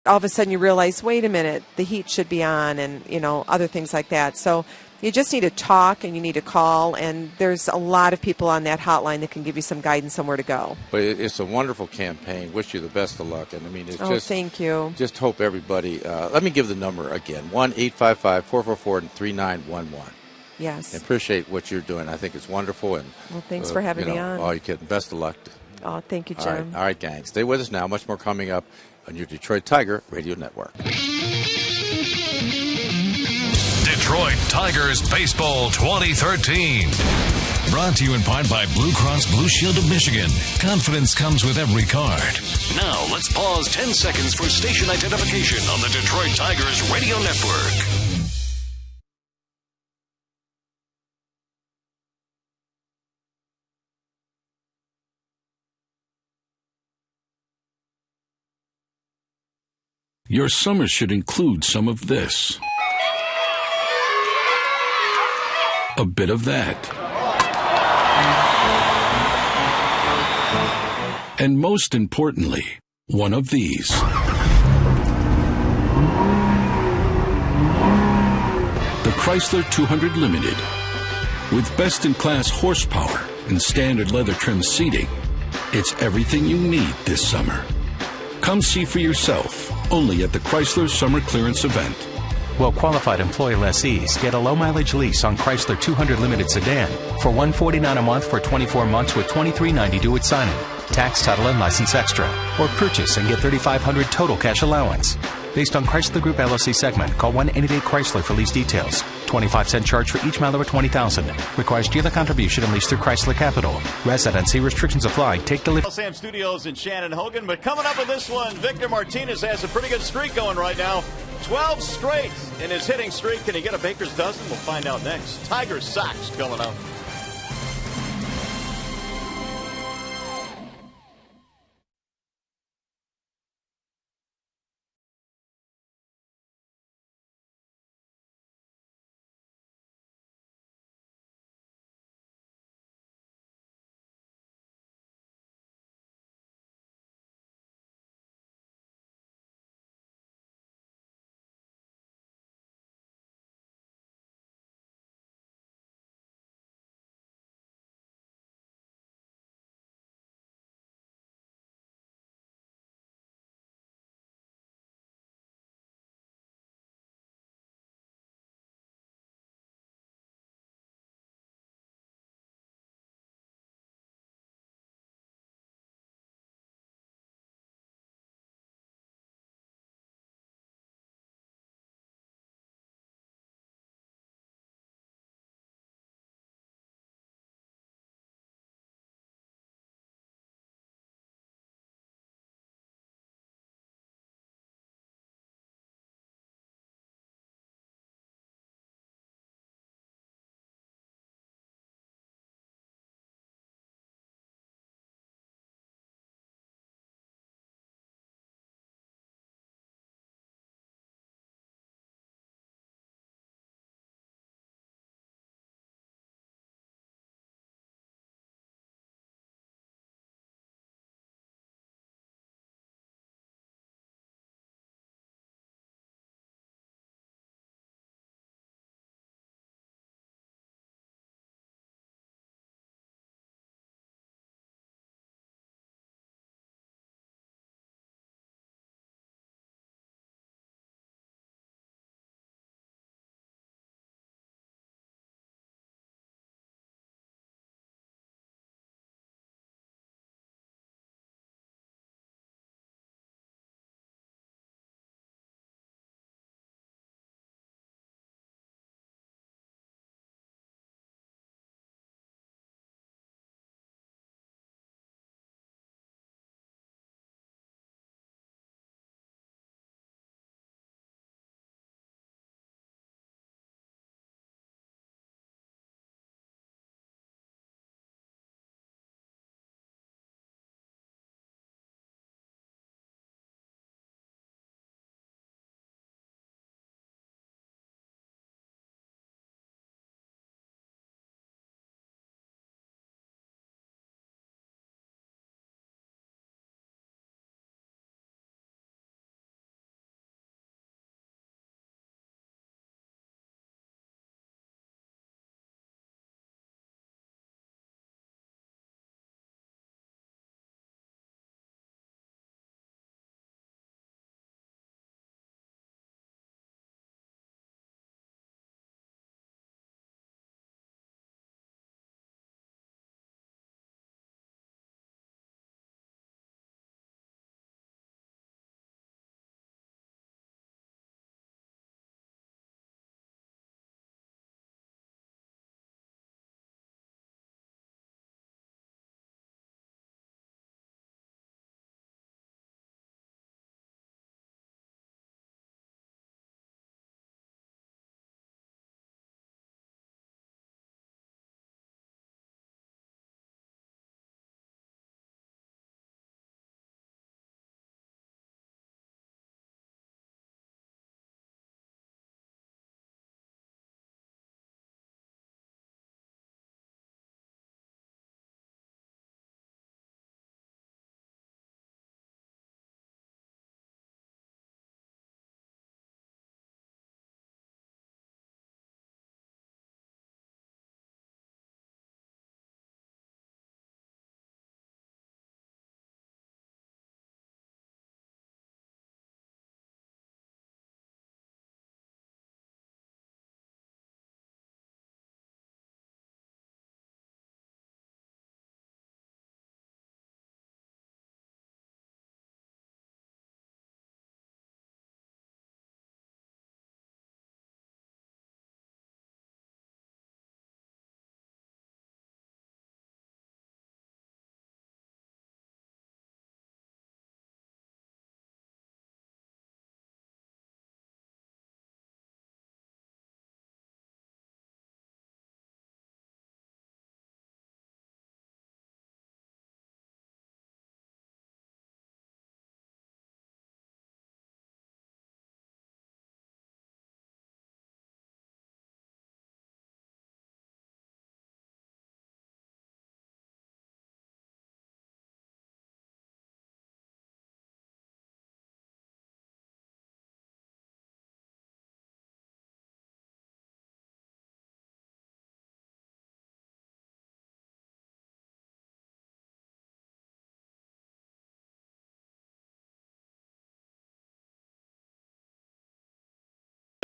all of a sudden you realize, wait a minute, the heat should be on, and other things like that. So you just need to talk and you need to call, and there's a lot of people on that hotline that can give you some guidance on where to go. But it's a wonderful campaign. Wish you the best of luck. And I mean, thank you. Just hope everybody. Let me give the number again: 1-855-444-3911. Yes. I appreciate what you're doing. I think it's wonderful. And well, thanks for having me on. Oh, you're kidding. Best of luck. Oh, thank you, Jim. All right, gang. Stay with us now. Much more coming up on your Detroit Tiger Radio Network. Detroit Tigers Baseball 2013. Brought to you in part by Blue Cross Blue Shield of Michigan. Confidence comes with every card. Now, let's pause 10 seconds for station identification on the Detroit Tigers Radio Network. Your summer should include some of this. A bit of that. And most importantly, one of these. The Chrysler 200 Limited. With best-in-class horsepower and standard leather-trimmed seating, it's everything you need this summer. Come see for yourself, only at the Chrysler Summer Clearance Event. Well-qualified employee lessees get a low-mileage lease on Chrysler 200 Limited Sedan for $149 a month for 24 months with $23.90 due at signing. Tax, title, and license extra. Or purchase and get $3,500 total cash allowance. Based on Chrysler Group LLC segment, call 1-888-CHRYSLER for lease details. 25-cent charge for each mile over 20,000. Requires dealer contribution and lease through Chrysler Capital. Residency restrictions apply. Take delivery. Sam Studios and Shannon Hogan. But coming up in this one, Victor Martinez has a pretty good streak going right now. 12 straight in his hitting streak. Can he get a baker's dozen? We'll find out next. Tigers Sox coming up.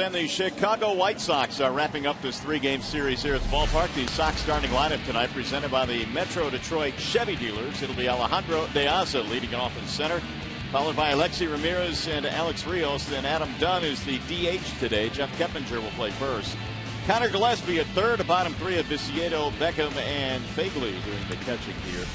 And the Chicago White Sox are wrapping up this 3-game series here at the ballpark. The Sox starting lineup tonight presented by the Metro Detroit Chevy dealers. It'll be Alejandro De Aza leading off in center, followed by Alexi Ramirez and Alex Rios. Then Adam Dunn is the DH today. Jeff Keppinger will play first. Connor Gillespie at third. The bottom three of Viciedo, Beckham, and Fagley doing the catching here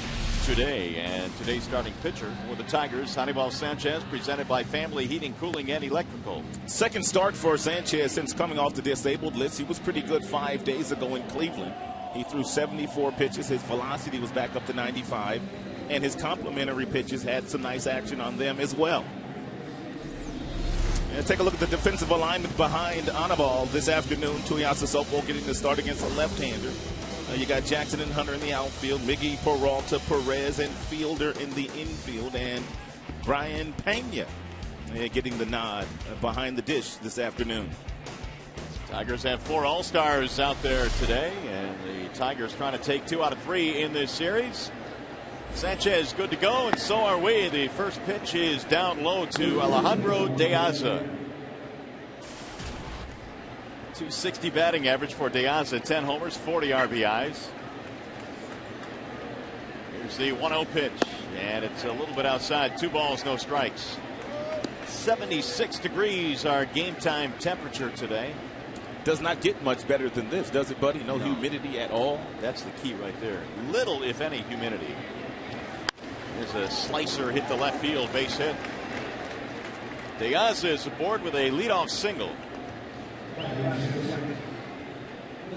today. And today's starting pitcher for the Tigers, Hannibal Sanchez, presented by Family Heating, Cooling, and Electrical. Second start for Sanchez since coming off the disabled list. He was pretty good 5 days ago in Cleveland. He threw 74 pitches. His velocity was back up to 95. And his complimentary pitches had some nice action on them as well. And take a look at the defensive alignment behind Anibal this afternoon. Tuiasa Sopo getting the start against a left-hander. You got Jackson and Hunter in the outfield, Miggy, Peralta, Perez, and Fielder in the infield, and Brian Pena getting the nod behind the dish this afternoon. Tigers have 4 All-Stars out there today, and the Tigers trying to take 2 out of 3 in this series. Sanchez good to go, and so are we. The first pitch is down low to Alejandro De Aza. 260 batting average for De Aza, 10 homers, 40 RBIs. Here's the 1-0 pitch, and it's a little bit outside. 2 balls, no strikes. 76 degrees our game time temperature today. Does not get much better than this, does it, buddy? No humidity at all. That's the key right there. Little, if any, humidity. There's a slicer hit the left field, base hit. De Aza is aboard with a leadoff single.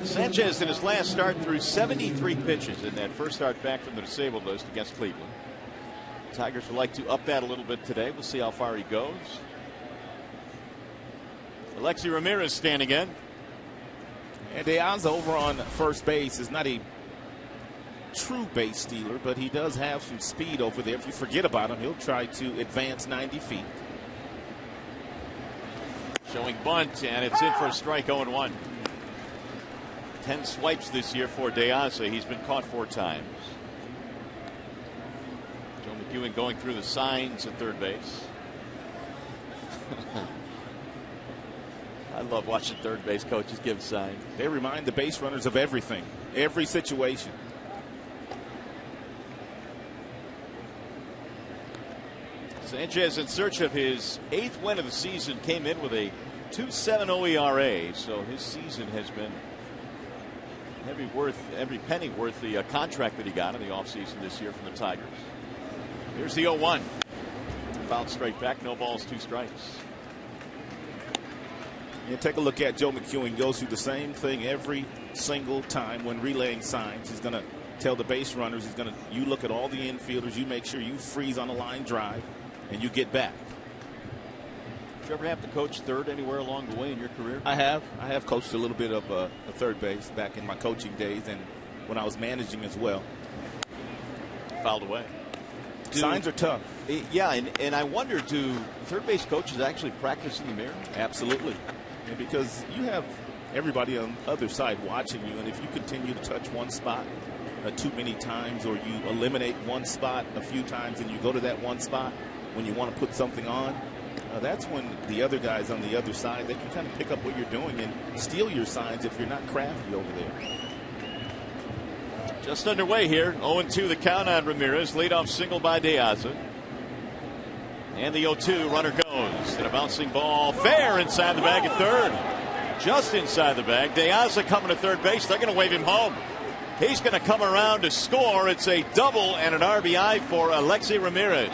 Sanchez in his last start threw 73 pitches in that first start back from the disabled list against Cleveland. Tigers would like to up that a little bit today. We'll see how far he goes. Alexi Ramirez standing in. And De Aza over on first base is not a true base stealer, but he does have some speed over there. If you forget about him, he'll try to advance 90 feet. Showing bunt, and it's in for a strike, 0-1. 10 swipes this year for De Aza. He's been caught 4 times. Joe McEwen going through the signs at third base. I love watching third base coaches give signs. They remind the base runners of everything, every situation. Sanchez, in search of his 8th win of the season, came in with a 2.70 ERA, so his season has been every penny worth the contract that he got in the offseason this year from the Tigers. Here's the 0-1. Fouled straight back, no balls, 2 strikes. And take a look at Joe McEwen. Goes through the same thing every single time when relaying signs. He's going to tell the base runners, you look at all the infielders, you make sure you freeze on a line drive, and you get back. Did you ever have to coach third anywhere along the way in your career? I have coached a little bit of a third base back in my coaching days and when I was managing as well. Fouled away. Signs are tough. Yeah, and I wonder, do third base coaches actually practice in the mirror? Absolutely. And because you have everybody on the other side watching you, and if you continue to touch one spot too many times, or you eliminate one spot a few times and you go to that one spot when you want to put something on, that's when the other guys on the other side, they can kind of pick up what you're doing and steal your signs if you're not crafty over there. Just underway here. 0-2 the count on Ramirez. Leadoff single by De Aza. And the 0-2 runner goes. And a bouncing ball fair inside the bag at third. Just inside the bag. De Aza coming to third base. They're going to wave him home. He's going to come around to score. It's a double and an RBI for Alexi Ramirez.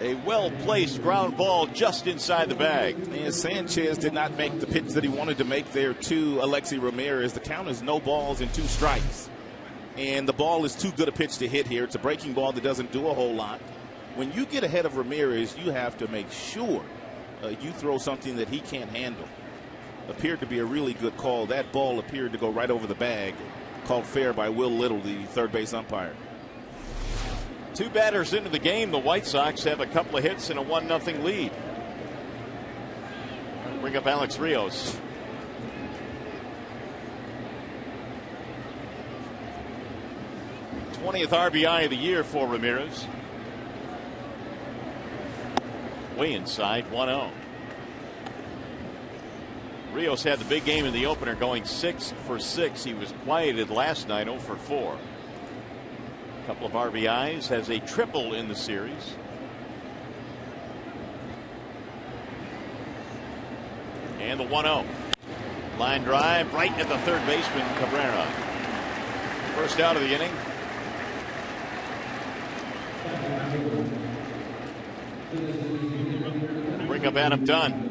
A well-placed ground ball just inside the bag. And Sanchez did not make the pitch that he wanted to make there to Alexi Ramirez. The count is no balls and 2 strikes. And the ball is too good a pitch to hit here. It's a breaking ball that doesn't do a whole lot. When you get ahead of Ramirez, you have to make sure you throw something that he can't handle. Appeared to be a really good call. That ball appeared to go right over the bag. Called fair by Will Little, the third base umpire. 2 batters into the game. The White Sox have a couple of hits and a 1-0 lead. Bring up Alex Rios. '20th RBI of the year for Ramirez. Way inside, 1-0. Rios had the big game in the opener, going 6 for 6. He was quieted last night, 0 for 4. A couple of RBIs, has a triple in the series. And the 1-0. Line drive right at the third baseman, Cabrera. First out of the inning. Bring up Adam Dunn.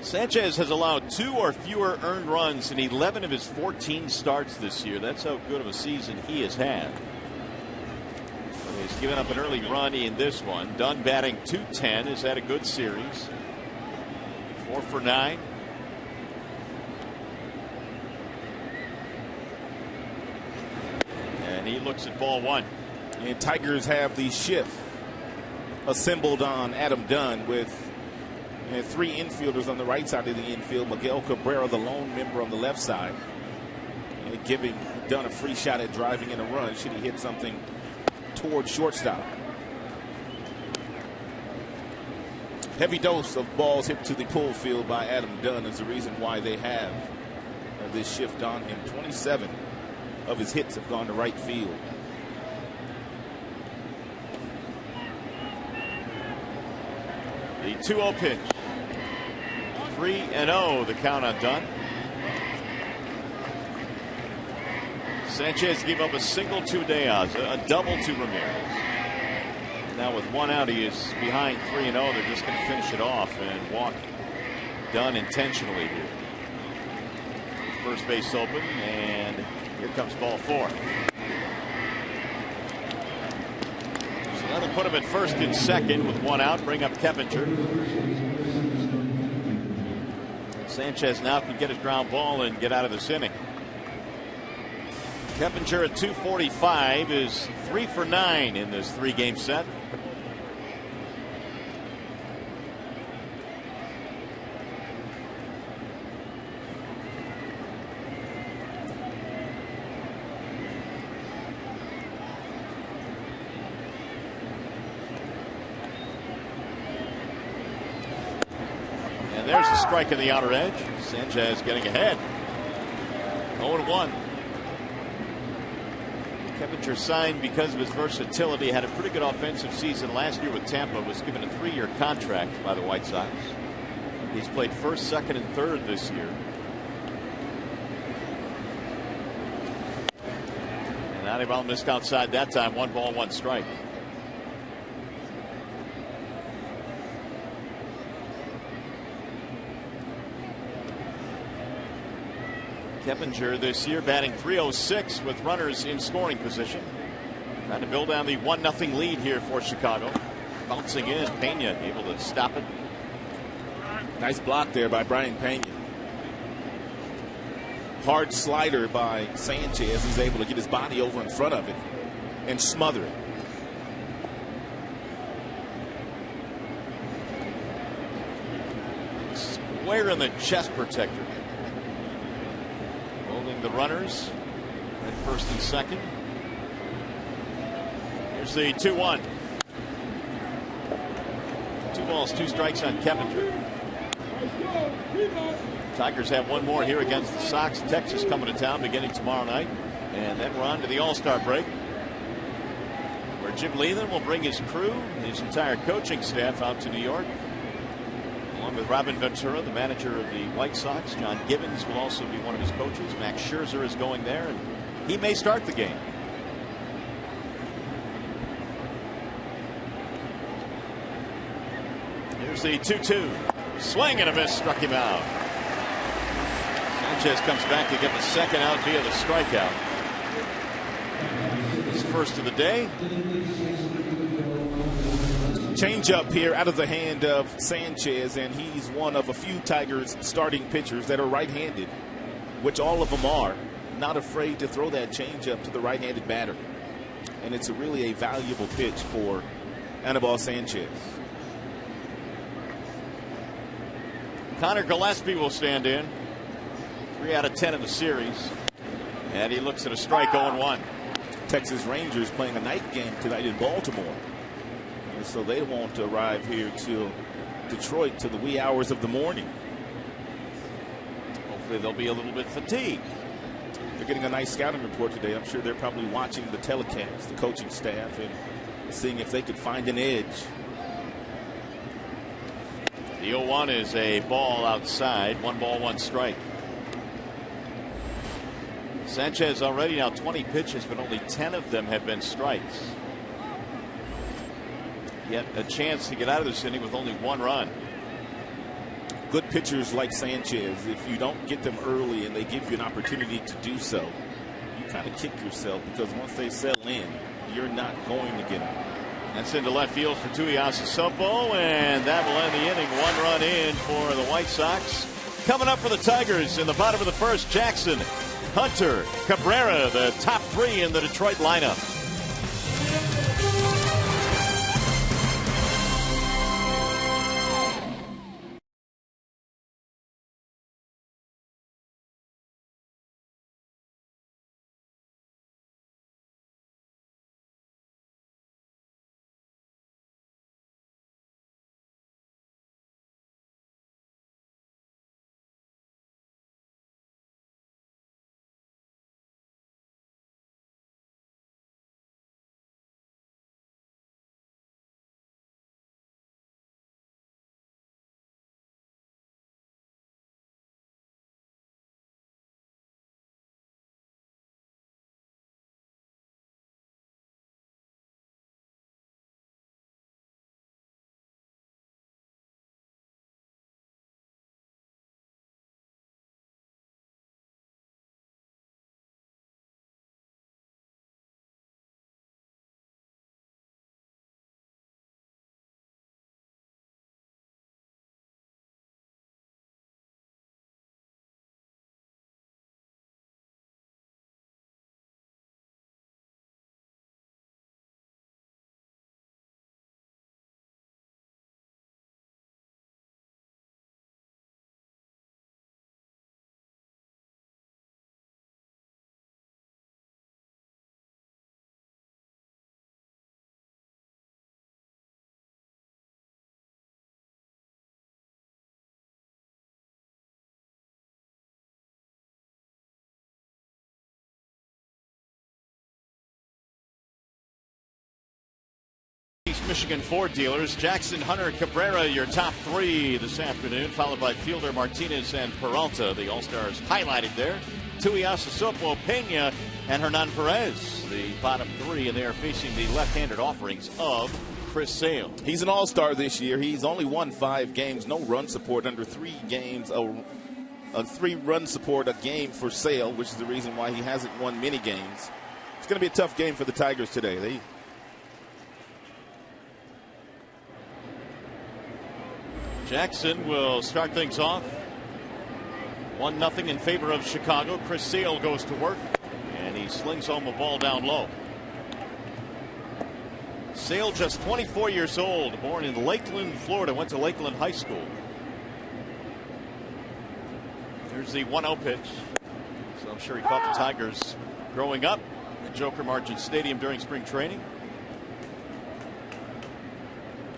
Sanchez has allowed 2 or fewer earned runs in 11 of his 14 starts this year. That's how good of a season he has had. He's given up an early run in this one. Dunn batting .210, has had a good series. 4 for 9. And he looks at ball 1. And Tigers have the shift assembled on Adam Dunn with 3 infielders on the right side of the infield. Miguel Cabrera, the lone member on the left side, and giving Dunn a free shot at driving in a run should he hit something towards shortstop. Heavy dose of balls hit to the pull field by Adam Dunn is the reason why they have this shift on him. 27 of his hits have gone to right field. The 2-0 pitch. 3-0 the count on Dunn. Sanchez gave up a single to Diaz, a double to Ramirez. Now with 1 out, he is behind 3-0. They're just going to finish it off and walk Dunn intentionally here. First base open, and here comes ball 4. So that'll put him at first and second with 1 out. Bring up Keppinger. Sanchez now can get his ground ball and get out of this inning. Keppinger at 245 is 3 for 9 in this 3-game set. And there's the strike in the outer edge. Sanchez getting ahead. 0-1. Keppinger signed because of his versatility. Had a pretty good offensive season last year with Tampa. Was given a 3-year contract by the White Sox. He's played first, second, and third this year. And Anibal missed outside that time. 1 ball, 1 strike. Keppinger this year batting .306 with runners in scoring position. Trying to build on the 1-0 lead here for Chicago. Bouncing in, Pena able to stop it. Nice block there by Brian Pena. Hard slider by Sanchez. He's able to get his body over in front of it and smother it. Square in the chest protector. The runners at first and second. Here's the 2-1. 2 balls, 2 strikes on Keppinger. Tigers have 1 more here against the Sox. Texas coming to town beginning tomorrow night. And then we're on to the All-Star break, where Jim Leland will bring his crew, his entire coaching staff out to New York. Along with Robin Ventura, the manager of the White Sox. John Gibbons will also be one of his coaches. Max Scherzer is going there, and he may start the game. Here's the 2-2. Swing and a miss, struck him out. Sanchez comes back to get the second out via the strikeout. His first of the day. Change up here out of the hand of Sanchez, and he's one of a few Tigers starting pitchers that are right-handed, which all of them are. Not afraid to throw that change up to the right-handed batter. And it's really a valuable pitch for Anibal Sanchez. Connor Gillespie will stand in. 3 out of 10 in the series. And he looks at a strike, 0-1. Texas Rangers playing a night game tonight in Baltimore. And so they won't arrive here till Detroit to the wee hours of the morning. Hopefully they'll be a little bit fatigued. They're getting a nice scouting report today. I'm sure they're probably watching the telecast, the coaching staff, and seeing if they could find an edge. The 0-1 is a ball outside. 1 ball, 1 strike. Sanchez already now 20 pitches, but only 10 of them have been strikes. Yet a chance to get out of this inning with only 1 run. Good pitchers like Sanchez, if you don't get them early and they give you an opportunity to do so, you kind of kick yourself, because once they settle in, you're not going to get them. That's into left field for Tuiasa Sopo, and that will end the inning. 1 run in for the White Sox. Coming up for the Tigers in the bottom of the first, Jackson, Hunter, Cabrera, the top 3 in the Detroit lineup. Michigan Ford dealers. Jackson, Hunter, Cabrera, your top 3 this afternoon, followed by Fielder, Martinez, and Peralta. The All-Stars highlighted there. Tuiasa Sopo, Pena, and Hernan Perez, the bottom 3, and they are facing the left-handed offerings of Chris Sale. He's an All-Star this year. He's only won 5 games, no run support under 3 games, a 3-run support a game for Sale, which is the reason why he hasn't won many games. It's going to be a tough game for the Tigers today. Jackson will start things off. 1-0 in favor of Chicago. Chris Sale goes to work, and he slings home a ball down low. Sale, just 24 years old, born in Lakeland, Florida, went to Lakeland High School. Here's the 1-0 pitch. So I'm sure he caught the Tigers growing up at Joker Marchant Stadium during spring training.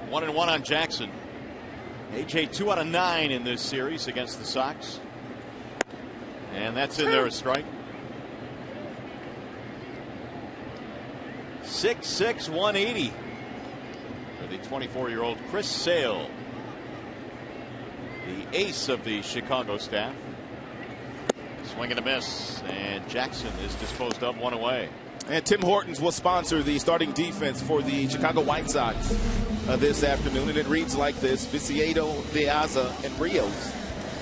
1-1 on Jackson. AJ 2 out of 9 in this series against the Sox. And that's in there, a strike. 6'6", 180 for the 24-year-old Chris Sale, the ace of the Chicago staff. Swing and a miss, and Jackson is disposed of, 1 away. And Tim Hortons will sponsor the starting defense for the Chicago White Sox this afternoon, and it reads like this: Viciedo, Deaza, and Rios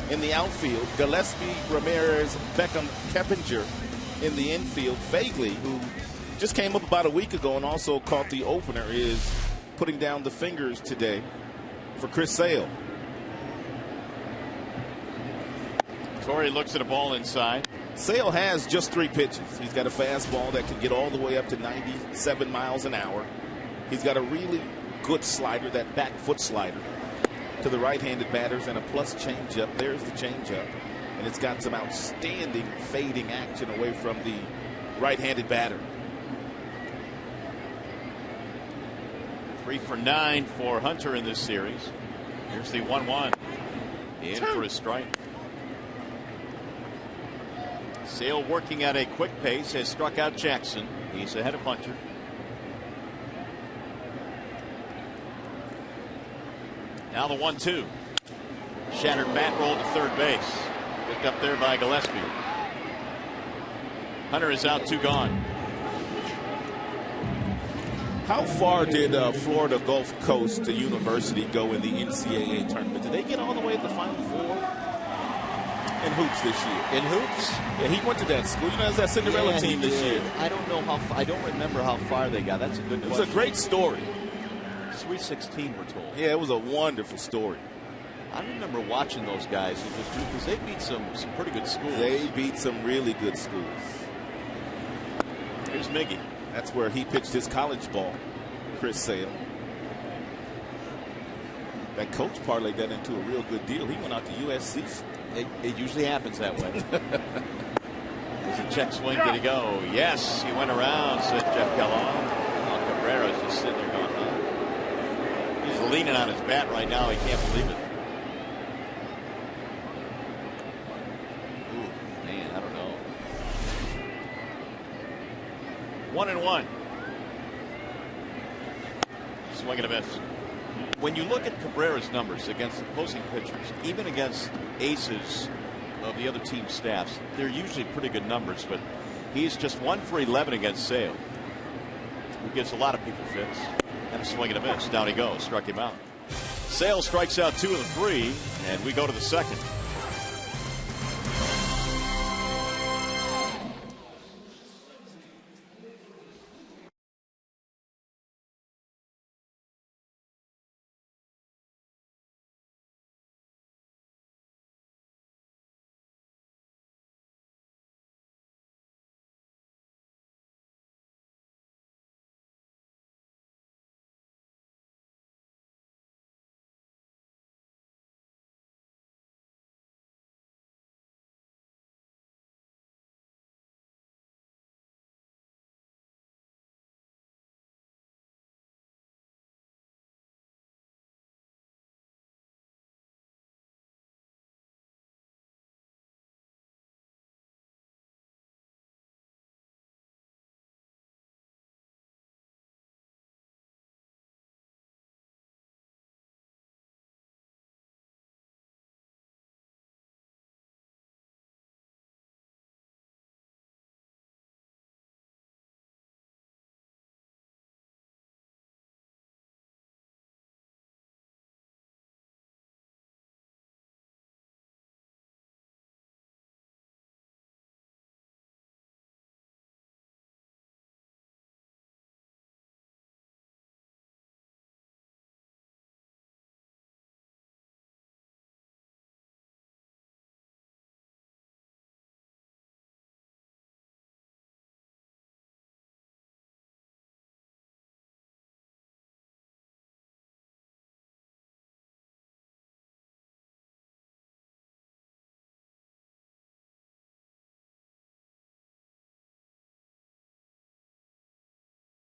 in the outfield. Gillespie, Ramirez, Beckham, Keppinger in the infield. Fagley, who just came up about a week ago and also caught the opener, is putting down the fingers today for Chris Sale. Torrey looks at a ball inside. Sale has just 3 pitches. He's got a fastball that can get all the way up to 97 miles an hour. He's got a really good slider, that back foot slider to the right-handed batters, and a plus changeup. There's the changeup, and it's got some outstanding fading action away from the right-handed batter. 3 for 9 for Hunter in this series. Here's the 1-1. In for a strike. Sale working at a quick pace has struck out Jackson. He's ahead of Hunter. Now the 1-2. Shattered bat roll to third base. Picked up there by Gillespie. Hunter is out, 2 gone. How far did Florida Gulf Coast University go in the NCAA tournament? Did they get all the way to the Final Four? In hoops this year. In hoops? Yeah, he went to that school. You know, it's that Cinderella team this year. I don't know how. I don't remember how far they got. That's a good. It was a great story. Sweet 16, we're told. Yeah, it was a wonderful story. I remember watching those guys because they beat some pretty good schools. They beat some really good schools. Here's Miggy. That's where he pitched his college ball, Chris Sale. That coach parlayed that into a real good deal. He went out to USC. It usually happens that way. There's a check swing. Did he go? Yes, he went around, said Jeff Kellogg. Cabrera's just sitting there going, huh? He's leaning on his bat right now. He can't believe it. Ooh, man, I don't know. 1-1. Swing and a miss. When you look at Cabrera's numbers against opposing pitchers, even against aces of the other team staffs, they're usually pretty good numbers, but he's just 1 for 11 against Sale, who gives a lot of people fits. And a swing and a miss. Down he goes. Struck him out. Sale strikes out 2 of the 3, and we go to the second.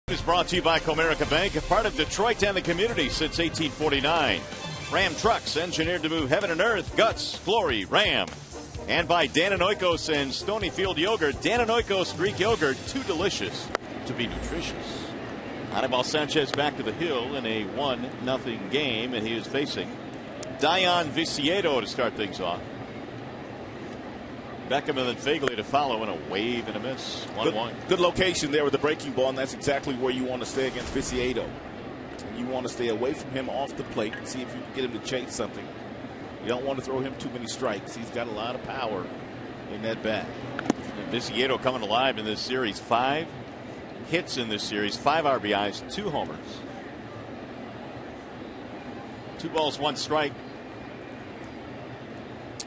Is brought to you by Comerica Bank, a part of Detroit and the community since 1849. Ram trucks engineered to move heaven and earth. Guts, glory, Ram. And by Dan and Oikos and Stonyfield Yogurt. Dan and Oikos Greek yogurt, too delicious to be nutritious. Anibal Sanchez back to the hill in a 1-0 game, and he is facing Dayan Viciedo to start things off. Beckham and then Fagley to follow, and a wave and a miss. 1-1. Good location there with the breaking ball, and that's exactly where you want to stay against Viciedo. You want to stay away from him off the plate and see if you can get him to chase something. You don't want to throw him too many strikes. He's got a lot of power in that bat. And Viciedo coming alive in this series. 5 hits in this series, 5 RBIs, 2 homers. 2 balls, 1 strike.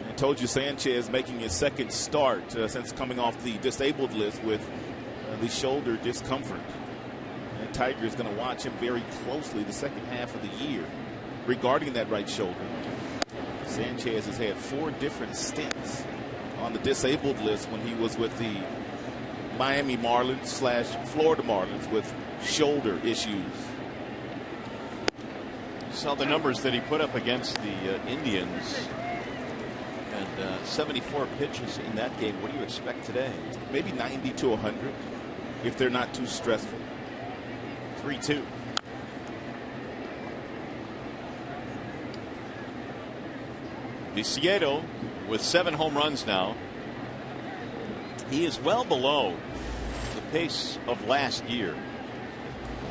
I told you Sanchez making his second start since coming off the disabled list with the shoulder discomfort. And Tiger is going to watch him very closely the second half of the year regarding that right shoulder. Sanchez has had 4 different stints on the disabled list when he was with the Miami Marlins / Florida Marlins with shoulder issues. Saw the numbers that he put up against the Indians. And 74 pitches in that game. What do you expect today? Maybe 90 to 100 if they're not too stressful. 3-2. Viciedo with 7 home runs now. He is well below the pace of last year.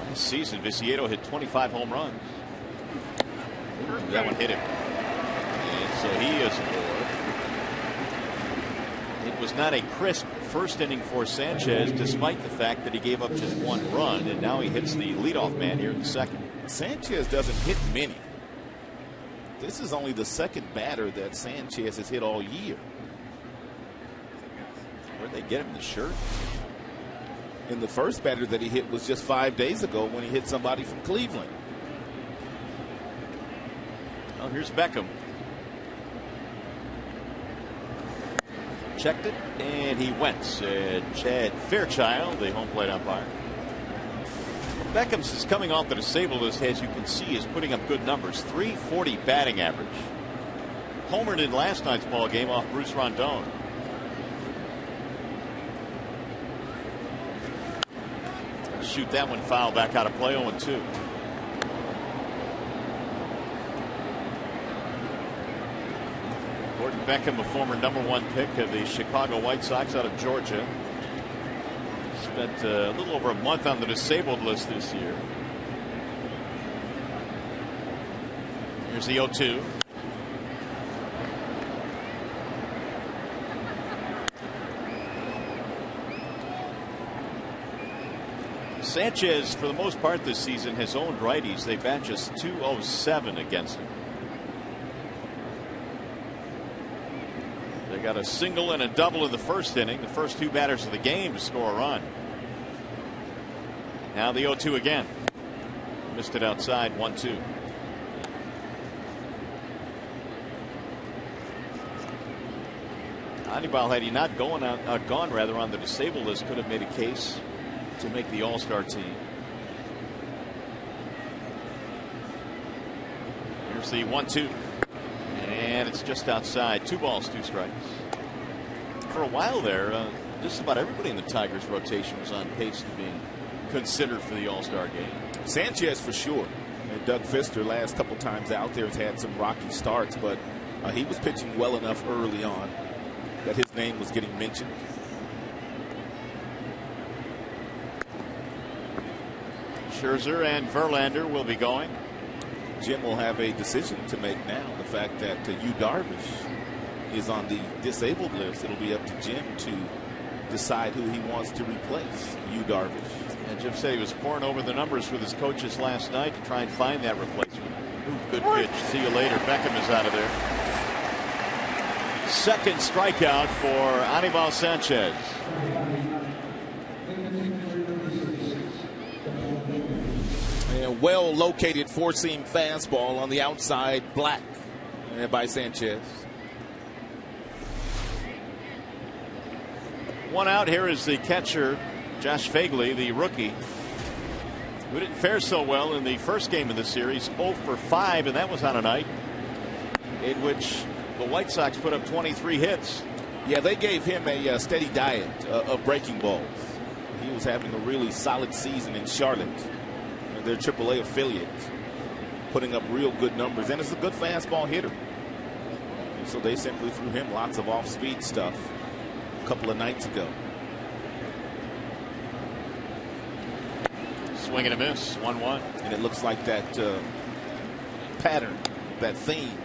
This season, Viciedo hit 25 home runs. That one hit him. And so he is aboard. It was not a crisp first inning for Sanchez, despite the fact that he gave up just 1 run, and now he hits the leadoff man here in the second. Sanchez doesn't hit many. This is only the second batter that Sanchez has hit all year. Where'd they get him the shirt? And the first batter that he hit was just 5 days ago when he hit somebody from Cleveland. Oh, here's Beckham. Checked it, and he went. Said Chad Fairchild, the home plate umpire. Beckham's is coming off the disabled list, as you can see, is putting up good numbers. .340 batting average. Homered in last night's ball game off Bruce Rondon. Shoot that one foul, back out of play. 0-2. Gordon Beckham, a former #1 pick of the Chicago White Sox out of Georgia. Spent a little over a month on the disabled list this year. Here's the 0-2. Sanchez, for the most part this season, has owned righties. They bat just .207 against him. They got a single and a double in the first inning. The first 2 batters of the game to score a run. Now the 0-2 again. Missed it outside. 1-2. Anibal, had he not gone on the disabled list, could have made a case to make the All-Star team. Here's the 1-2. And it's just outside. 2 balls, 2 strikes. For a while there, just about everybody in the Tigers rotation was on pace to being considered for the All-Star game. Sanchez for sure. And Doug Fister, last couple times out there, has had some rocky starts, but he was pitching well enough early on that his name was getting mentioned. Scherzer and Verlander will be going. Jim will have a decision to make now. The fact that Yu Darvish is on the disabled list, it'll be up to Jim to decide who he wants to replace Yu Darvish. And Jim said he was poring over the numbers with his coaches last night to try and find that replacement. Ooh, good pitch. See you later. Beckham is out of there. Second strikeout for Anibal Sanchez. Well located 4-seam fastball on the outside, black by Sanchez. 1 out. Here is the catcher, Josh Fagley, the rookie, who didn't fare so well in the first game of the series. 0 for 5, and that was on a night in which the White Sox put up 23 hits. Yeah, they gave him a steady diet of breaking balls. He was having a really solid season in Charlotte, their AAA affiliate, putting up real good numbers, and it's a good fastball hitter. And so they simply threw him lots of off-speed stuff a couple of nights ago. Swing and a miss. 1-1. And it looks like that pattern, that theme,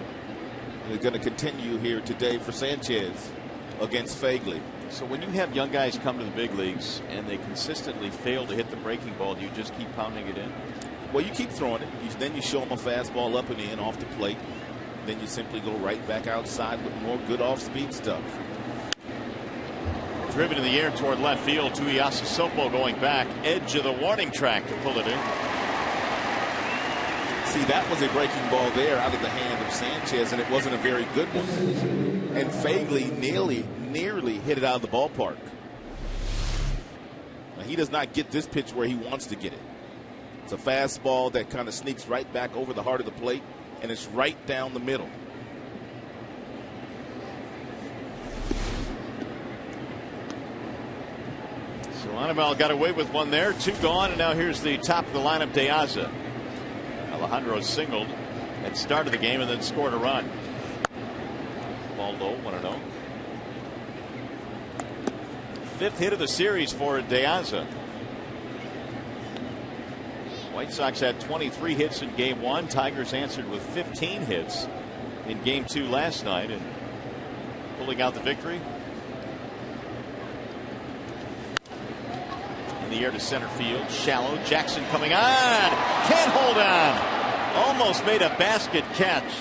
is going to continue here today for Sanchez against Fagley. So when you have young guys come to the big leagues and they consistently fail to hit the breaking ball, do you just keep pounding it in? Well, you keep throwing it. Then you show them a fastball up and in off the plate. Then you simply go right back outside with more good off-speed stuff. Driven in the air toward left field. Tuiasa Sopo going back. Edge of the warning track to pull it in. See, that was a breaking ball there out of the hand of Sanchez, and it wasn't a very good one. And Fagley nearly hit it out of the ballpark. Now, he does not get this pitch where he wants to get it. It's a fastball that kind of sneaks right back over the heart of the plate, and it's right down the middle. So Anibal got away with one there. 2 gone, and now here's the top of the lineup, De Aza. Alejandro singled at the start of the game and then scored a run. Ball low, 1-0. 5th hit of the series for De Aza. White Sox had 23 hits in Game 1. Tigers answered with 15 hits in Game 2 last night and pulling out the victory. In the air to center field, shallow. Jackson coming on, can't hold on, almost made a basket catch,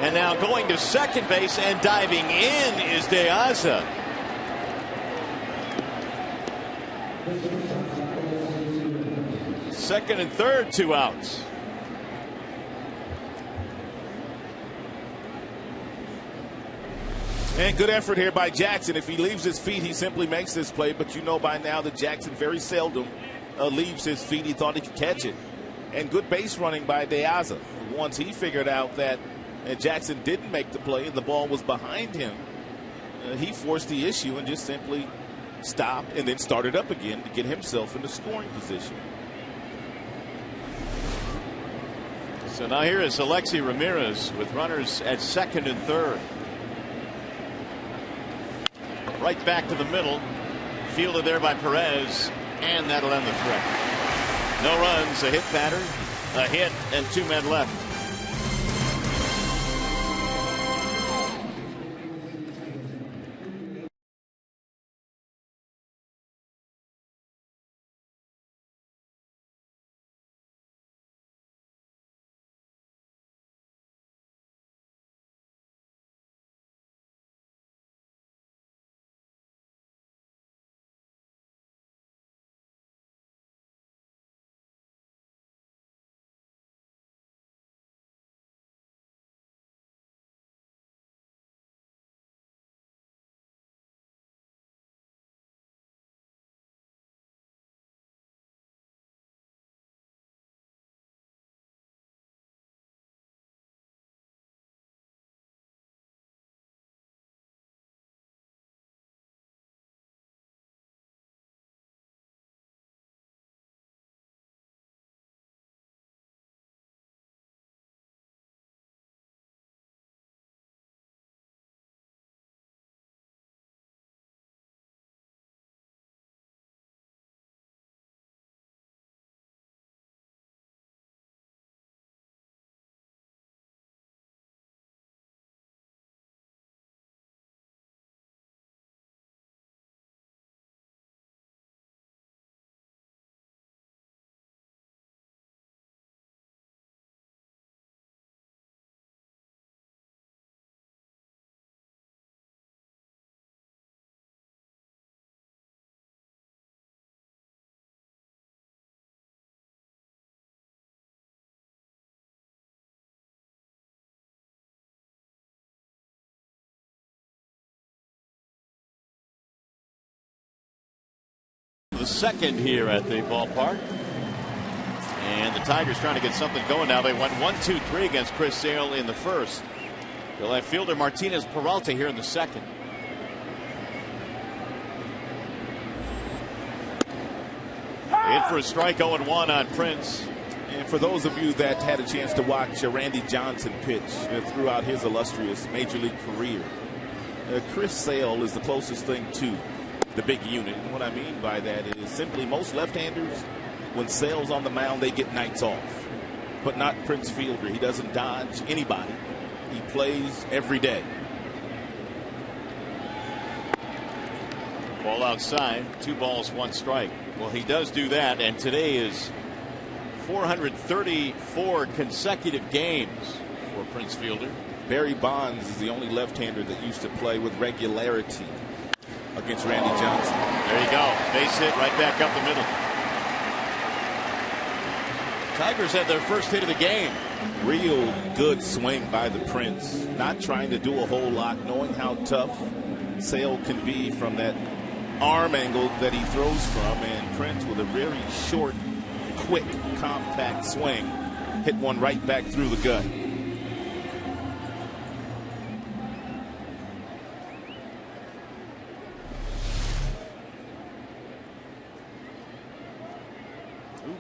and now going to second base and diving in is De Aza. Second and third, 2 outs. And good effort here by Jackson. If he leaves his feet, he simply makes this play. But you know by now that Jackson very seldom leaves his feet. He thought he could catch it. And good base running by De Aza. Once he figured out that Jackson didn't make the play and the ball was behind him, he forced the issue and just simply stopped and then started up again to get himself into scoring position. So now here is Alexi Ramirez with runners at second and third. Right back to the middle, fielded there by Perez, and that'll end the threat. No runs, a hit batter, a hit, and 2 men left. The second here at the ballpark. And the Tigers trying to get something going now. They went 1-2-3 against Chris Sale in the first. They'll have fielder Martinez Peralta here in the second. In for a strike, 0-1 on Prince. And for those of you that had a chance to watch Randy Johnson pitch throughout his illustrious major league career, Chris Sale is the closest thing to the big unit. And what I mean by that is simply most left-handers, when Sale's on the mound, they get nights off. But not Prince Fielder. He doesn't dodge anybody. He plays every day. Ball outside, 2 balls, 1 strike. Well, he does do that, and today is 434 consecutive games for Prince Fielder. Barry Bonds is the only left-hander that used to play with regularity against Randy Johnson. There you go. Base hit right back up the middle. Tigers had their first hit of the game. Real good swing by the Prince. Not trying to do a whole lot, knowing how tough Sale can be from that arm angle that he throws from. And Prince with a very short quick, compact swing. Hit one right back through the gut.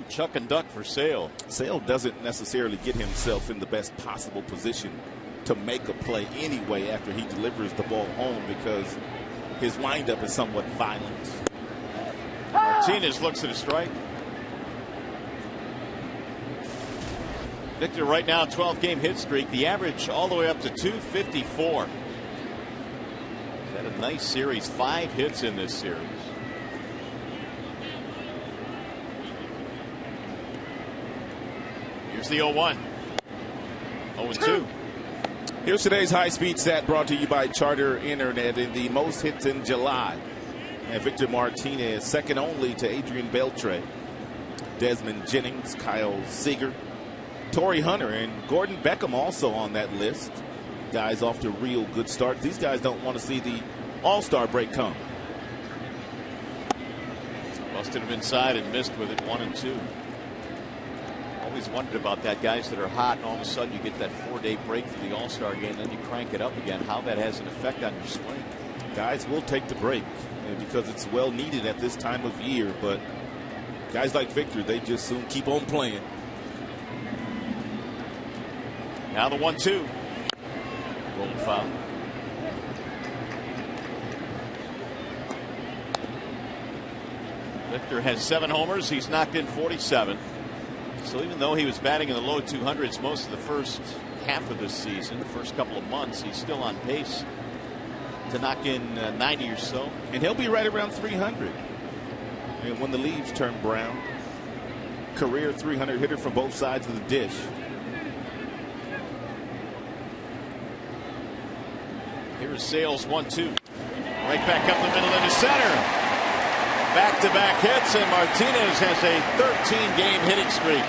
Chuck and duck for Sale. Sale doesn't necessarily get himself in the best possible position to make a play anyway after he delivers the ball home because his windup is somewhat violent. Martinez looks at a strike. Victor right now 12-game hit streak. The average all the way up to 254. He's had a nice series. 5 hits in this series. Here's the 0-1. 0-2. Here's today's high-speed stat brought to you by Charter Internet in the most hits in July. And Victor Martinez, second only to Adrian Beltre, Desmond Jennings, Kyle Seager, Torrey Hunter, and Gordon Beckham also on that list. Guys off to real good starts. These guys don't want to see the All-Star break come. Busted him inside and missed with it. 1-2. Always wondered about that, guys that are hot and all of a sudden you get that 4-day break for the All-Star game, then you crank it up again, how that has an effect on your swing. Guys will take the break because it's well needed at this time of year, but guys like Victor, they just soon keep on playing. Now the 1-2. Rolling foul. Victor has 7 homers. He's knocked in 47. So even though he was batting in the low 200s most of the first half of this season, the first couple of months, he's still on pace to knock in 90 or so. And he'll be right around 300. And when the leaves turn brown, career 300 hitter from both sides of the dish. Here's Sale's 1-2. Right back up the middle into center. Back-to-back hits, and Martinez has a 13-game hitting streak.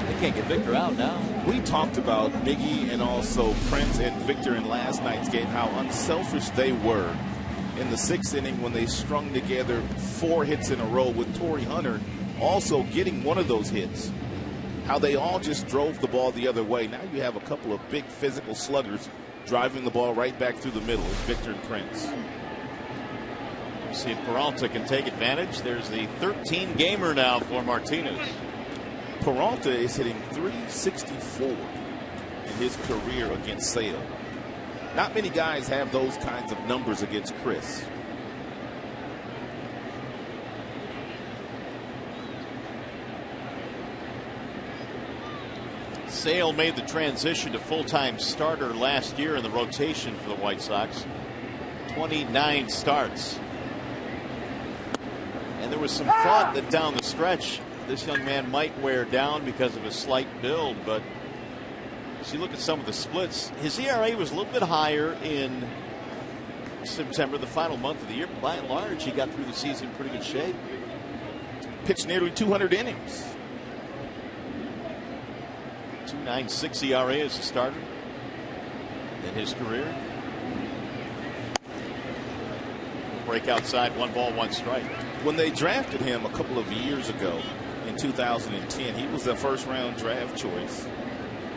They can't get Victor out now. We talked about Miggy and also Prince and Victor in last night's game, how unselfish they were in the 6th inning when they strung together 4 hits in a row with Torrey Hunter also getting one of those hits. How they all just drove the ball the other way. Now you have a couple of big physical sluggers driving the ball right back through the middle. Victor and Prince. See if Peralta can take advantage. There's the 13-gamer now for Martinez. Peralta is hitting .364 in his career against Sale. Not many guys have those kinds of numbers against Chris. Sale made the transition to full-time starter last year in the rotation for the White Sox. 29 starts. And there was some thought that down the stretch this young man might wear down because of his slight build, but as you look at some of the splits, his ERA was a little bit higher in September, the final month of the year. But by and large, he got through the season in pretty good shape. Pitched nearly 200 innings. 2.96 ERA as a starter in his career. Break outside, 1 ball, 1 strike. When they drafted him a couple of years ago in 2010, he was a first-round draft choice.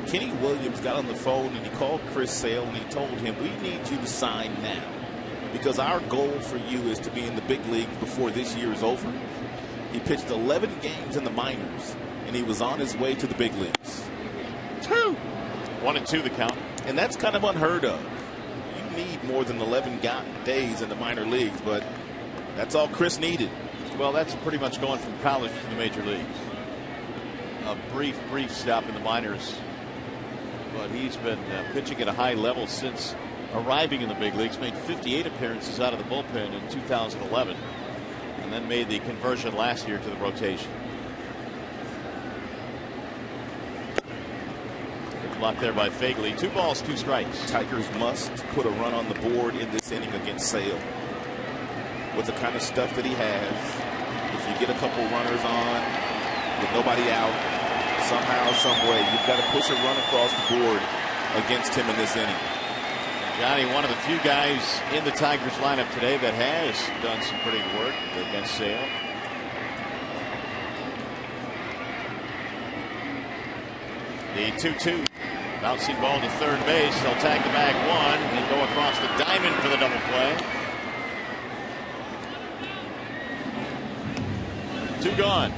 Kenny Williams got on the phone and he called Chris Sale and he told him, we need you to sign now because our goal for you is to be in the big leagues before this year is over. He pitched 11 games in the minors and he was on his way to the big leagues. 1-2 the count. And that's kind of unheard of. You need more than 11 days in the minor leagues, but that's all Chris needed. Well, that's pretty much going from college to the major leagues. A brief stop in the minors. But he's been pitching at a high level since arriving in the big leagues. Made 58 appearances out of the bullpen in 2011. And then made the conversion last year to the rotation. Blocked there by Fagley. 2 balls, 2 strikes. Tigers must put a run on the board in this inning against Sale. With the kind of stuff that he has, if you get a couple runners on with nobody out, somehow, some way, you've got to push a run across the board against him in this inning. Johnny, one of the few guys in the Tigers lineup today that has done some pretty good work against Sale. The 2-2. Bouncing ball to third base. They'll tag the bag one and go across the diamond for the double play. 2 gone.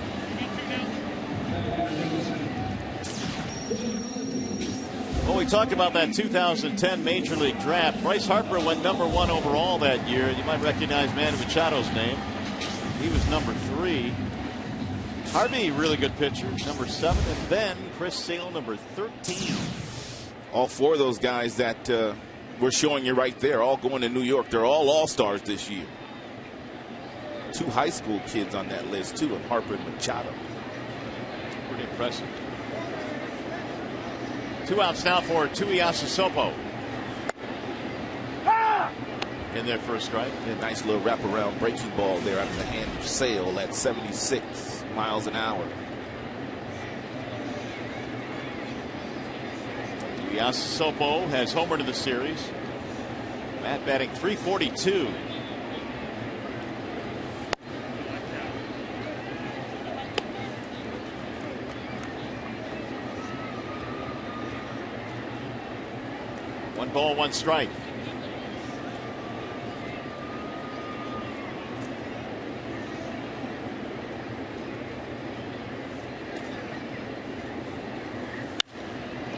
Well, we talked about that 2010 Major League Draft. Bryce Harper went #1 overall that year. You might recognize Manny Machado's name. He was #3. Harvey, really good pitcher, #7. And then Chris Sale, #13. All 4 of those guys that we're showing you right there, all going to New York. They're all all-stars this year. 2 high school kids on that list, too, and Harper and Machado. Pretty impressive. 2 outs now for Tuiasa Sopo. In their first strike. A nice little wraparound breaking ball there out of the hand of Sale at 76 miles an hour. Tuiasa Sopo has homered in the series. Matt batting .342. One ball, 1 strike.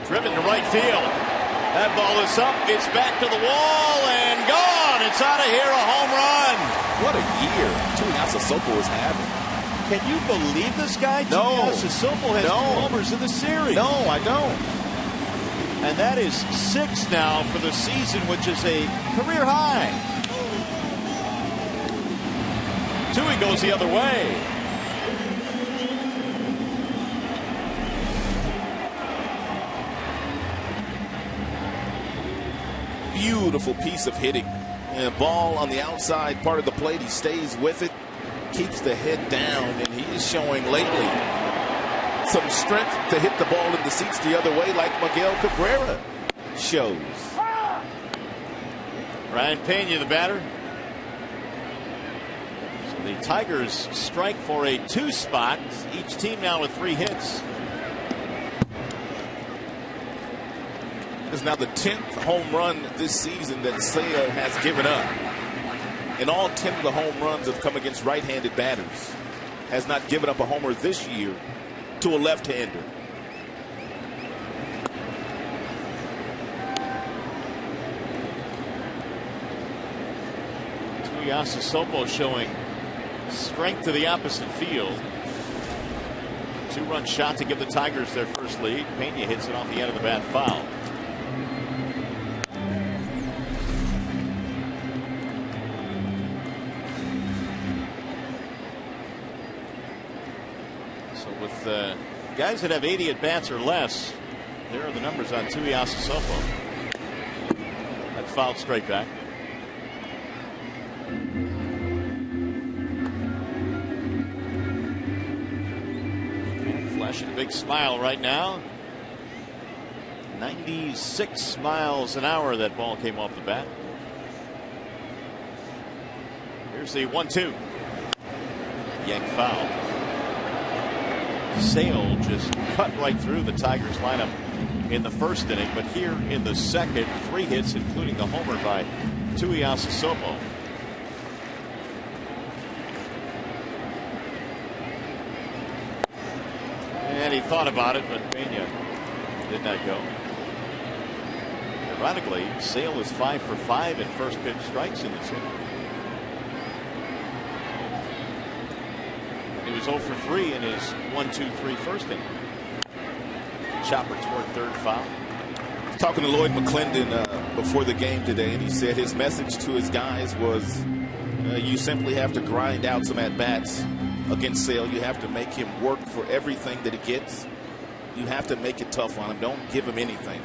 Driven to right field. That ball is up. It's back to the wall and gone. It's out of here. A home run. What a year Tuiasa Sopo is having. Can you believe this guy? No. Tuiasa Sopo has 2 homers in the series. No, I don't. And that is 6 now for the season, which is a career high. Tui goes the other way. Beautiful piece of hitting. And a ball on the outside part of the plate. He stays with it, keeps the head down, and he is showing lately some strength to hit the ball in the seats the other way, like Miguel Cabrera shows. Ryan Pena, the batter. So the Tigers strike for a 2 spot. Each team now with 3 hits. It's now the 10th home run this season that Sale has given up. And all 10 of the home runs have come against right-handed batters. Has not given up a homer this year to a left-hander. Tuiasa Sopo showing strength to the opposite field. 2-run shot to give the Tigers their first lead. Pena hits it off the end of the bat foul. Guys that have 80 at bats or less, there are the numbers on Tuiasa Sopo. That's fouled straight back. Flashing a big smile right now. 96 miles an hour that ball came off the bat. Here's the 1-2. Yank foul. Sale just cut right through the Tigers lineup in the first inning, but here in the second, 3 hits, including the homer by Tuiasa Sopo. And he thought about it, but Pena did not go. Ironically, Sale is 5 for 5 in first pitch strikes in this inning. He was 0 for 3 in his 1-2-3 first inning. Chopper toward third foul. Talking to Lloyd McClendon before the game today, and he said his message to his guys was you simply have to grind out some at-bats against Sale. You have to make him work for everything that he gets. You have to make it tough on him. Don't give him anything.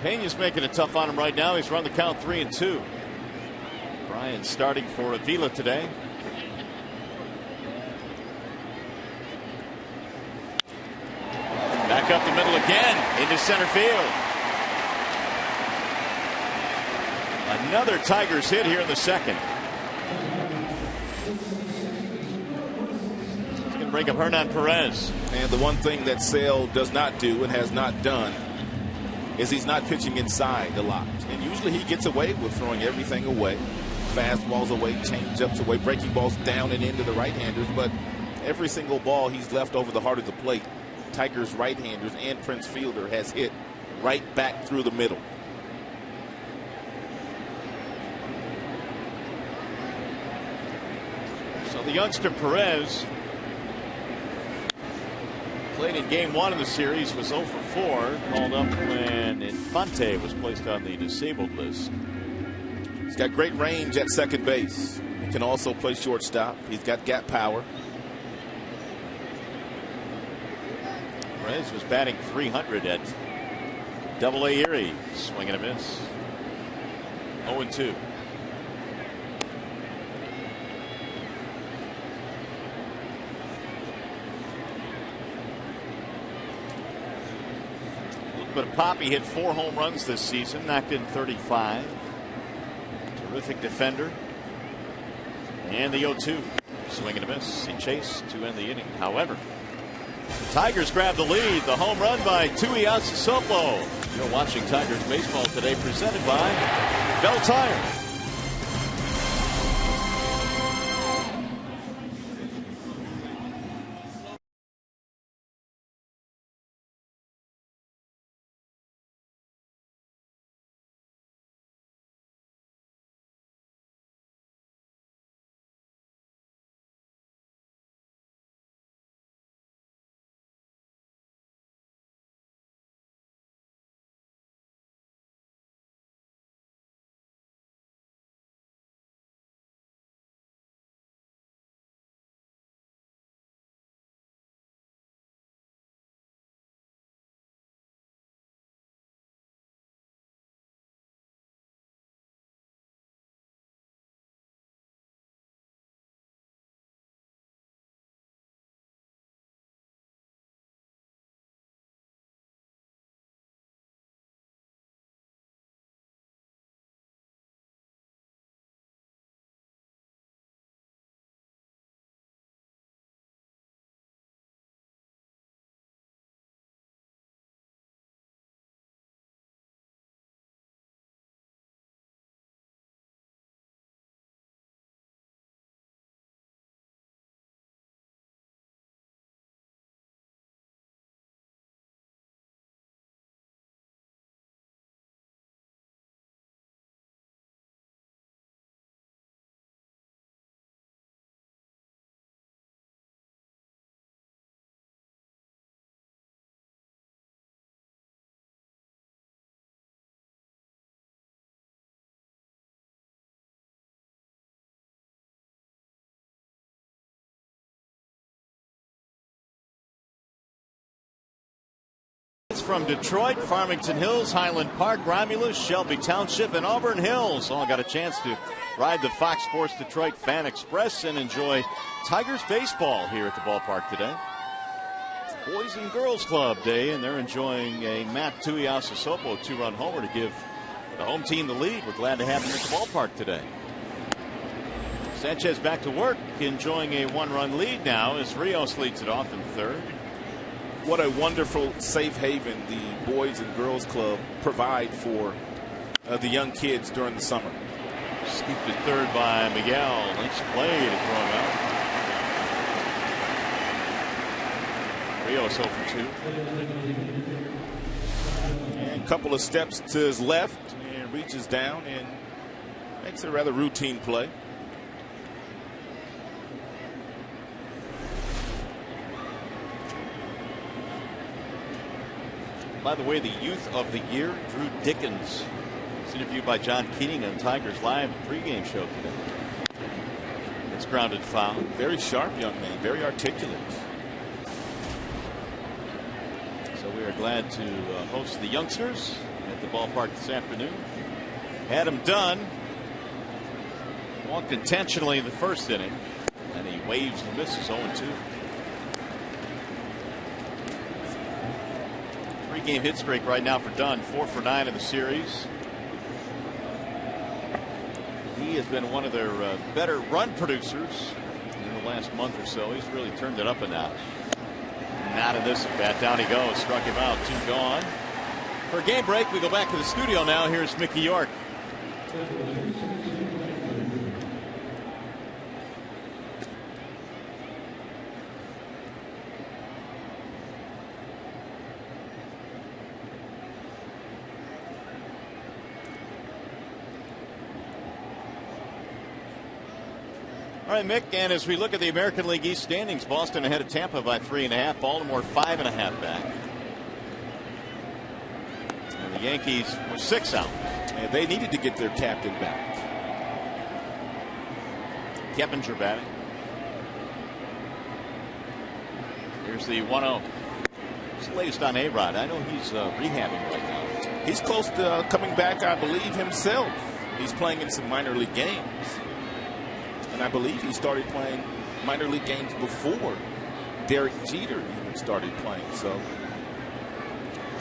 Pena's making it tough on him right now. He's run the count 3-2. Bryan starting for Avila today. Back up the middle Again into center field. Another Tigers hit here in the second. He's going to break up Hernan Perez. And the one thing that Sale does not do and has not done is he's not pitching inside a lot. And usually he gets away with throwing everything away. Fastballs away, changeups away, breaking balls down and into the right-handers. But every single ball he's left over the heart of the plate, Tigers right-handers and Prince Fielder has hit right back through the middle. So the youngster Perez played in game 1 of the series, was 0 for 4, called up when Infante was placed on the disabled list. He's got great range at second base. He can also play shortstop. He's got gap power. Perez was batting .300 at Double-A Erie. Swing and a miss. 0-2. But Poppy hit 4 home runs this season, knocked in 35. Terrific defender. And the 0-2. Swing and a miss. He chased to end the inning. However, the Tigers grab the lead. The home run by Tui Asasopo. You're watching Tigers baseball today, presented by Bell Tire. From Detroit, Farmington Hills, Highland Park, Romulus, Shelby Township, and Auburn Hills all got a chance to ride the Fox Sports Detroit Fan Express and enjoy Tigers baseball here at the ballpark today. It's Boys and Girls Club Day, and they're enjoying a Matt Tui Asasopo 2-run homer to give the home team the lead. We're glad to have him at the ballpark today. Sanchez back to work, enjoying a 1-run lead now as Rios leads it off in third. What a wonderful safe haven the Boys and Girls Club provide for the young kids during the summer. Scooped at third by Miguel. Nice play to throw him out. Rios 0 for 2. And a couple of steps to his left and reaches down and makes a rather routine play. By the way, the Youth of the Year, Drew Dickens, was interviewed by John Keating on Tigers Live pregame show today. It's grounded foul. Very sharp young man, very articulate. So we are glad to host the youngsters at the ballpark this afternoon. Had him done. Walked intentionally in the first inning, and he waves and misses 0-2. 3-game hit streak right now for Dunn. 4 for 9 in the series. He has been one of their better run producers in the last month or so. He's really turned it up a notch. Not in this at bat. Down he goes. Struck him out. 2 gone. For a game break, we go back to the studio now. Here's Mickey York. All right, Mick, and as we look at the American League East standings, Boston ahead of Tampa by 3.5, Baltimore 5.5 back. And the Yankees were 6 out. And they needed to get their captain back. Keppinger batting. Here's the 1-0. It's the latest on A-Rod. I know he's rehabbing right now. He's close to coming back, I believe, himself. He's playing in some minor league games. And I believe he started playing minor league games before Derek Jeter even started playing. So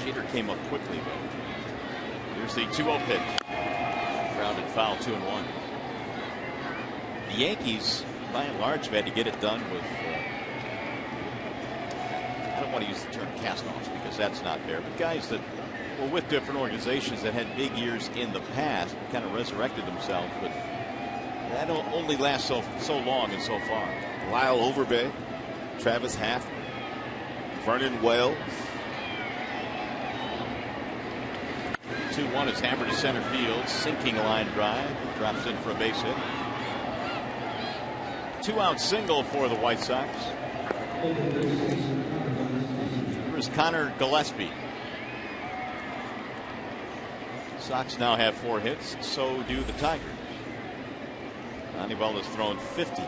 Jeter came up quickly, though. Here's the 2-0 pitch. Grounded foul, 2-1. The Yankees, by and large, have had to get it done with, I don't want to use the term cast-offs because that's not fair, but guys that were with different organizations that had big years in the past, kind of resurrected themselves, but that only lasts so long and so far. Lyle Overbay, Travis Haft, Vernon Wells. 2-1 is hammered to center field. Sinking line drive. Drops in for a base hit. 2-out single for the White Sox. Here's Connor Gillespie. Sox now have 4 hits. So do the Tigers. Anibal has thrown 50.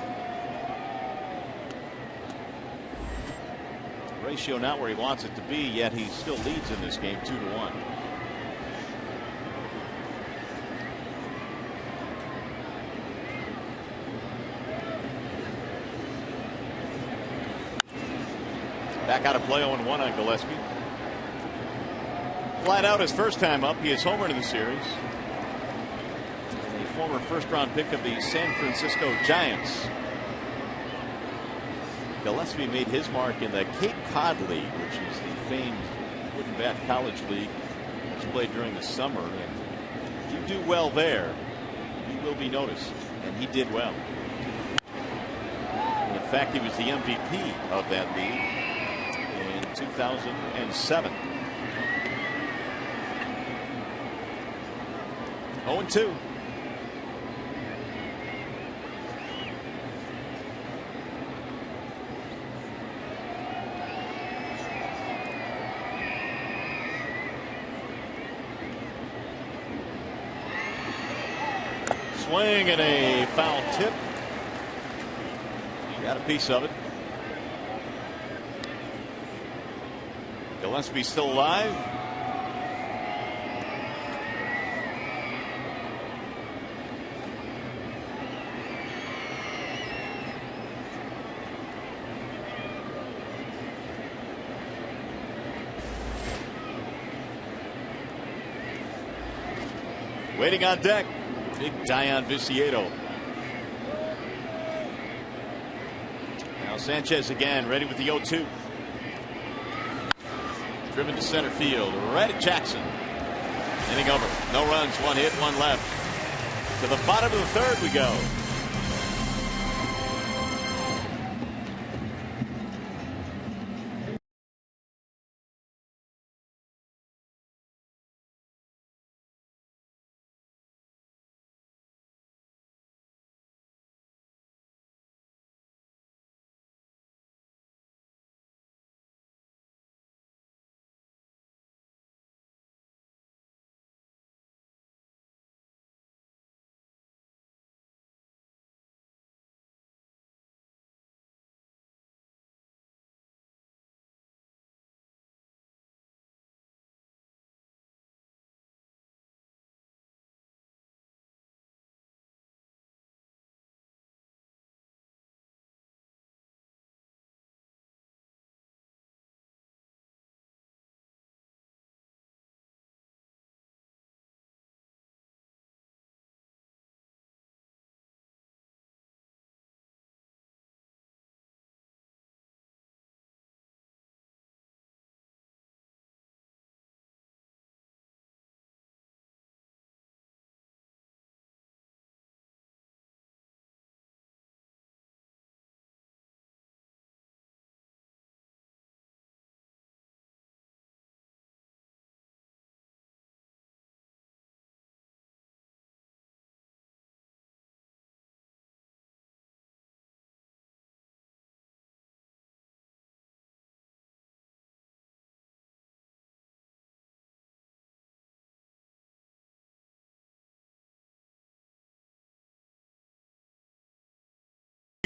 Ratio not where he wants it to be, yet he still leads in this game 2-1. Back out of play 0-1 on Gillespie. Flat out his first time up. He is homered in the series. Former first-round pick of the San Francisco Giants. Gillespie made his mark in the Cape Cod League, which is the famed wooden bat college league that's played during the summer. And if you do well there, you will be noticed, and he did well. In fact, he was the MVP of that league in 2007. 0-2. Swing and a foul tip. Got a piece of it. Gillespie still alive. Waiting on deck. Big Dion Viciedo. Now Sanchez again, ready with the 0-2. Driven to center field, right at Jackson. Inning over. No runs, 1 hit, 1 left. To the bottom of the 3rd we go.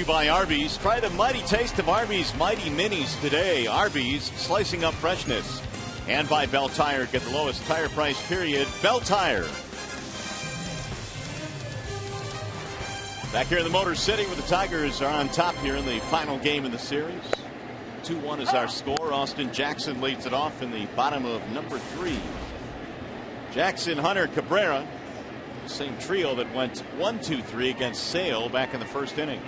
By Arby's. Try the mighty taste of Arby's Mighty Minis today. Arby's, slicing up freshness. And by Bell Tire, get the lowest tire price period. Bell Tire. Back here in the Motor City where the Tigers are on top here in the final game of the series. 2-1 is our score. Austin Jackson leads it off in the bottom of number 3. Jackson, Hunter, Cabrera. Same trio that went 1-2-3 against Sale back in the first inning.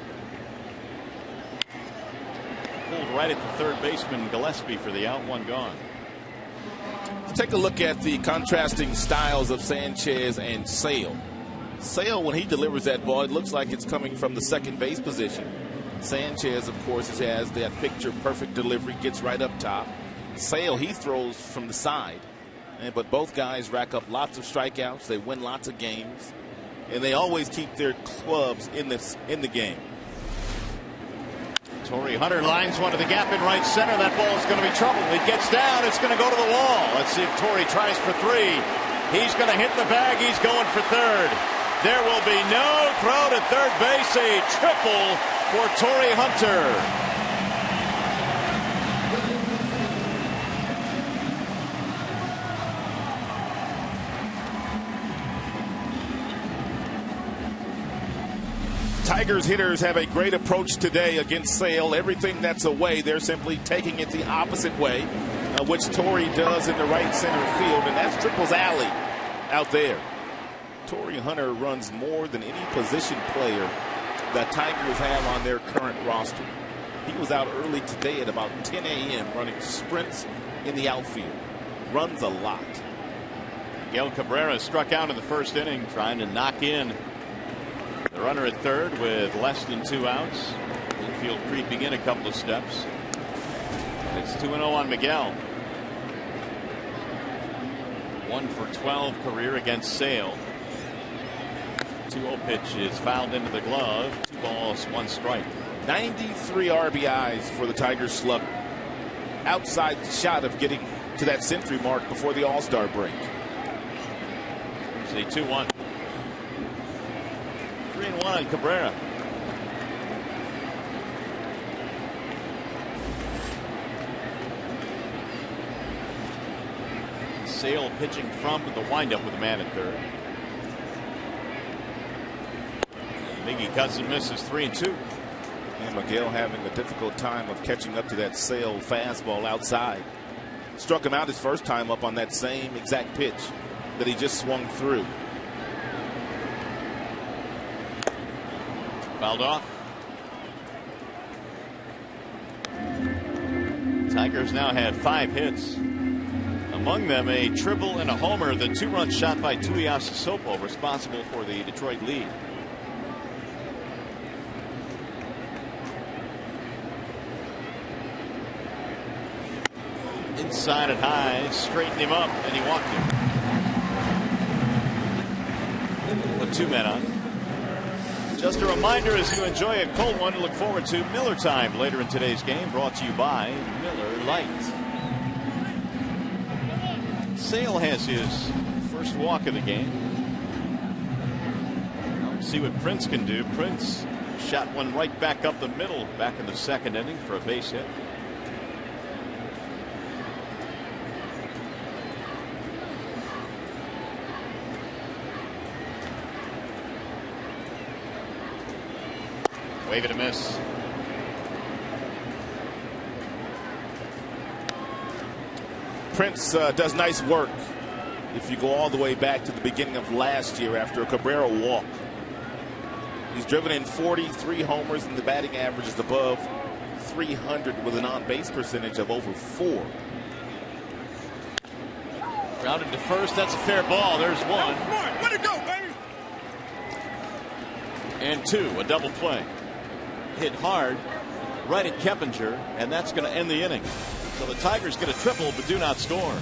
Pulled right at the third baseman Gillespie for the out, 1 gone. Let's take a look at the contrasting styles of Sanchez and Sale. Sale, when he delivers that ball, it looks like it's coming from the second base position. Sanchez, of course, has that picture perfect delivery, gets right up top. Sale, he throws from the side. But both guys rack up lots of strikeouts. They win lots of games. And they always keep their clubs in the game. Torrey Hunter lines one to the gap in right center. That ball is going to be trouble. It gets down. It's going to go to the wall. Let's see if Torrey tries for 3. He's going to hit the bag. He's going for third. There will be no throw to third base. A triple for Torrey Hunter. Tigers hitters have a great approach today against Sale. Everything that's away, they're simply taking it the opposite way, which Torrey does in the right center field, and that's Triple's alley out there. Torrey Hunter runs more than any position player that Tigers have on their current roster. He was out early today at about 10 a.m. running sprints in the outfield. Runs a lot. Miguel Cabrera struck out in the first inning, trying to knock in the runner at third with less than 2 outs. Infield creeping in a couple of steps. It's 2-0 on Miguel. 1 for 12 career against Sale. 2-0 pitch is fouled into the glove. 2 balls, 1 strike. 93 RBIs for the Tigers slugger. Outside shot of getting to that century mark before the All-Star break. See 2-1. 3-1 on Cabrera. Sale pitching from the windup with a man at third. Miggy Cousin misses 3-2. And Miguel having a difficult time of catching up to that Sale fastball outside. Struck him out his first time up on that same exact pitch that he just swung through. Fouled off. Tigers now had 5 hits. Among them a triple and a homer. The 2-run shot by Tuiasa Sopo responsible for the Detroit lead. Inside and high, straightened him up, and he walked him. Put 2 men on. Just a reminder as you enjoy a cold one to look forward to Miller Time later in today's game, brought to you by Miller Lite. Sale has his first walk of the game. We'll see what Prince can do. Prince shot one right back up the middle back in the second inning for a base hit. Wave it a miss. Prince does nice work if you go all the way back to the beginning of last year after a Cabrera walk. He's driven in 43 homers, and the batting average is above 300 with an on-base percentage of over 4. Grounded to first. That's a fair ball. There's 1. Way to go, baby! And 2. A double play. Hit hard right at Keppinger, and that's going to end the inning. So the Tigers get a triple but do not score.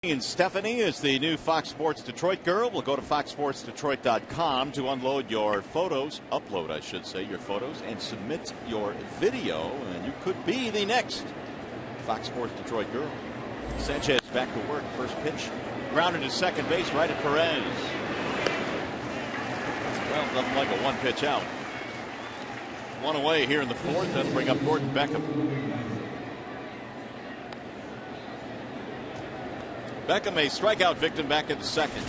And Stephanie is the new Fox Sports Detroit girl. We'll go to foxsportsdetroit.com to unload your photos, upload, I should say, your photos, and submit your video. And you could be the next Fox Sports Detroit girl. Sanchez back to work. First pitch. Grounded to second base, right at Perez. Well, nothing like a one pitch out. One away here in the fourth. That'll bring up Gordon Beckham. Beckham, a strikeout victim, back in the second.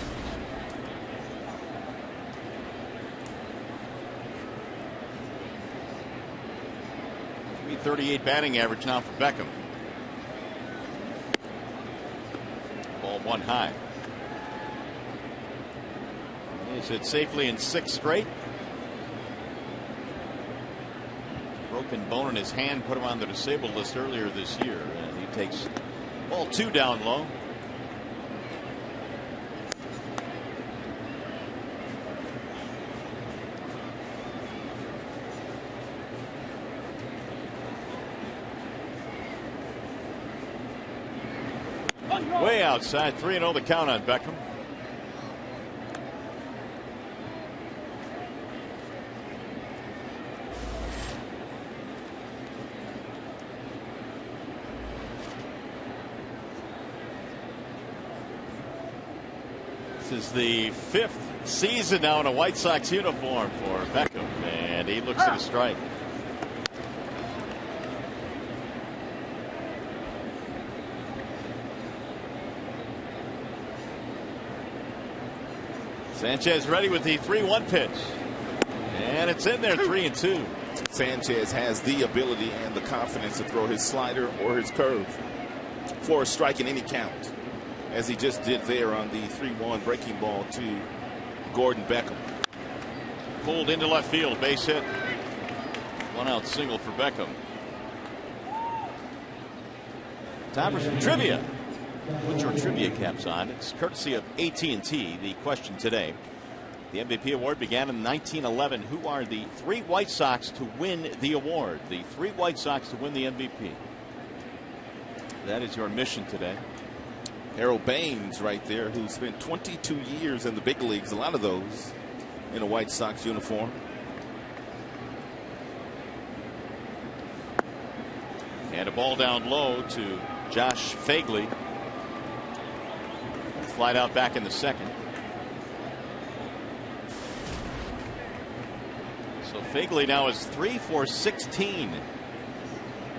.338 batting average now for Beckham. Ball one high. He's hit safely in 6 straight. Broken bone in his hand put him on the disabled list earlier this year, and he takes ball 2 down low. Way outside, 3-0 the count on Beckham. This is the 5th season now in a White Sox uniform for Beckham, and he looks at a strike. Sanchez ready with the 3-1 pitch. And it's in there, 3-2. Sanchez has the ability and the confidence to throw his slider or his curve for a strike in any count, as he just did there on the 3-1 breaking ball to Gordon Beckham. Pulled into left field, base hit. 1-out single for Beckham. Time for some trivia. Put your trivia caps on. It's courtesy of AT DET. The question today: the MVP award began in 1911. Who are the 3 White Sox to win the award? The 3 White Sox to win the MVP. That is your mission today. Harold Baines right there, who spent 22 years in the big leagues, a lot of those in a White Sox uniform. And a ball down low to Josh Fagley. Flied out back in the second. So Fagley now is 3 for 16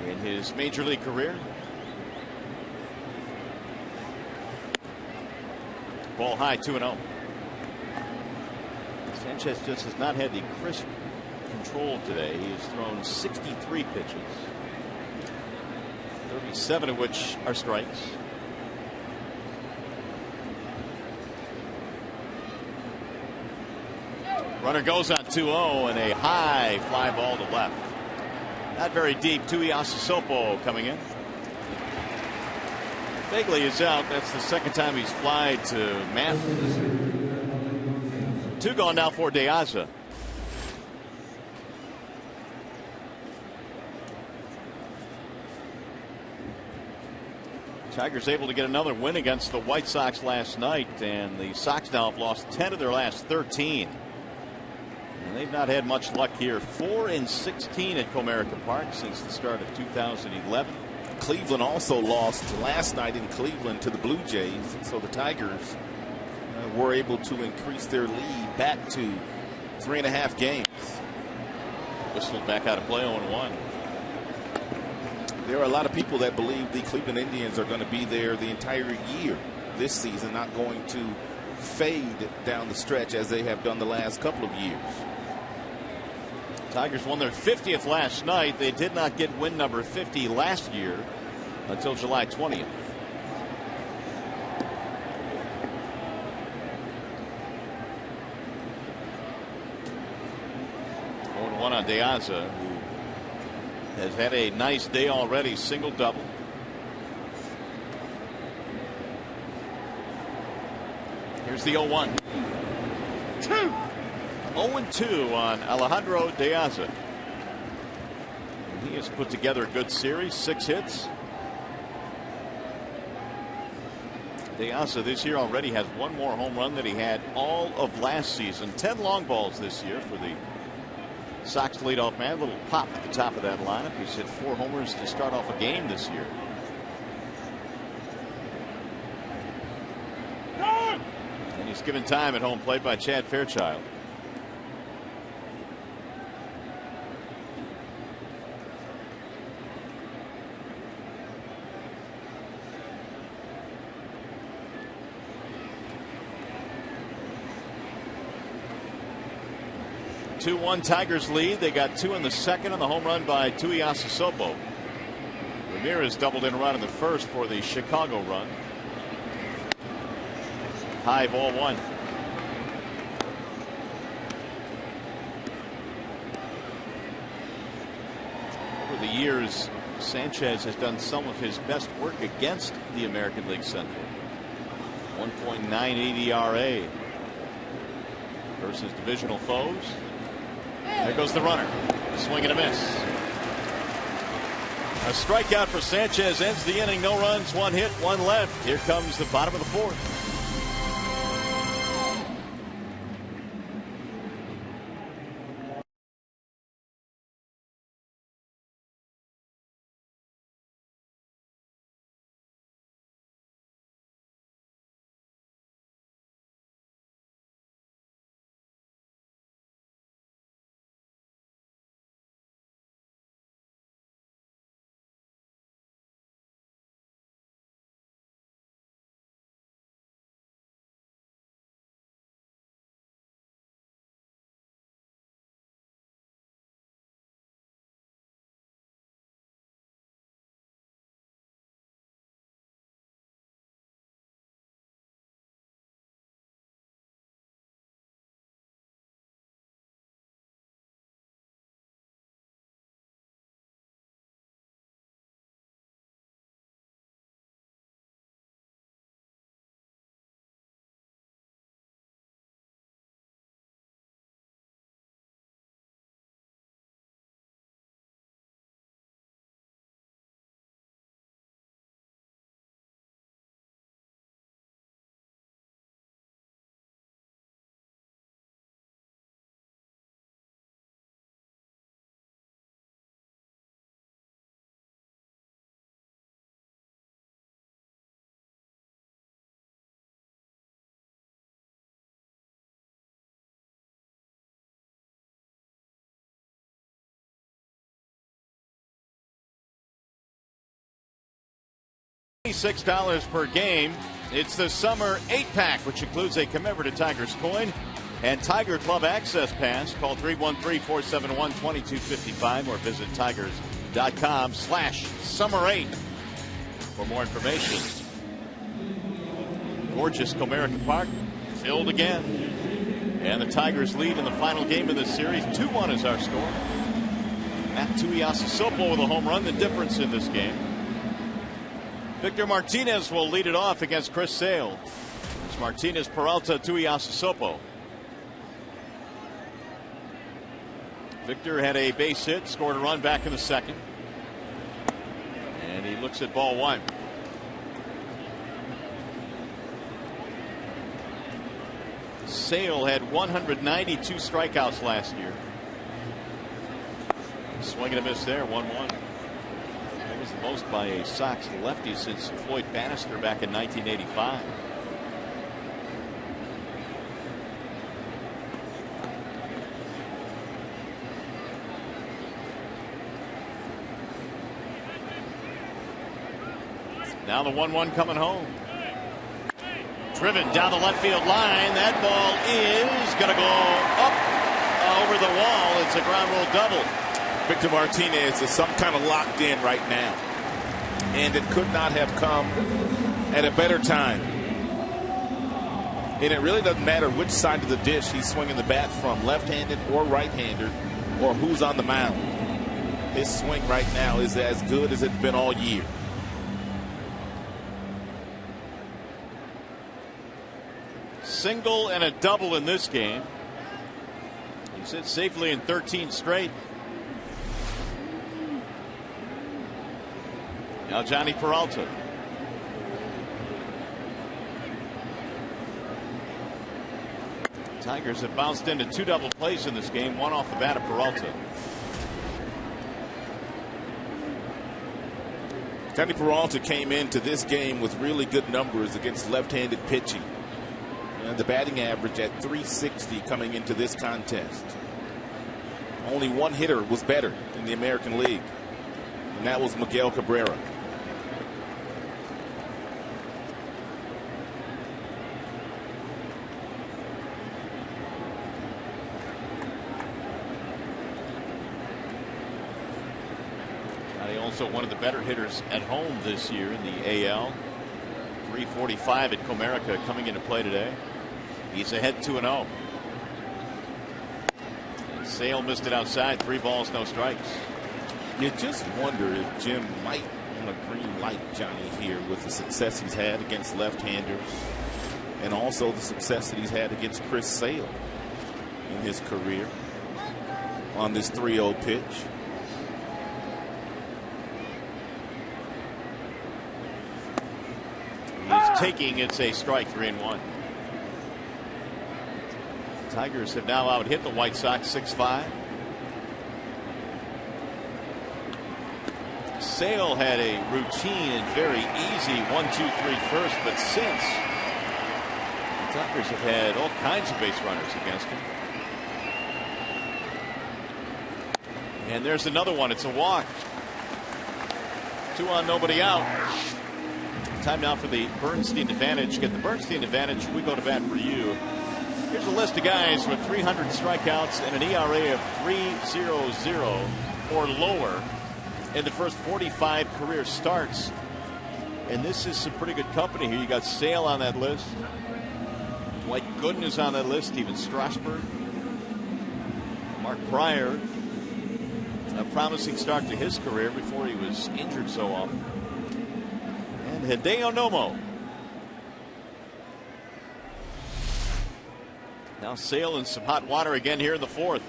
in his major league career. Ball high, 2-0. Sanchez just has not had the crisp control today. He has thrown 63 pitches, 37 of which are strikes. Runner goes on 2-0, and a high fly ball to left. Not very deep. Tui Asasopo coming in. Fagley is out. That's the second time he's flied to Mathis. 2 gone now for De Aza. Tigers able to get another win against the White Sox last night, and the Sox now have lost 10 of their last 13. And they've not had much luck here. 4-16 at Comerica Park since the start of 2011. Cleveland also lost last night in Cleveland to the Blue Jays, so the Tigers were able to increase their lead back to 3.5 games. Whistled back out of play, 0-1. There are a lot of people that believe the Cleveland Indians are going to be there the entire year this season, not going to fade down the stretch as they have done the last couple of years. Tigers won their 50th last night. They did not get win number 50 last year until July 20th. One on De Aza, who has had a nice day already, single double. Here's the 0-1. 0-2 on Alejandro De Aza. He has put together a good series, 6 hits. De Piazza this year already has one more home run than he had all of last season. 10 long balls this year for the Sox leadoff man. A little pop at the top of that lineup. He's hit 4 homers to start off a game this year. And he's given time at home plate by Chad Fairchild. Two 2-1 Tigers lead. They got 2 in the second on the home run by Tuiasa Sopo. Ramirez doubled in a run in the first for the Chicago run. High ball 1. Over the years, Sanchez has done some of his best work against the American League Central. 1.98 ERA versus divisional foes. There goes the runner. Swing and a miss. A strikeout for Sanchez ends the inning. No runs, 1 hit, 1 left. Here comes the bottom of the 4th. $26 per game. It's the Summer 8-pack, which includes a commemorative Tigers coin and Tiger Club Access Pass. Call 313-471-2255 or visit tigers.com/summer8 for more information. Gorgeous Comerica Park filled again. And the Tigers lead in the final game of this series. 2-1 is our score. Matt Tuiasa Sopo with a home run, the difference in this game. Victor Martinez will lead it off against Chris Sale. It's Martinez, Peralta, Tuiasa Sopo. Victor had a base hit, scored a run back in the second. And he looks at ball 1. Sale had 192 strikeouts last year. Swing and a miss there, 1-1. That was the most by a Sox lefty since Floyd Bannister back in 1985. Now the 1-1 coming home. Driven down the left field line. That ball is going to go up over the wall. It's a ground rule double. Victor Martinez is some kind of locked in right now. And it could not have come at a better time. And it really doesn't matter which side of the dish he's swinging the bat from, left-handed or right-handed, or who's on the mound. His swing right now is as good as it's been all year. Single and a double in this game. He's hit safely in 13 straight. Now Johnny Peralta. Tigers have bounced into 2 double plays in this game, one off the bat of Peralta. Tony Peralta came into this game with really good numbers against left-handed pitching. And the batting average at .360 coming into this contest. Only one hitter was better in the American League, and that was Miguel Cabrera. Also one of the better hitters at home this year in the AL. 345 at Comerica coming into play today. He's ahead 2-0. Sale missed it outside. 3 balls, no strikes. You just wonder if Jim might want a green light Johnny here with the success he's had against left-handers and also the success that he's had against Chris Sale in his career on this 3-0 pitch. He's taking, it's a strike, 3-1. Tigers have now out hit the White Sox 6-5. Sale had a routine and very easy 1-2-3 first, but since the Tigers have had all kinds of base runners against him. And there's another one. It's a walk. 2 on, nobody out. Time now for the Bernstein advantage. Get the Bernstein advantage. We go to bat for you. Here's a list of guys with 300 strikeouts and an ERA of .300 or lower in the first 45 career starts. And this is some pretty good company here. You got Sale on that list. Dwight Gooden is on that list. Steven Strasburg. Mark Pryor. A promising start to his career before he was injured so often. And Hideo Nomo. Now Sale in some hot water again here in the 4th.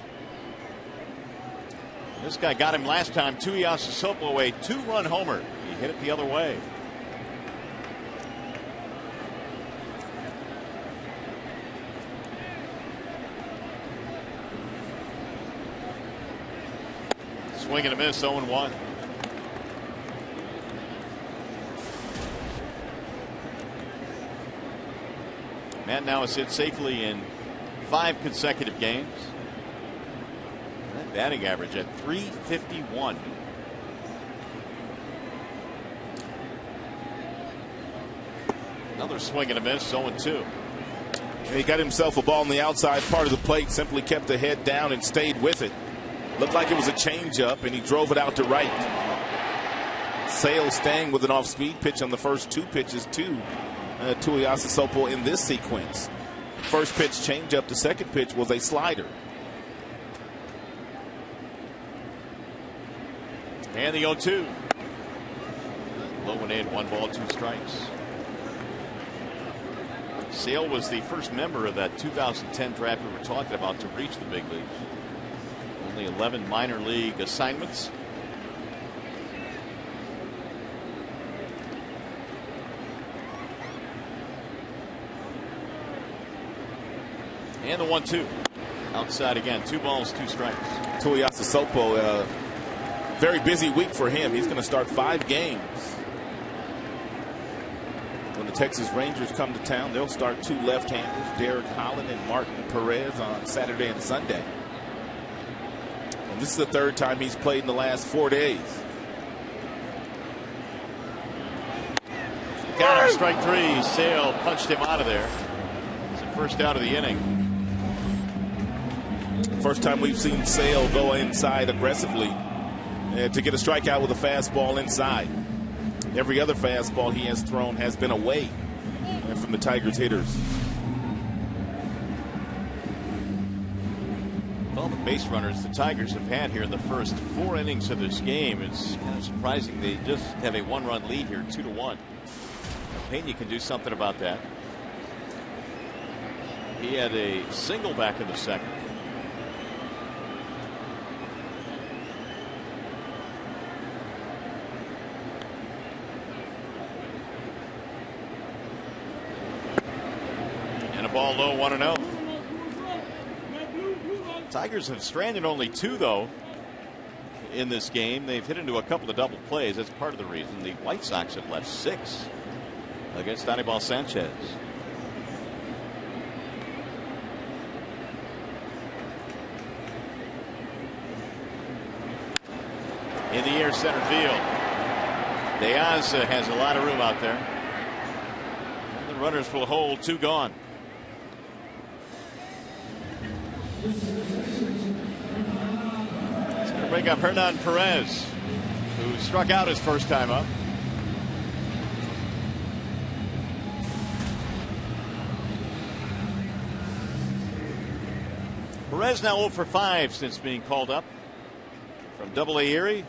This guy got him last time. Tuiasa Sopo, a 2-run homer. He hit it the other way. Swing and a miss, 0-1. Matt now has hit safely in 5 consecutive games. That batting average at .351. Another swing and a miss, 0-2. He got himself a ball on the outside part of the plate, simply kept the head down and stayed with it. Looked like it was a changeup, and he drove it out to right. Sale staying with an off-speed pitch on the first 2 pitches to Tuiasa Sopo in this sequence. First pitch changeup, the second pitch was a slider. And the 0-2. Low and in, 1 ball, 2 strikes. Sale was the first member of that 2010 draft we were talking about to reach the big leagues. Only 11 minor league assignments. And the 1-2. Outside again. 2 balls, 2 strikes. Tuiasa Sopo, very busy week for him. He's going to start 5 games. When the Texas Rangers come to town, they'll start 2 left-handers, Derek Holland and Martin Perez, on Saturday and Sunday. And this is the 3rd time he's played in the last 4 days. Got him, strike 3. Sale punched him out of there. It's the first out of the inning. First time we've seen Sale go inside aggressively to get a strikeout with a fastball inside. Every other fastball he has thrown has been away from the Tigers hitters. All the base runners the Tigers have had here in the first 4 innings of this game, it's kind of surprising they just have a 1-run lead here, 2-1. Pena can do something about that. He had a single back in the 2nd. And a ball low, 1-0. Tigers have stranded only 2, though, in this game. They've hit into a couple of double plays. That's part of the reason. The White Sox have left 6 against Anibal Sanchez. In the air, center field. Diaz has a lot of room out there. And the runners will hold. 2 gone. It's going to bring up Hernan Perez, who struck out his first time up. Perez now 0 for 5 since being called up from Double-A Erie.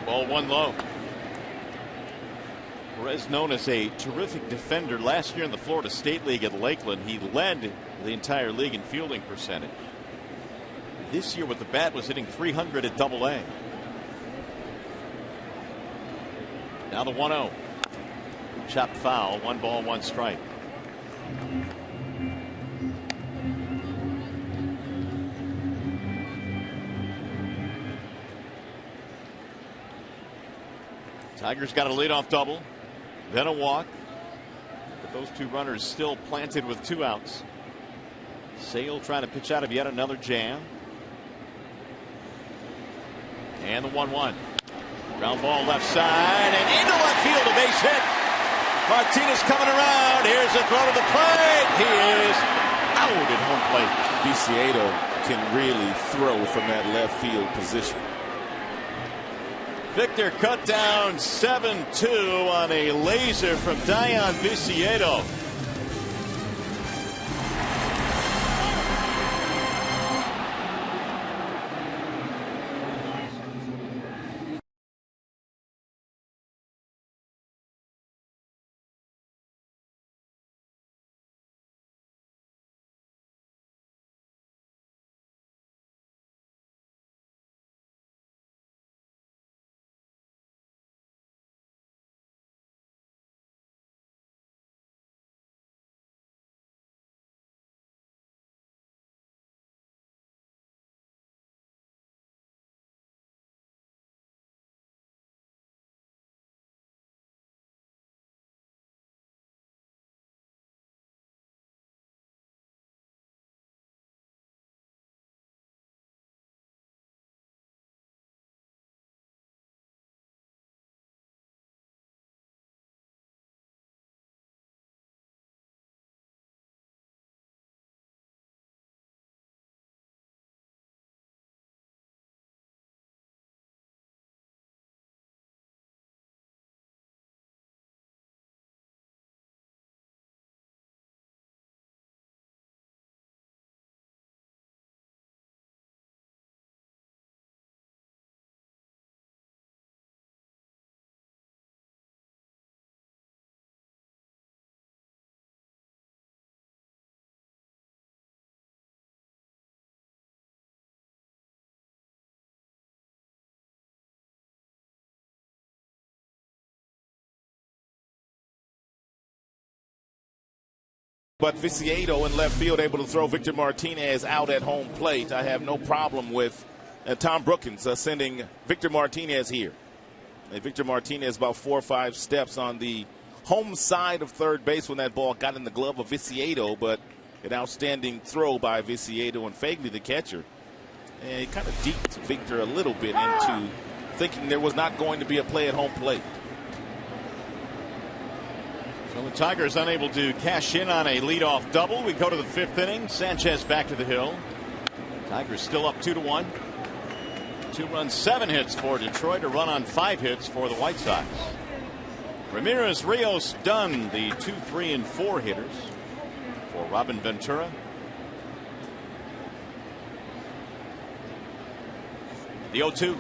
Ball 1 low. Perez, known as a terrific defender, last year in the Florida State League at Lakeland, he led the entire league in fielding percentage. This year with the bat was hitting .300 at Double-A. Now the 1-0. Chopped foul. 1 ball, 1 strike. Tigers got a leadoff double, then a walk, but those 2 runners still planted with 2 outs. Sale trying to pitch out of yet another jam. And the 1-1. Ground ball left side and into left field, a base hit. Martinez coming around. Here's a throw to the plate. He is out at home plate. Viciedo can really throw from that left field position. Victor cut down 7-2 on a laser from Dion Viciedo. But Viciedo in left field able to throw Victor Martinez out at home plate. I have no problem with Tom Brookins sending Victor Martinez here. And Victor Martinez about 4 or 5 steps on the home side of third base when that ball got in the glove of Viciedo, but an outstanding throw by Viciedo and Fagley, the catcher. And it kind of deeped Victor a little bit into thinking there was not going to be a play at home plate. So the Tigers unable to cash in on a leadoff double. We go to the 5th inning. Sanchez back to the hill. Tigers still up 2-1. 2 runs, 7 hits for Detroit. A run on 5 hits for the White Sox. Ramirez, Rios, Dunn, the 2, 3, and 4 hitters for Robin Ventura. The 0-2.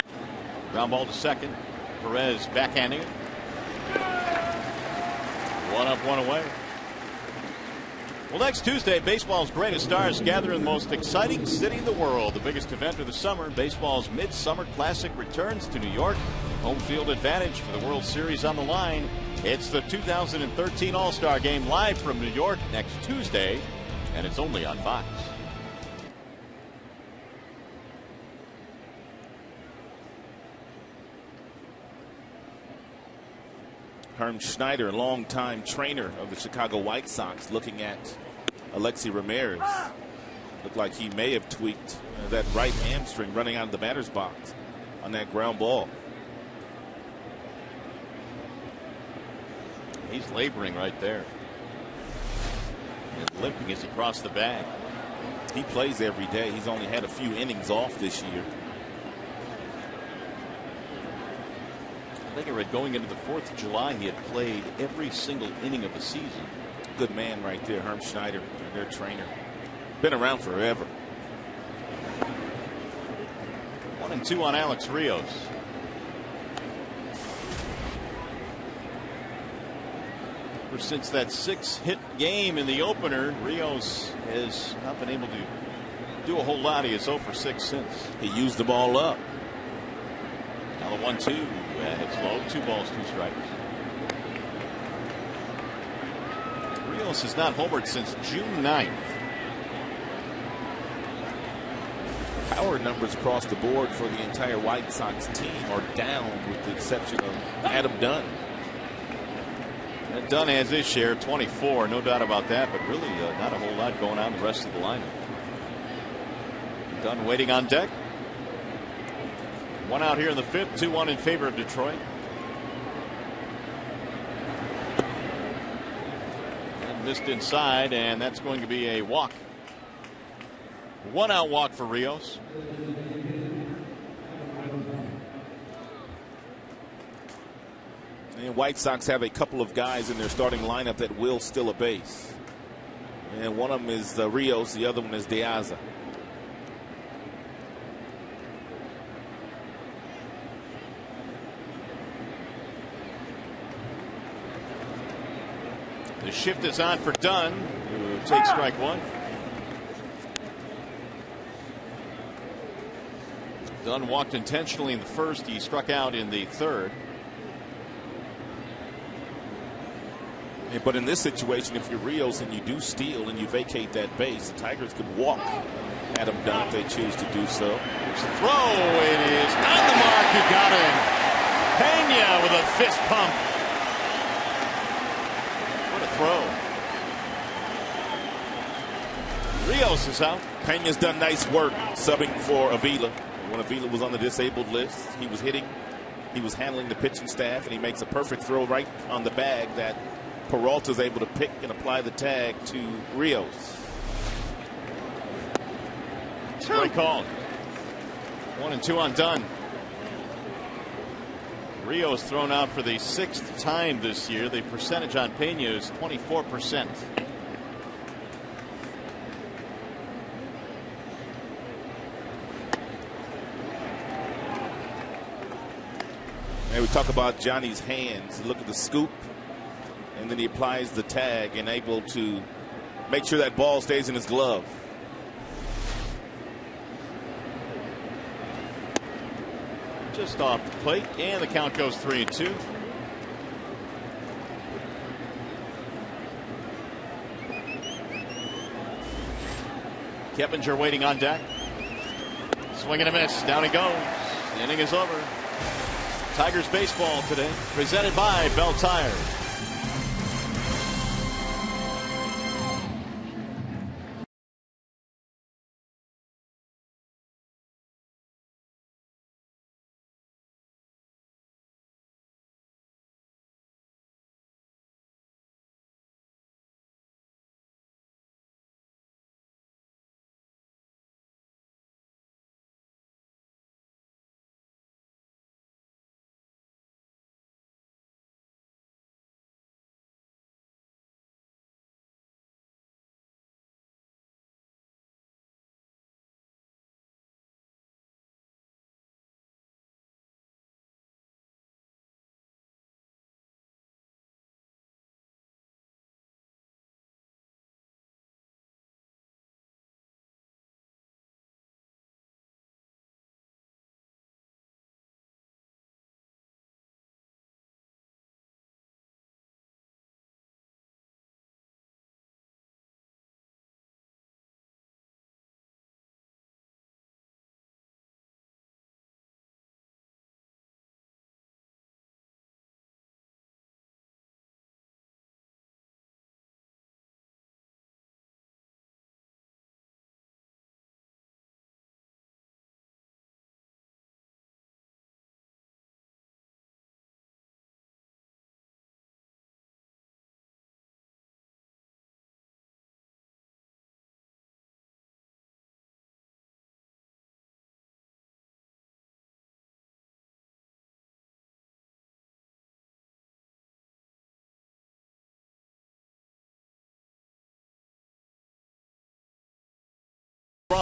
Ground ball to second. Perez backhanding it. One up, one away. Well, next Tuesday, baseball's greatest stars gather in the most exciting city in the world. The biggest event of the summer, baseball's Midsummer Classic returns to New York. Home field advantage for the World Series on the line. It's the 2013 All-Star Game live from New York next Tuesday, and it's only on Fox. Herm Schneider, longtime trainer of the Chicago White Sox, looking at Alexei Ramirez. Looked like he may have tweaked that right hamstring running out of the batter's box on that ground ball. He's laboring right there. And limping as he crossed the bag. He plays every day. He's only had a few innings off this year. I think I read going into the 4th of July, he had played every single inning of the season. Good man right there, Herm Schneider, their trainer. Been around forever. 1-2 on Alex Rios. Ever since that 6-hit game in the opener, Rios has not been able to do a whole lot. He is 0 for 6 since. He used the ball up. Now the 1-2. It's low. 2 balls, 2 strikes. Rios has not homered since June 9th. Power numbers across the board for the entire White Sox team are down, with the exception of Adam Dunn. And Dunn has his share, 24, no doubt about that, but really not a whole lot going on the rest of the lineup. Dunn waiting on deck. 1 out here in the 5th, 2-1 in favor of Detroit. And missed inside, and that's going to be a walk. 1 out walk for Rios. And White Sox have a couple of guys in their starting lineup that will steal a base. And one of them is Rios, the other one is De Aza. The shift is on for Dunn, who takes strike 1. Dunn walked intentionally in the 1st. He struck out in the 3rd. But in this situation, if you're Rios and you do steal and you vacate that base, the Tigers could walk Adam Dunn if they choose to do so. There's a throw. It is on the mark. He got him. Pena with a fist pump. What a throw. Rios is out. Pena's done nice work subbing for Avila. When Avila was on the disabled list, he was handling the pitching staff, and he makes a perfect throw right on the bag that Peralta's able to pick and apply the tag to Rios. Great call. 1-2 on Dunn. Rios thrown out for the 6th time this year. The percentage on Pena is 24%. And we talk about Johnny's hands. Look at the scoop, and then he applies the tag and able to make sure that ball stays in his glove. Just off the plate, and the count goes 3-2. Keppinger waiting on deck. Swing and a miss. Down he goes. The inning is over. Tigers baseball today, presented by Bell Tire.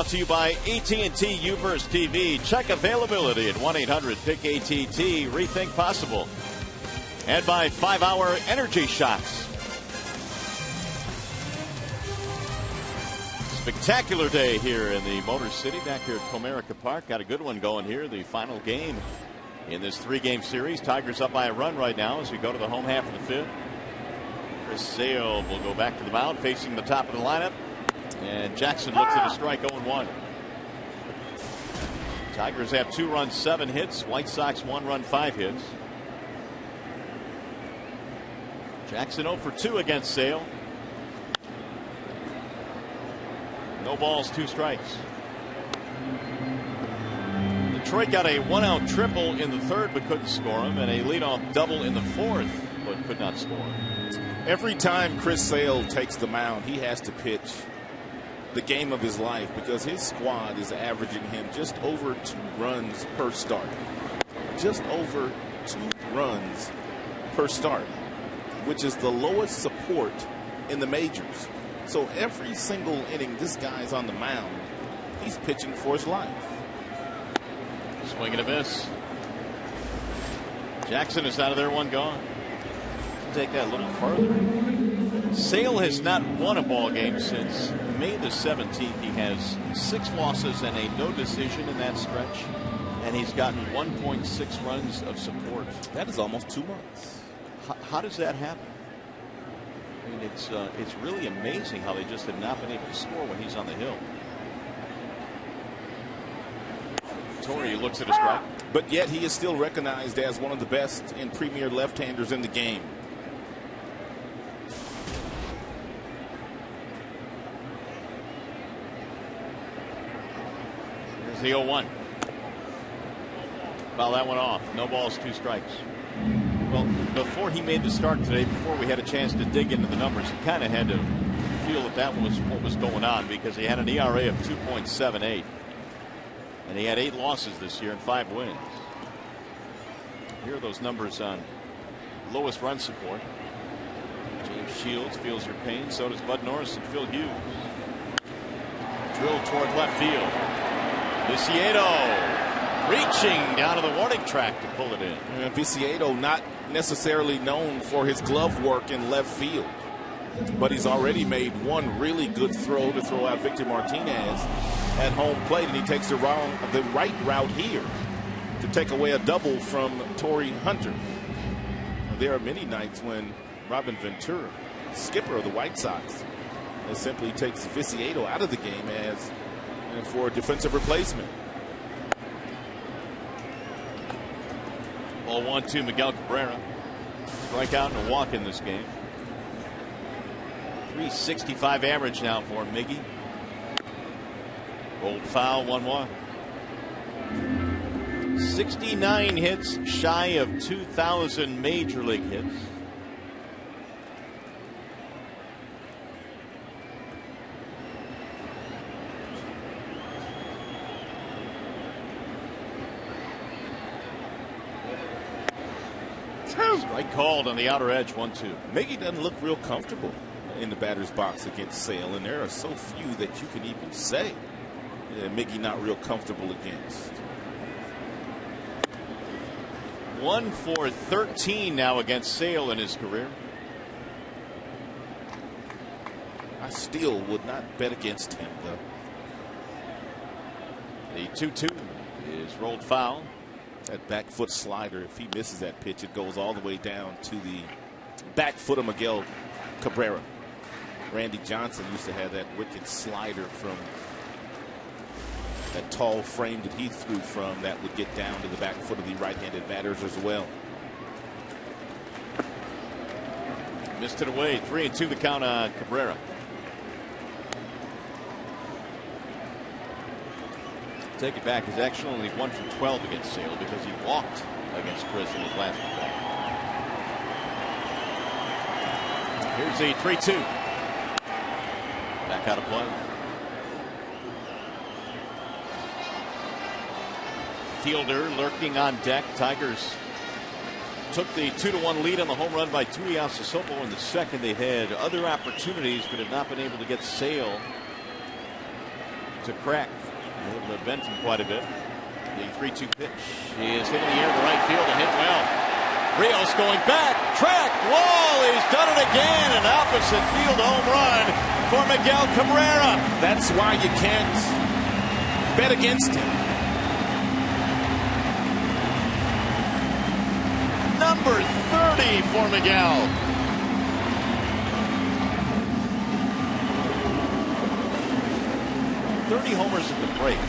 brought to you by AT&T U-verse TV. Check availability at 1-800-PICK-ATT. Rethink possible. And by 5-Hour Energy Shots. Spectacular day here in the Motor City, back here at Comerica Park. Got a good one going here. The final game in this 3-game series. Tigers up by a run right now as we go to the home half of the fifth. Chris Sale will go back to the mound, facing the top of the lineup. And Jackson looks at a strike, 0-1. Tigers have 2 runs, 7 hits. White Sox 1 run, 5 hits. Jackson 0 for 2 against Sale. No balls, 2 strikes. Detroit got a 1-out triple in the third but couldn't score him, and a leadoff double in the fourth but could not score. Every time Chris Sale takes the mound, he has to pitch the game of his life because his squad is averaging him just over 2 runs per start. Just over 2 runs per start, which is the lowest support in the majors. So every single inning this guy's on the mound, he's pitching for his life. Swing and a miss. Jackson is out of there, 1 gone. Take that a little further. Sale has not won a ball game since May the 17th. He has 6 losses and a no decision in that stretch, and he's gotten 1.6 runs of support. That is almost 2 months. How does that happen? I mean, it's really amazing how they just have not been able to score when he's on the hill. Torrey looks at his strike. But yet he is still recognized as one of the best in premier left-handers in the game. Here's the 0-1. Foul that one off. No balls, 2 strikes. Well, before he made the start today, before we had a chance to dig into the numbers, he kind of had to feel that was what was going on because he had an ERA of 2.78. And he had 8 losses this year and 5 wins. Here are those numbers on lowest run support. James Shields feels your pain. So does Bud Norris and Phil Hughes. Drilled toward left field. Viciedo reaching down to the warning track to pull it in. And Viciedo not necessarily known for his glove work in left field, but he's already made 1 really good throw to throw out Victor Martinez at home plate, and he takes the right route here to take away a double from Torrey Hunter. There are many nights when Robin Ventura, skipper of the White Sox, simply takes Viciedo out of the game for a defensive replacement. Ball 1 to Miguel Cabrera. Strikeout and a walk in this game. .365 average now for Miggy. Rolled foul, 1-1. 69 hits, shy of 2,000 major league hits. Strike called on the outer edge, 1-2. Miggy doesn't look real comfortable in the batter's box against Sale, and there are so few that you can even say Miggy not real comfortable against. 1 for 13 now against Sale in his career. I still would not bet against him, though. The 2-2 is rolled foul. That back foot slider, if he misses that pitch, it goes all the way down to the back foot of Miguel Cabrera. Randy Johnson used to have that wicked slider from that tall frame that he threw from that would get down to the back foot of the right-handed batters as well. Missed it away. 3-2 the count on Cabrera. Take it back. He's actually only 1 for 12 against Sale because he walked against Chris in his last at bat. Here's the 3-2. Back out of play. Fielder lurking on deck. Tigers took the 2-1 lead on the home run by Tuiasa Sopo in the second. They had other opportunities but have not been able to get Sale to crack. They've bent him quite a bit. The 3-2 pitch. He is hitting the air to right field and hit well. Rios going back. Track. Wall. He's done it again. An opposite field home run for Miguel Cabrera. That's why you can't bet against him. Number 30 for Miguel. Homers at the break.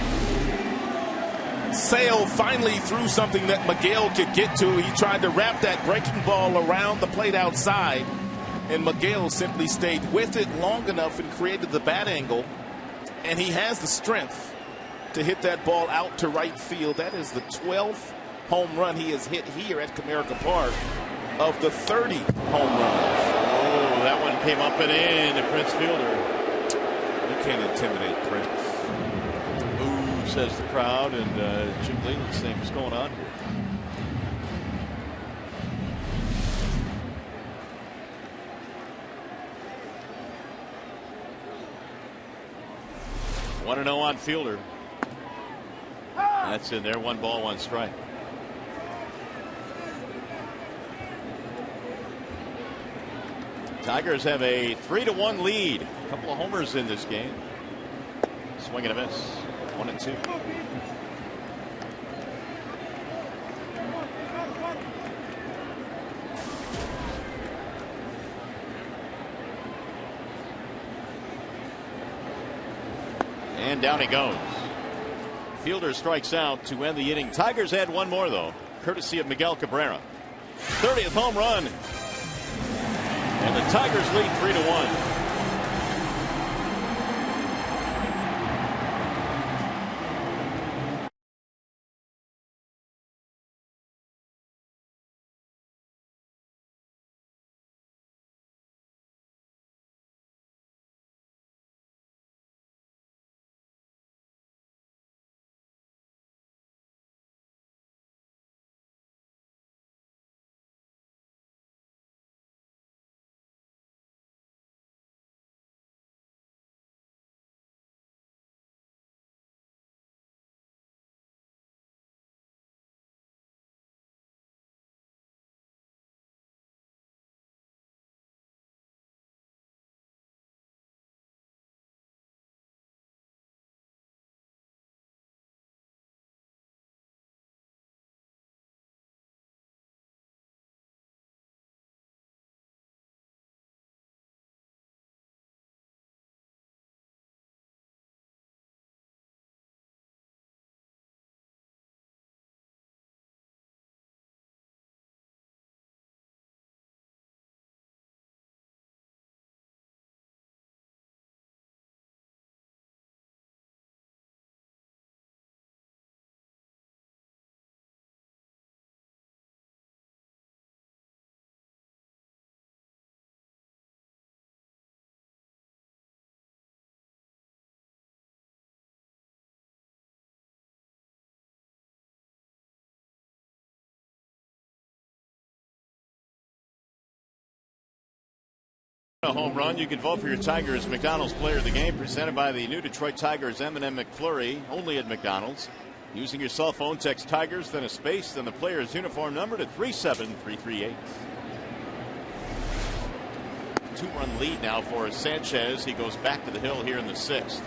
Sale finally threw something that Miguel could get to. He tried to wrap that breaking ball around the plate outside, and Miguel simply stayed with it long enough and created the bat angle. And he has the strength to hit that ball out to right field. That is the 12th home run he has hit here at Comerica Park of the 30 home runs. Oh, that one came up and in to Prince Fielder. You can't intimidate Prince. Ooh, says the crowd, and Jim Leland's saying, what's going on here? Want to know on Fielder. That's in there. 1 ball, 1 strike. Tigers have a 3-1 lead. A couple of homers in this game. Swing and a miss. 1-2. And down he goes. Fielder strikes out to end the inning. Tigers had 1 more, though, courtesy of Miguel Cabrera. 30th home run. And the Tigers lead 3-1. A home run. You can vote for your Tigers McDonald's Player of the Game, presented by the new Detroit Tigers M&M McFlurry, only at McDonald's. Using your cell phone, text Tigers, then a space, then the player's uniform number to 37338. 2-run lead now for Sanchez. He goes back to the hill here in the 6th.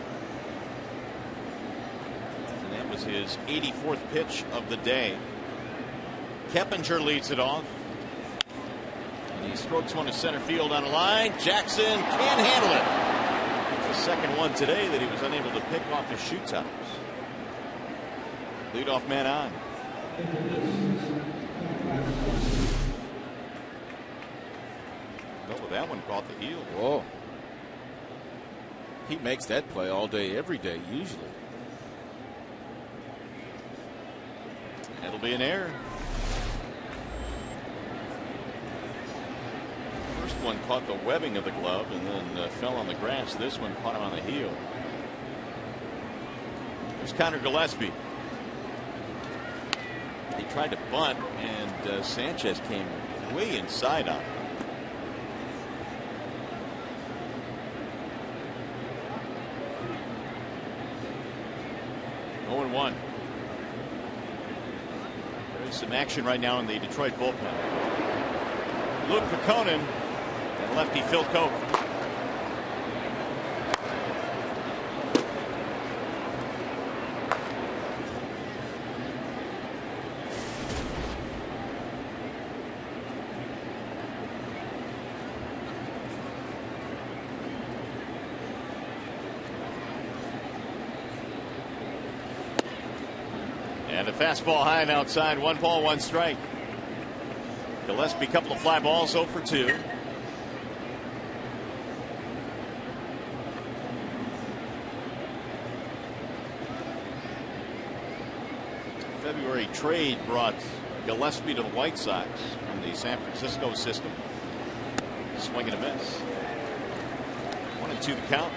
And that was his 84th pitch of the day. Keppinger leads it off. He strokes one to center field on a line. Jackson can't handle it. It's the second one today that he was unable to pick off his shoe tops. Leadoff man on. Oh, that one caught the heel. Whoa. He makes that play all day, every day, usually. That'll be an error. First one caught the webbing of the glove and then fell on the grass. This one caught him on the heel. There's Connor Gillespie. He tried to bunt, and Sanchez came way inside on him. 0-1. There's some action right now in the Detroit bullpen. Luke Peconin and lefty Phil Coke. And a fastball high and outside. 1 ball, 1 strike. Gillespie, couple of fly balls, 0 for 2. February trade brought Gillespie to the White Sox from the San Francisco system. Swing and a miss. 1-2 the count.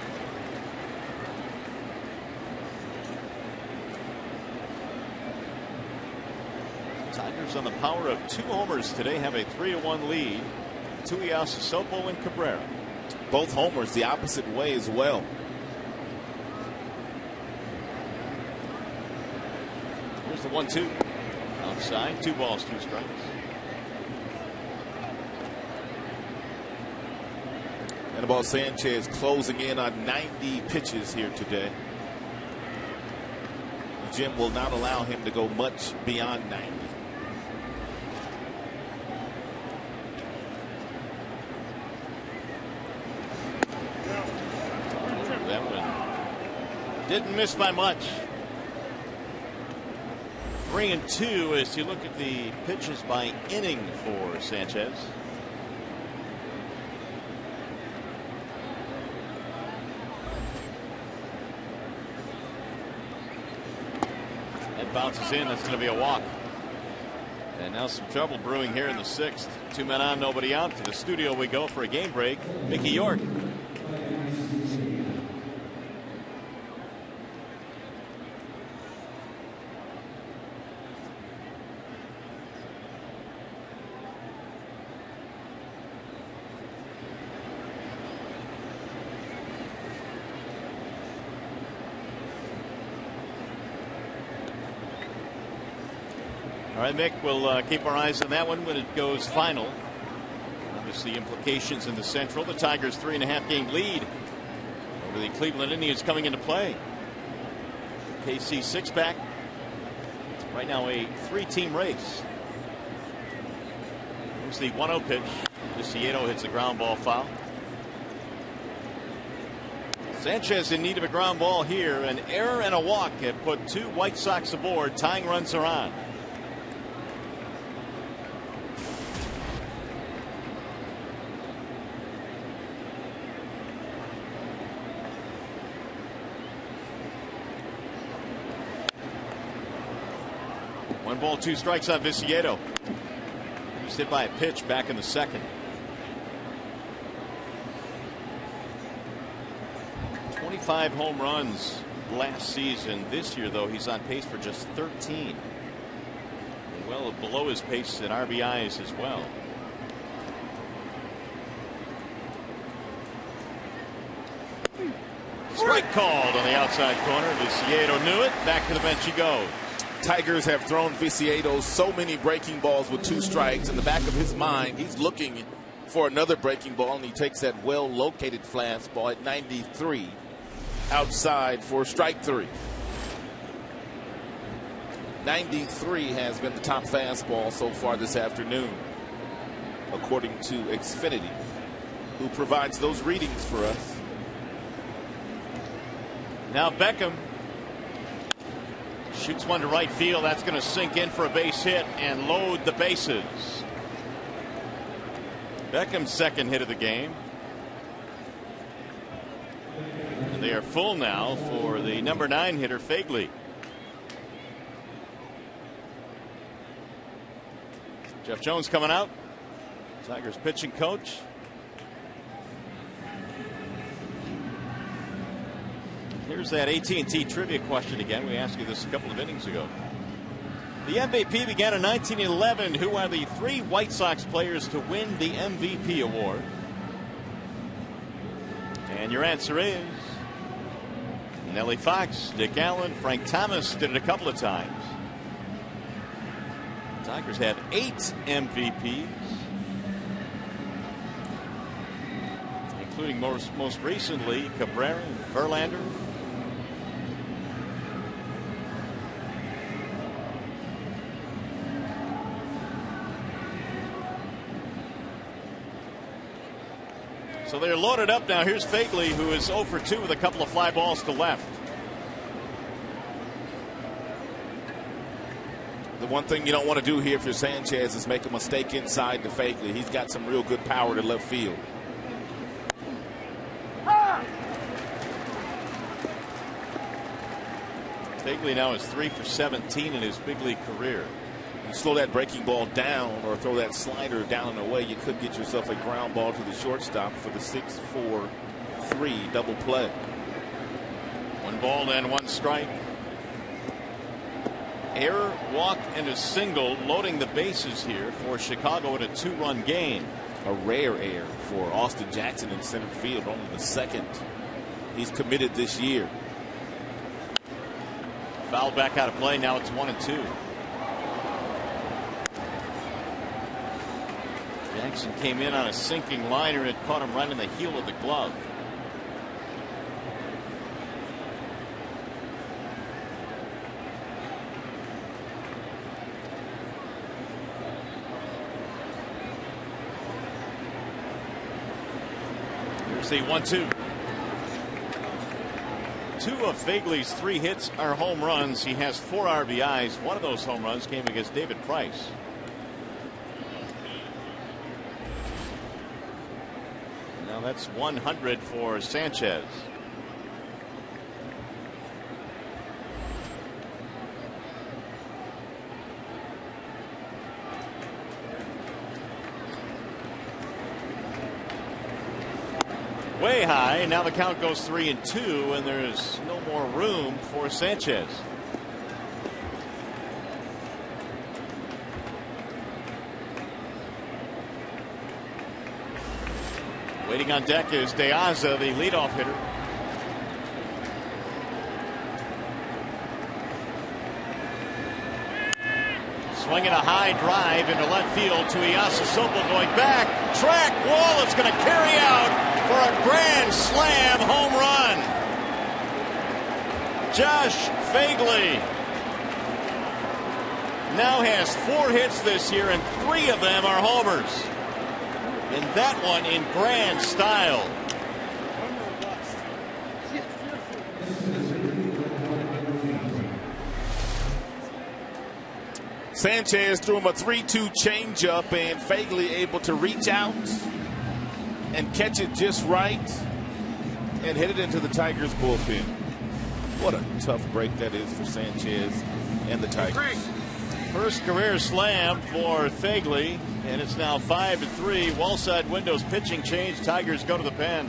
Tigers on the power of 2 homers today have a 3-1 lead. Tuiasa, Sopo, and Cabrera. Both homers the opposite way as well. Here's the 1-2 outside. 2 balls, 2 strikes. Anibal Sanchez closing in on 90 pitches here today. Jim will not allow him to go much beyond 90. That one didn't miss by much. 3-2 as you look at the pitches by inning for Sanchez. That bounces in. That's going to be a walk. And now some trouble brewing here in the 6th. 2 men on, nobody out. To the studio we go for a game break. Mickey York. All right, Mick, we'll keep our eyes on that one when it goes final. Obviously, implications in the Central. The Tigers' 3.5 game lead over the Cleveland Indians coming into play. KC 6-pack. Right now, a 3-team race. Here's the 1-0 pitch. Viciedo hits the ground ball foul. Sanchez in need of a ground ball here. An error and a walk have put 2 White Sox aboard. Tying runs are on. One ball, 2 strikes on Viciedo. He was hit by a pitch back in the 2nd. 25 home runs last season. This year, though, he's on pace for just 13. Well below his pace at RBIs as well. Strike called on the outside corner. Viciedo knew it. Back to the bench he goes. Tigers have thrown Viciedo so many breaking balls with 2 strikes. In the back of his mind, he's looking for another breaking ball, and he takes that well-located fastball at 93 outside for strike 3. 93 has been the top fastball so far this afternoon, according to Xfinity, who provides those readings for us. Now Beckham shoots one to right field. That's going to sink in for a base hit and load the bases. Beckham's 2nd hit of the game. And they are full now for the number 9 hitter, Fagley. Jeff Jones coming out. Tigers pitching coach. Here's that AT&T trivia question again. We asked you this a couple of innings ago. The MVP began in 1911. Who are the 3 White Sox players to win the MVP award? And your answer is Nellie Fox, Dick Allen, Frank Thomas did it a couple of times. The Tigers have 8 MVPs, including most recently Cabrera and Verlander. So they're loaded up now. Here's Fagley, who is 0 for 2 with a couple of fly balls to left. The one thing you don't want to do here for Sanchez is make a mistake inside to Fagley. He's got some real good power to left field. Fagley now is 3 for 17 in his big league career. You slow that breaking ball down or throw that slider down and away, you could get yourself a ground ball to the shortstop for the 6-4-3 double play. 1 ball and 1 strike. Error, walk, and a single, loading the bases here for Chicago at a 2-run game. A rare error for Austin Jackson in center field, only the second he's committed this year. Foul back out of play. Now it's 1-2. Jackson came in on a sinking liner. It caught him right in the heel of the glove. Here's the 1-2. 2 of Fagley's 3 hits are home runs. He has 4 RBIs. One of those home runs came against David Price. Now that's 100 for Sanchez. Way high. Now the count goes 3-2, and there's no more room for Sanchez. Waiting on deck is De Aza, the leadoff hitter. Swinging a high drive into left field to Iyasu going back. Track wall. It's going to carry out for a grand slam home run. Josh Fagley now has 4 hits this year, and 3 of them are homers. And that one in grand style. Sanchez threw him a 3-2 changeup, and Fagley able to reach out and catch it just right and hit it into the Tigers bullpen. What a tough break that is for Sanchez and the Tigers. First career slam for Fagley, and it's now 5-3. Wallside Windows pitching change. Tigers go to the pen.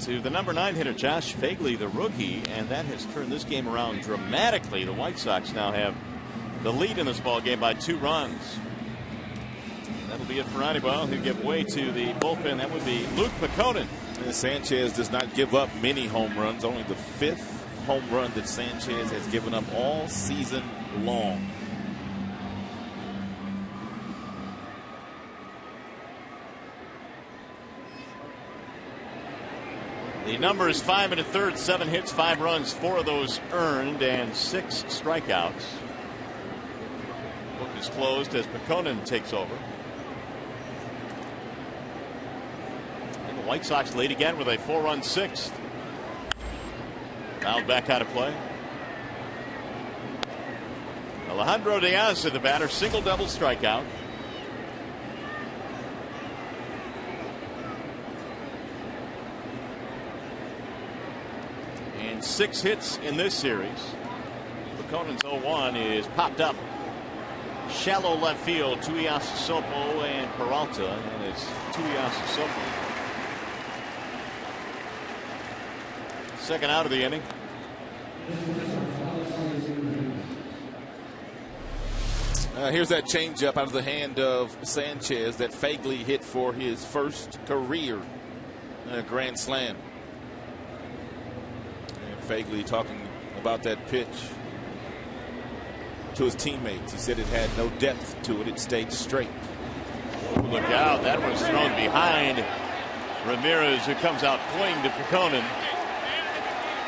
to the number 9 hitter, Josh Fagley, the rookie, and that has turned this game around dramatically. The White Sox now have the lead in this ball game by 2 runs. That'll be it for Anibal. He'll give way to the bullpen. That would be Luke Peconin. And Sanchez does not give up many home runs. Only the 5th home run that Sanchez has given up all season long. The number is 5 1/3, 7 hits, 5 runs, 4 of those earned, and 6 strikeouts. Book is closed as Peconin takes over. And the White Sox lead again with a 4-run 6th. Fouled back out of play. Alejandro Diaz to the batter, single double strikeout. And 6 hits in this series. Peconin's 0-1 is popped up. Shallow left field, Tuiasosopo and Peralta, and it's Tuiasosopo. Second out of the inning. Here's that changeup out of the hand of Sanchez that Fagley hit for his first career grand slam. And Fagley talking about that pitch to his teammates. He said it had no depth to it. It stayed straight. Look out. That one's thrown behind Ramirez, who comes out pointing to Peconin.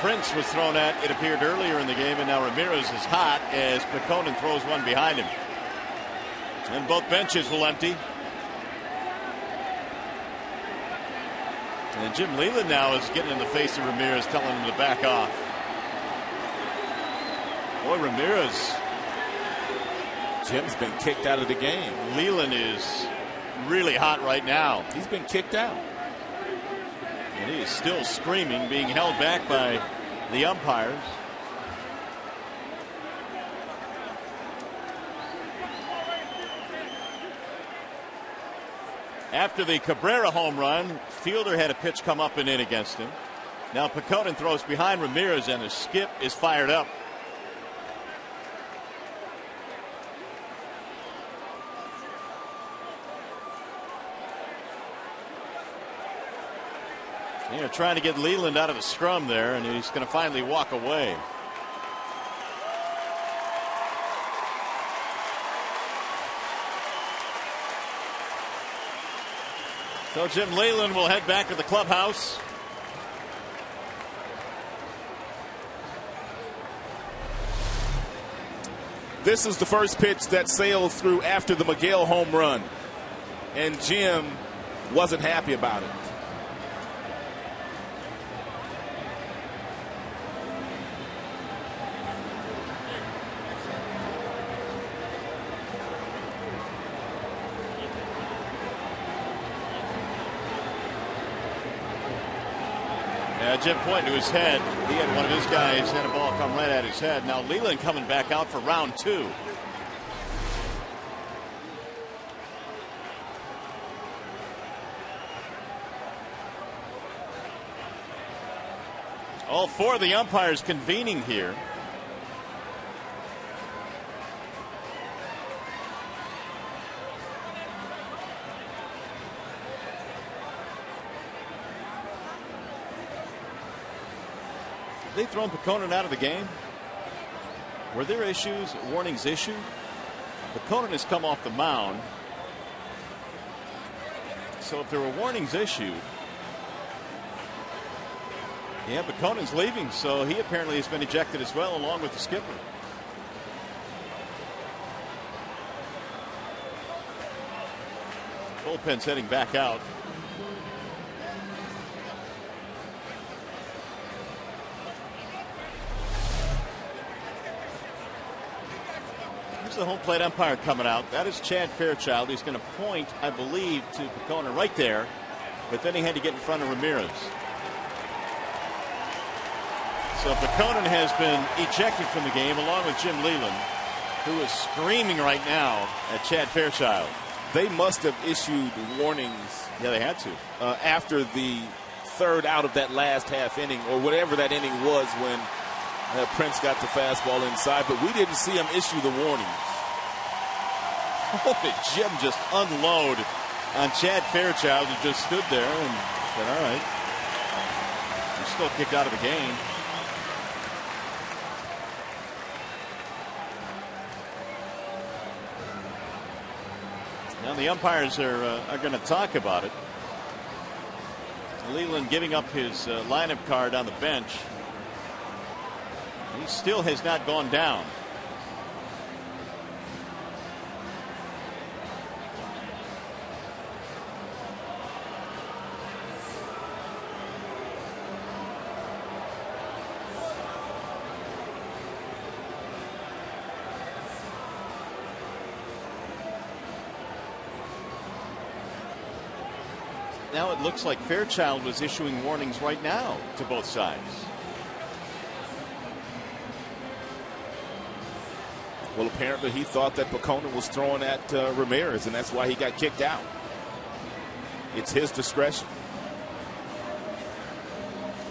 Prince was thrown at, it appeared, earlier in the game, and now Ramirez is hot as Peconin throws one behind him. And both benches will empty. And Jim Leland now is getting in the face of Ramirez, telling him to back off. Boy, Ramirez. Jim's been kicked out of the game. Leland is really hot right now. He's been kicked out. And he is still screaming, being held back by the umpires. After the Cabrera home run, Fielder had a pitch come up and in against him. Now Peconin throws behind Ramirez, and the skip is fired up. Trying to get Leland out of the scrum there, and he's going to finally walk away. So Jim Leland will head back to the clubhouse. This is the first pitch that sailed through after the Miguel home run, and Jim wasn't happy about it. Jim pointing to his head. He had one of his guys had a ball come right at his head. Now Leland coming back out for round 2. All 4 of the umpires convening here. They thrown Peconin out of the game? Were there issues, warnings issued? Peconin has come off the mound. So if there were warnings issued, yeah, Peconin's leaving, so he apparently has been ejected as well, along with the skipper. Bullpen's heading back out. The home plate umpire coming out. That is Chad Fairchild. He's going to point, I believe, to Peconin right there, but then he had to get in front of Ramirez. So Peconin has been ejected from the game, along with Jim Leland, who is screaming right now at Chad Fairchild. They must have issued warnings. Yeah, they had to. After the third out of that last half inning, or whatever that inning was when Prince got the fastball inside, but we didn't see him issue the warnings. Oh, did Jim just unload on Chad Fairchild, who just stood there and said, all right, he's still kicked out of the game. Now the umpires are going to talk about it. Leland giving up his lineup card on the bench. He still has not gone down. Now it looks like Fairchild was issuing warnings right now to both sides. Well, apparently he thought that Pecona was throwing at Ramirez, and that's why he got kicked out. It's his discretion.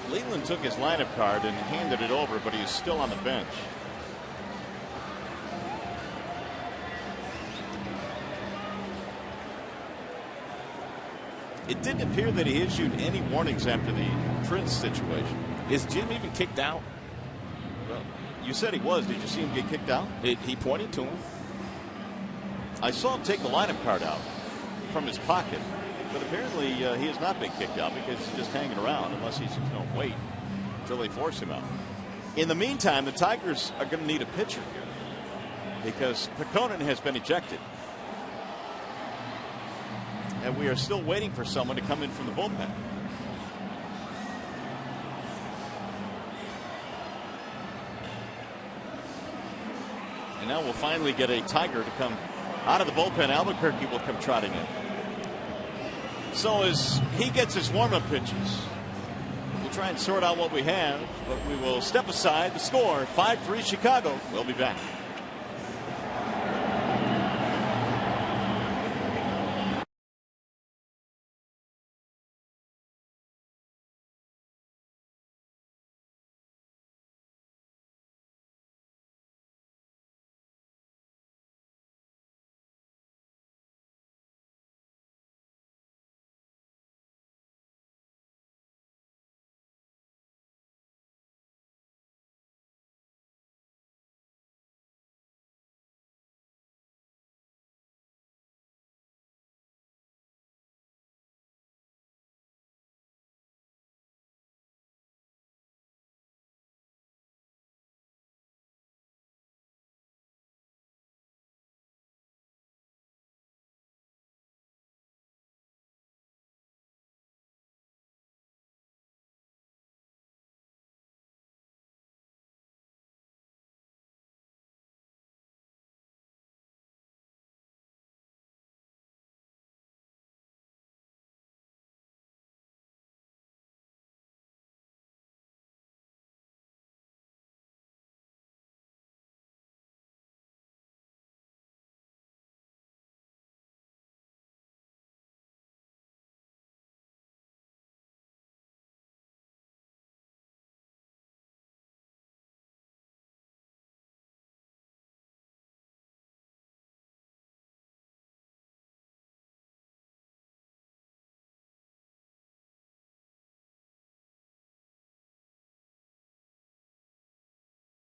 Leland took his lineup card and handed it over, but he's still on the bench. It didn't appear that he issued any warnings after the Prince situation. Is Jim even kicked out? Well, you said he was. Did you see him get kicked out? He pointed to him. I saw him take the lineup card out from his pocket, but apparently he has not been kicked out because he's just hanging around unless he's going to wait until they force him out. In the meantime, the Tigers are going to need a pitcher because Pecona has been ejected. And we are still waiting for someone to come in from the bullpen. And now we'll finally get a Tiger to come out of the bullpen. Albuquerque will come trotting in. So as he gets his warm-up pitches, we'll try and sort out what we have, but we will step aside. The score, 5-3 Chicago. We'll be back.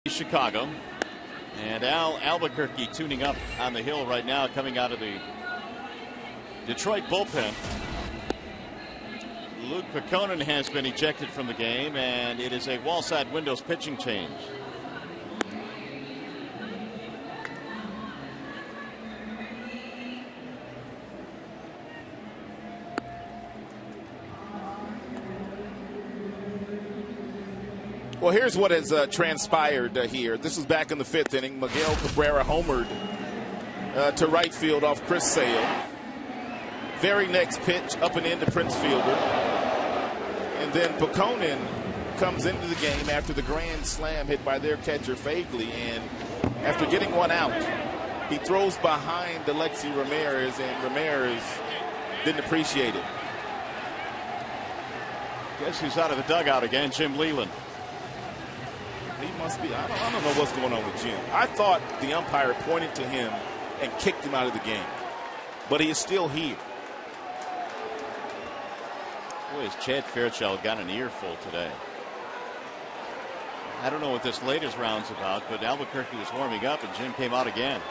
Chicago, and Albuquerque tuning up on the hill right now, coming out of the Detroit bullpen. Luke Pecona has been ejected from the game, and it is a wall side windows pitching change. Well, here's what has transpired here. This was back in the fifth inning. Miguel Cabrera homered to right field off Chris Sale. Very next pitch up and into Prince Fielder. And then Pecona comes into the game after the grand slam hit by their catcher Fagley. And after getting one out, he throws behind Alexi Ramirez, and Ramirez didn't appreciate it. Guess who's out of the dugout again? Jim Leland. He must be. I don't know what's going on with Jim. I thought the umpire pointed to him and kicked him out of the game. But he is still here. Boy, has Chad Fairchild got an earful today. I don't know what this latest round's about, but Albuquerque was warming up and Jim came out again.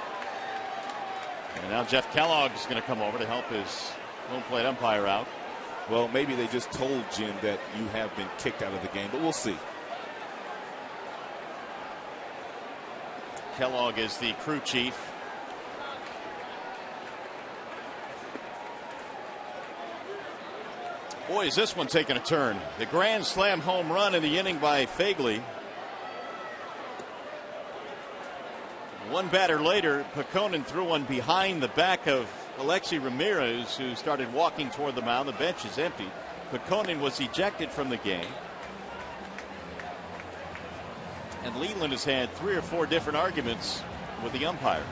And now Jeff Kellogg is going to come over to help his home plate umpire out. Well, maybe they just told Jim that you have been kicked out of the game, but we'll see. Kellogg is the crew chief. Boy, is this one taking a turn. The grand slam home run in the inning by Fagley. One batter later, Peconin threw one behind the back of Alexi Ramirez, who started walking toward the mound. The bench is empty. Peconin was ejected from the game. And Leland has had 3 or 4 different arguments with the umpires.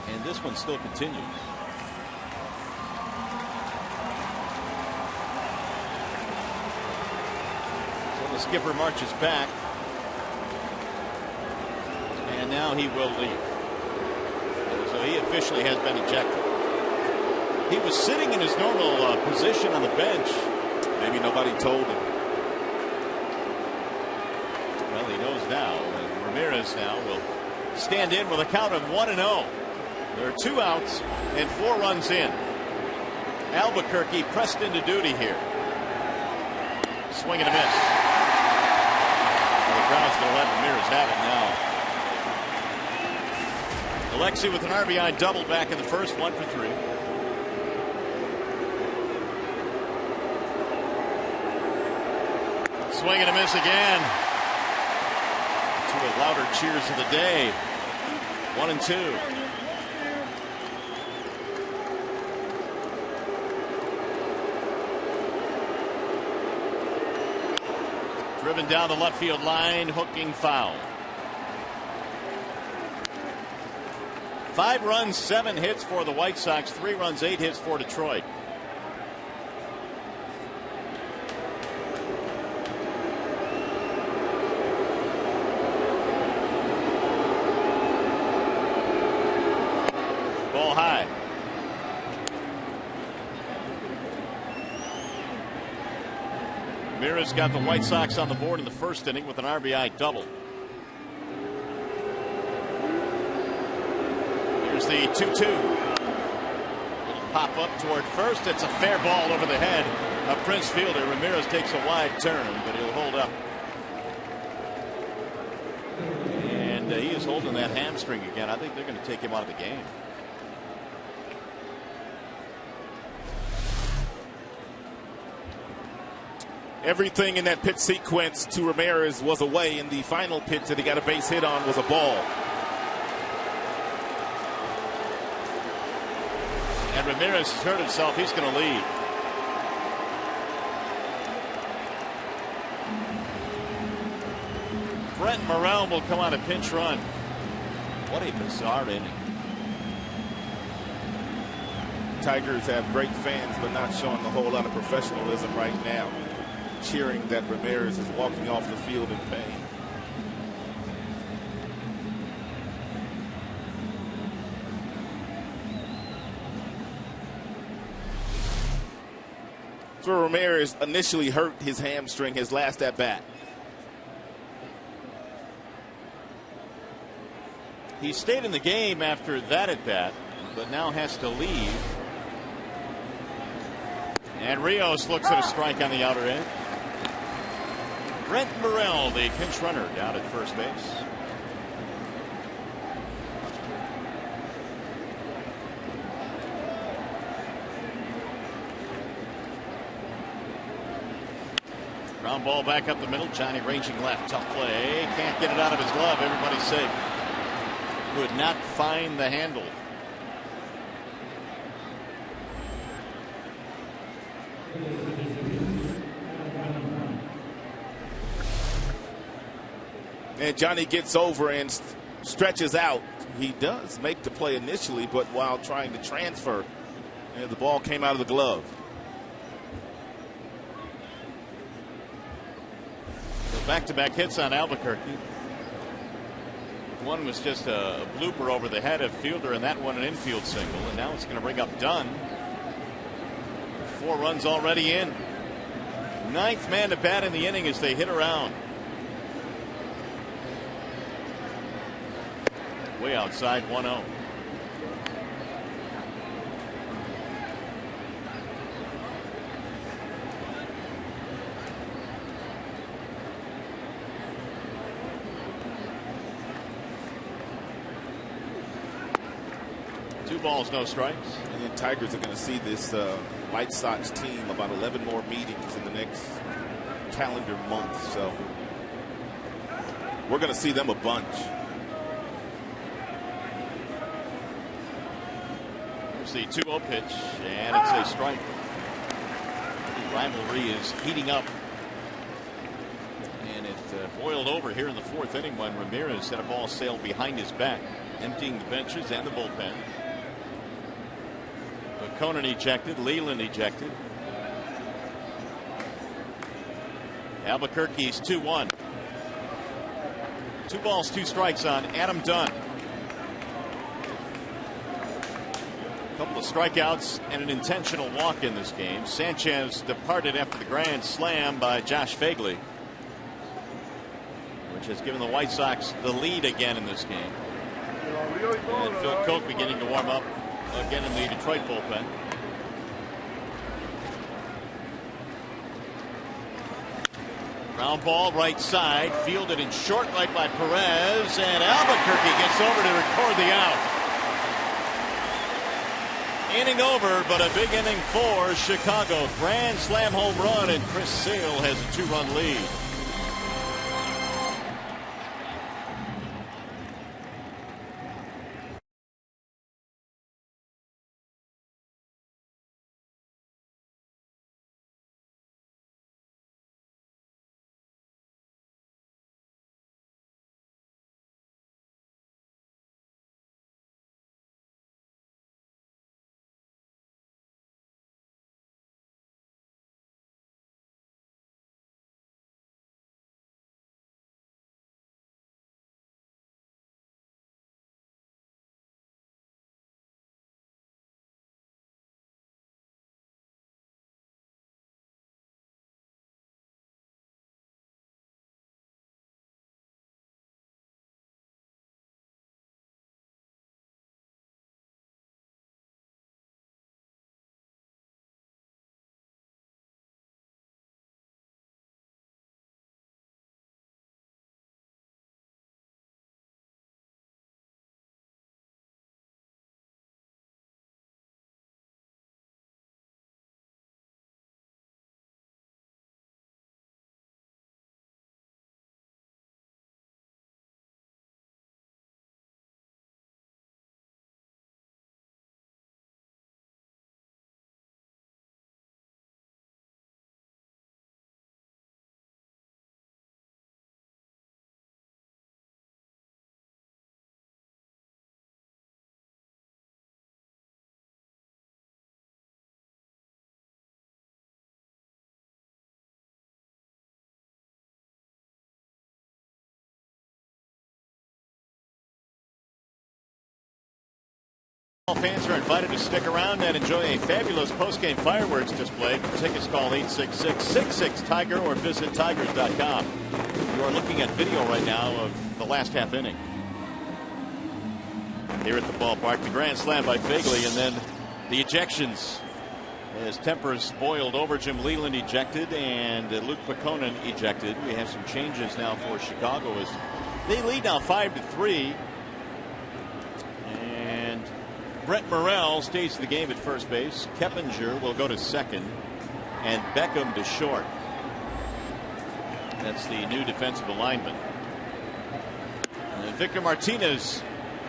And this one still continues. So the skipper marches back. And now he will leave. So he officially has been ejected. He was sitting in his normal position on the bench. Maybe nobody told him. Well, he knows now. And Ramirez now will stand in with a count of 1-0. There are 2 outs and 4 runs in. Albuquerque pressed into duty here. Swing and a miss. Well, the crowd's going to let Ramirez have it now. Alexi with an RBI double back in the first, 1 for 3. Swing and a miss again. 2 of the louder cheers of the day. 1-2. Driven down the left field line, hooking foul. 5 runs, 7 hits for the White Sox, 3 runs, 8 hits for Detroit. Ball high. Ramirez got the White Sox on the board in the first inning with an RBI double. Here's the 2-2. Little pop up toward first. It's a fair ball over the head of Prince Fielder. Ramirez takes a wide turn, but he'll hold up. And he is holding that hamstring again. I think they're going to take him out of the game. Everything in that pitch sequence to Ramirez was away, and the final pitch that he got a base hit on was a ball. And Ramirez has hurt himself. He's going to leave. Brent Morel will come on a pinch run. What a bizarre inning. Tigers have great fans, but not showing a whole lot of professionalism right now. Cheering that Ramirez is walking off the field in pain. So Ramirez initially hurt his hamstring his last at bat. He stayed in the game after that at bat, but now has to leave. And Rios looks at a strike on the outer edge. Brent Morel, the pinch runner, down at first base. Ground ball back up the middle. Johnny ranging left. Tough play. Can't get it out of his glove. Everybody's safe. Could not find the handle. And Johnny gets over and stretches out. He does make the play initially, but while trying to transfer And the ball came out of the glove. Back-to-back hits on Albuquerque. One was just a blooper over the head of fielder, and that one an infield single. And now it's going to bring up Dunn. 4 runs already in. 9th man to bat in the inning as they hit around. Way outside, 1-0. Two balls, no strikes. And then Tigers are going to see this White Sox team about 11 more meetings in the next calendar month. So we're going to see them a bunch. Here's the 2-0 pitch, and it's a strike. The rivalry is heating up. And it boiled over here in the 4th inning when Ramirez had a ball sail behind his back, emptying the benches and the bullpen. Conan ejected, Leland ejected. Albuquerque's 2-1. 2 balls, 2 strikes on Adam Dunn. A couple of strikeouts and an intentional walk in this game. Sanchez departed after the grand slam by Josh Fagley, which has given the White Sox the lead again in this game. And Phil Koch beginning to warm up again in the Detroit bullpen. Ground ball right side, fielded in short right by Perez, and Albuquerque gets over to record the out. Inning over, but a big inning for Chicago. Grand slam home run, and Chris Sale has a 2-run lead. All fans are invited to stick around and enjoy a fabulous post-game fireworks display. For tickets, call 866-66-TIGER or visit tigers.com. You are looking at video right now of the last half inning. Here at the ballpark, the grand slam by Fagley, and then the ejections. As tempers boiled over, Jim Leland ejected and Luke Peconin ejected. We have some changes now for Chicago as they lead now 5-3. Brett Morrell stays in the game at first base. Keppinger will go to second, and Beckham to short. That's the new defensive alignment. And Victor Martinez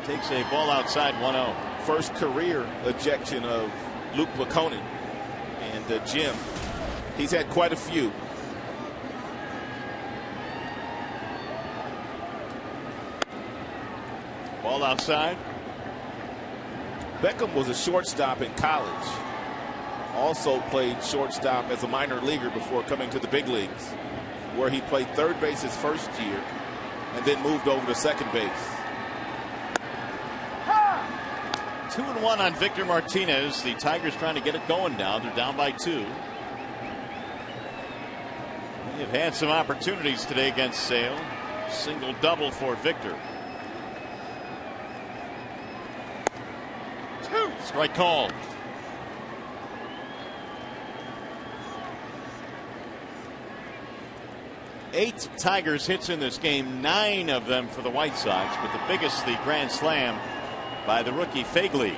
takes a ball outside, 1-0. First career ejection of Luke Peconin. And Jim, he's had quite a few. Ball outside. Beckham was a shortstop in college, also played shortstop as a minor leaguer before coming to the big leagues, where he played third base his first year and then moved over to second base. 2-1 on Victor Martinez. The Tigers trying to get it going now. They're down by 2. They've had some opportunities today against Sale. Single double for Victor. 2. Strike called. 8 Tigers hits in this game, 9 of them for the White Sox, but the biggest, the grand slam by the rookie Fagley.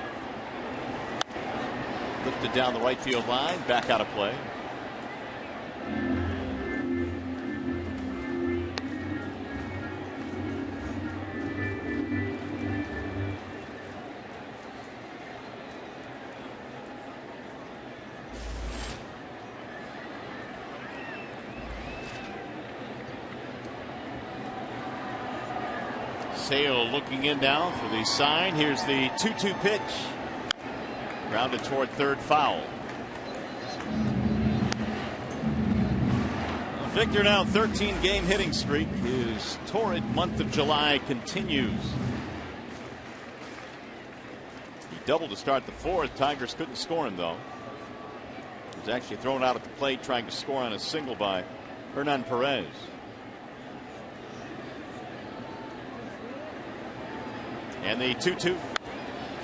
Lifted down the right field line, back out of play. Sale looking in now for the sign. Here's the 2-2 pitch. Grounded toward third, foul. Victor now 13-game hitting streak. His torrid month of July continues. He doubled to start the 4th. Tigers couldn't score him though. He was actually thrown out at the plate trying to score on a single by Hernan Perez. And the 2-2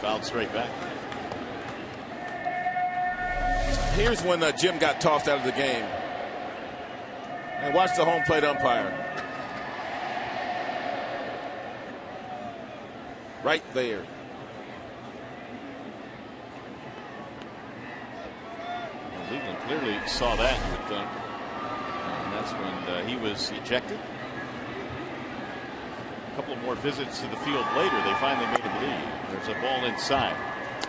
fouled straight back. Here's when Jim got tossed out of the game. And watch the home plate umpire. Right there. Well, Leland clearly saw that, you would think. And that's when he was ejected. A couple of more visits to the field later, they finally made him leave. There's a ball inside.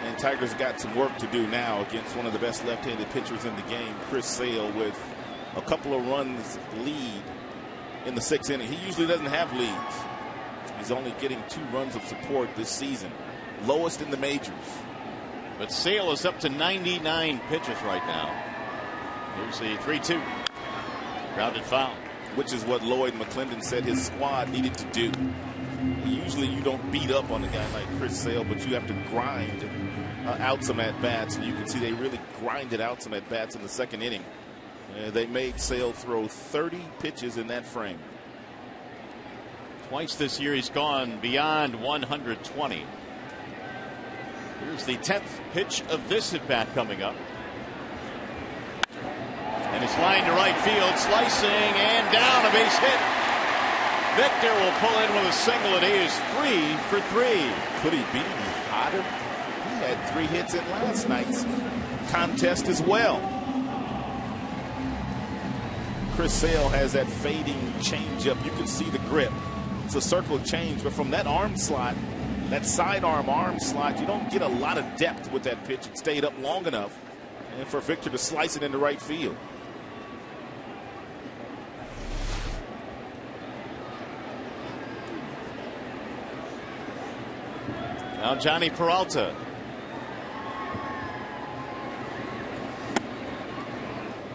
And Tigers got some work to do now against one of the best left-handed pitchers in the game, Chris Sale, with a couple of runs lead in the 6th inning. He usually doesn't have leads. He's only getting 2 runs of support this season, lowest in the majors. But Sale is up to 99 pitches right now. Here's the 3-2. Grounded foul. Which is what Lloyd McClendon said his squad needed to do. Usually you don't beat up on a guy like Chris Sale, but you have to grind out some at-bats. And you can see they really grinded out some at-bats in the 2nd inning. They made Sale throw 30 pitches in that frame. Twice this year he's gone beyond 120. Here's the 10th pitch of this at-bat coming up. And it's lined to right field, slicing and down, a base hit. Victor will pull in with a single, and he is 3 for 3. Could he be hotter? He had 3 hits in last night's contest as well. Chris Sale has that fading changeup. You can see the grip. It's a circle change, but from that arm slot, that sidearm arm slot, you don't get a lot of depth with that pitch. It stayed up long enough, and for Victor to slice it into right field. Now Johnny Peralta.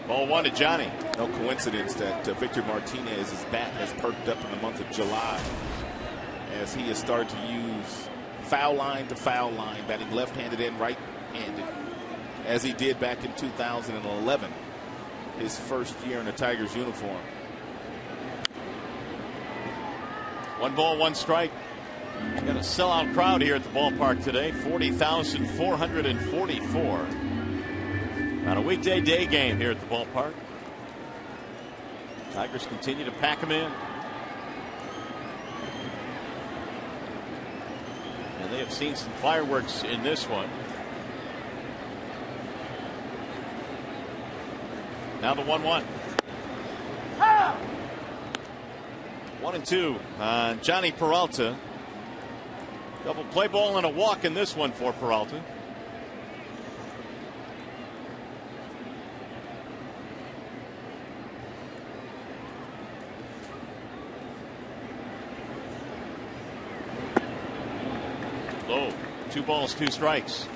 Ball 1 to Johnny. No coincidence that Victor Martinez's bat has perked up in the month of July as he has started to use foul line to foul line, batting left-handed and right-handed, as he did back in 2011, his first year in a Tigers uniform. 1 ball, 1 strike. Got a sellout crowd here at the ballpark today. 40,444. On a weekday day game here at the ballpark. Tigers continue to pack them in. And they have seen some fireworks in this one. Now the 1-1. 1-2 on Johnny Peralta. Double play ball and a walk in this one for Peralta. Low. 2 balls, 2 strikes.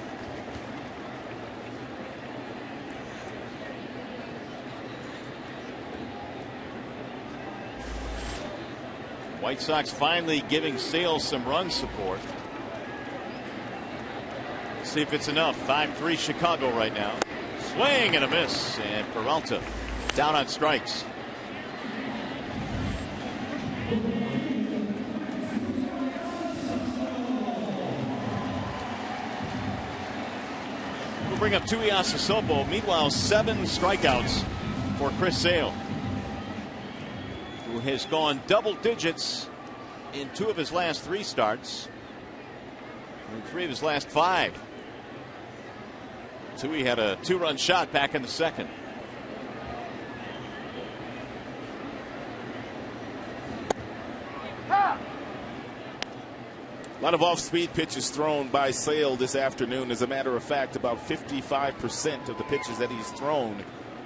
White Sox finally giving Sale some run support. See if it's enough. 5-3 Chicago right now. Swing and a miss, and Peralta down on strikes. We'll bring up Tuiasa Sopo. Meanwhile, 7 strikeouts for Chris Sale, who has gone double digits in 2 of his last 3 starts and 3 of his last 5. Tui had a 2-run shot back in the second. A lot of off-speed pitches thrown by Sale this afternoon. As a matter of fact, about 55% of the pitches that he's thrown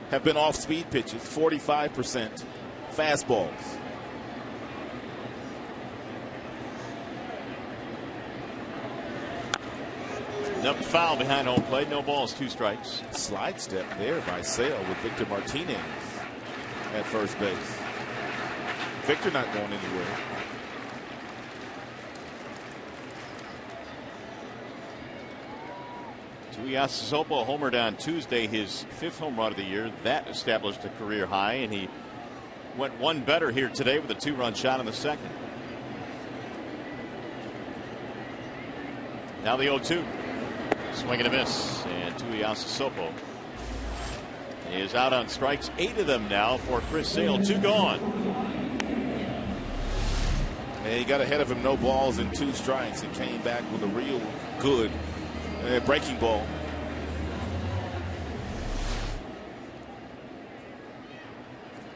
have been off-speed pitches, 45% fastballs. Up foul behind home plate. No balls, 2 strikes. Slide step there by Sale with Victor Martinez at first base. Victor not going anywhere. Tuiasa Sopo homered on Tuesday, his 5th home run of the year. That established a career high, and he went 1 better here today with a 2-run shot in the second. Now the 0-2. Swing and a miss, and Tuiasa Sopo is out on strikes. 8 of them now for Chris Sale. 2 gone. And he got ahead of him, no balls and 2 strikes, and came back with a real good breaking ball.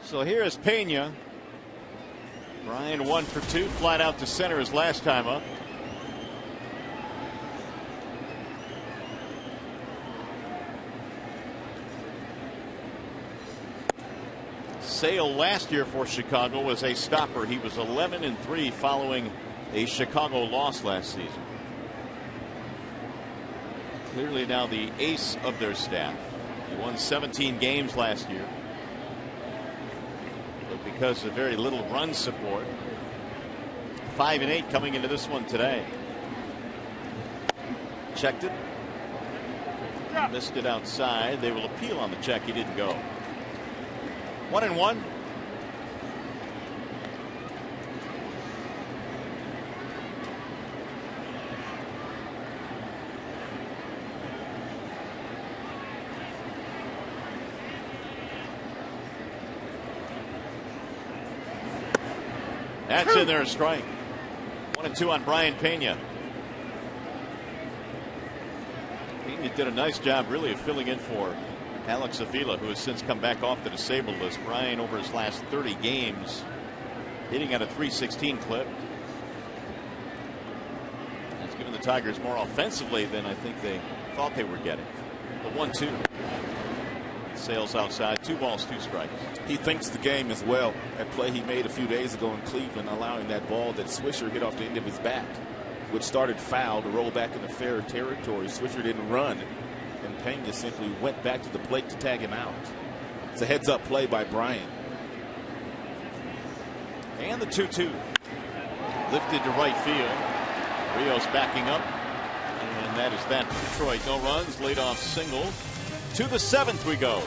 So here is Pena. Ryan 1 for 2, flat out to center his last time up. Sale last year for Chicago was a stopper. He was 11-3 following a Chicago loss last season. Clearly now the ace of their staff. He won 17 games last year, but because of very little run support, 5-8 coming into this one today. Checked it, missed it outside. They will appeal on the check. He didn't go. 1-1. That's in there, a strike. 1-2 on Brian Pena. Pena did a nice job, really, of filling in for Alex Avila, who has since come back off the disabled list. Brian, over his last 30 games, hitting at a .316 clip. That's given the Tigers more offensively than I think they thought they were getting. The 1-2. Sales outside, 2 balls, 2 strikes. He thinks the game as well. That play he made a few days ago in Cleveland, allowing that ball that Swisher hit off the end of his bat, which started foul, to roll back into fair territory. Swisher didn't run, and Pena simply went back to the plate to tag him out. It's a heads-up play by Bryant. And the 2-2. Lifted to right field. Rios backing up. And that is that for Detroit. No runs, lead off single. To the 7th we go.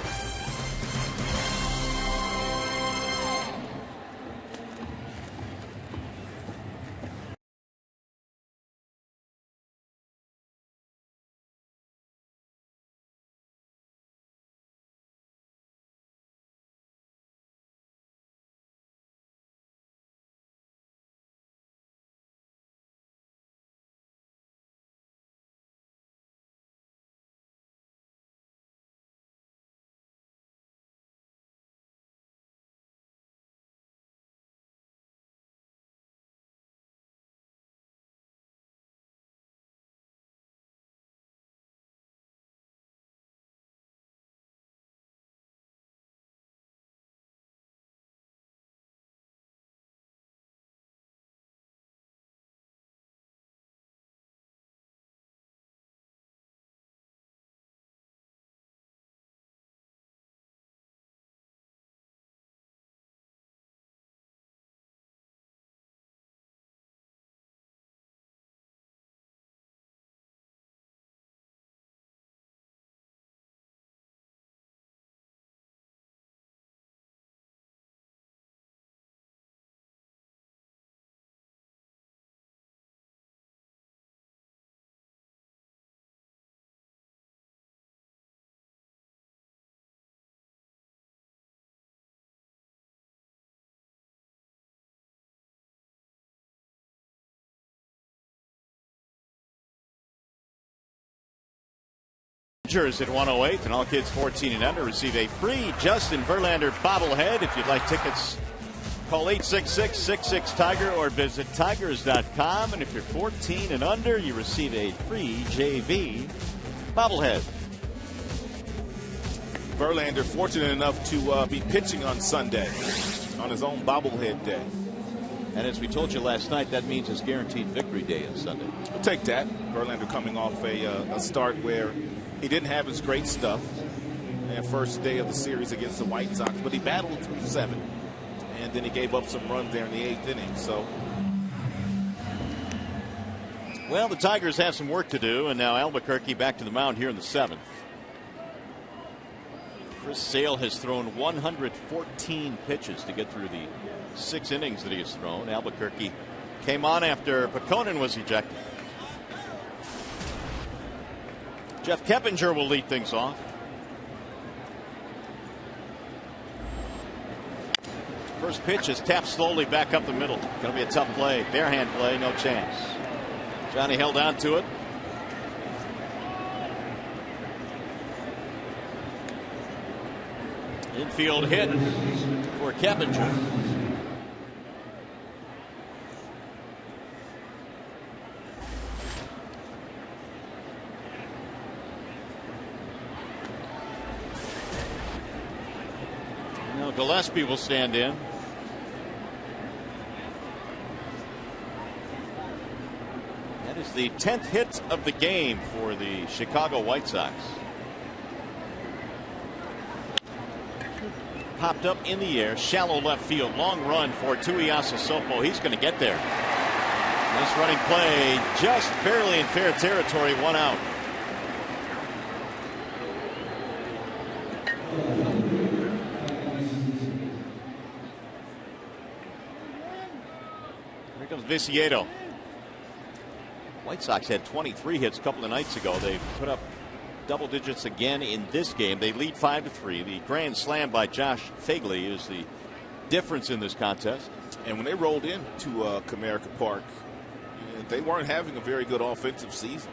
Rangers at 108, and all kids 14 and under receive a free Justin Verlander bobblehead. If you'd like tickets, call 866-66-TIGER or visit tigers.com. And if you're 14 and under, you receive a free JV bobblehead. Verlander fortunate enough to be pitching on Sunday on his own bobblehead day. And as we told you last night, that means his guaranteed victory day is Sunday. We'll take that. Verlander coming off a start where he didn't have his great stuff. And first day of the series against the White Sox, but he battled through 7. And then he gave up some runs there in the 8th inning. So, well, the Tigers have some work to do, and now Albuquerque back to the mound here in the 7th. Chris Sale has thrown 114 pitches to get through the 6 innings that he has thrown. Albuquerque came on after Pekonen was ejected. Jeff Keppinger will lead things off. First pitch is tapped slowly back up the middle. Going to be a tough play. Barehand play, no chance. Johnny held on to it. Infield hit for Keppinger. Now Gillespie will stand in. That is the 10th hit of the game for the Chicago White Sox. Popped up in the air, shallow left field, long run for Tuiasa Sopo. He's going to get there. Nice running play, just barely in fair territory, 1 out. Here comes Viciedo. White Sox had 23 hits a couple of nights ago. They put up double digits again in this game. They lead 5-3. The grand slam by Josh Fagley is the difference in this contest. And when they rolled into Comerica Park, they weren't having a very good offensive season.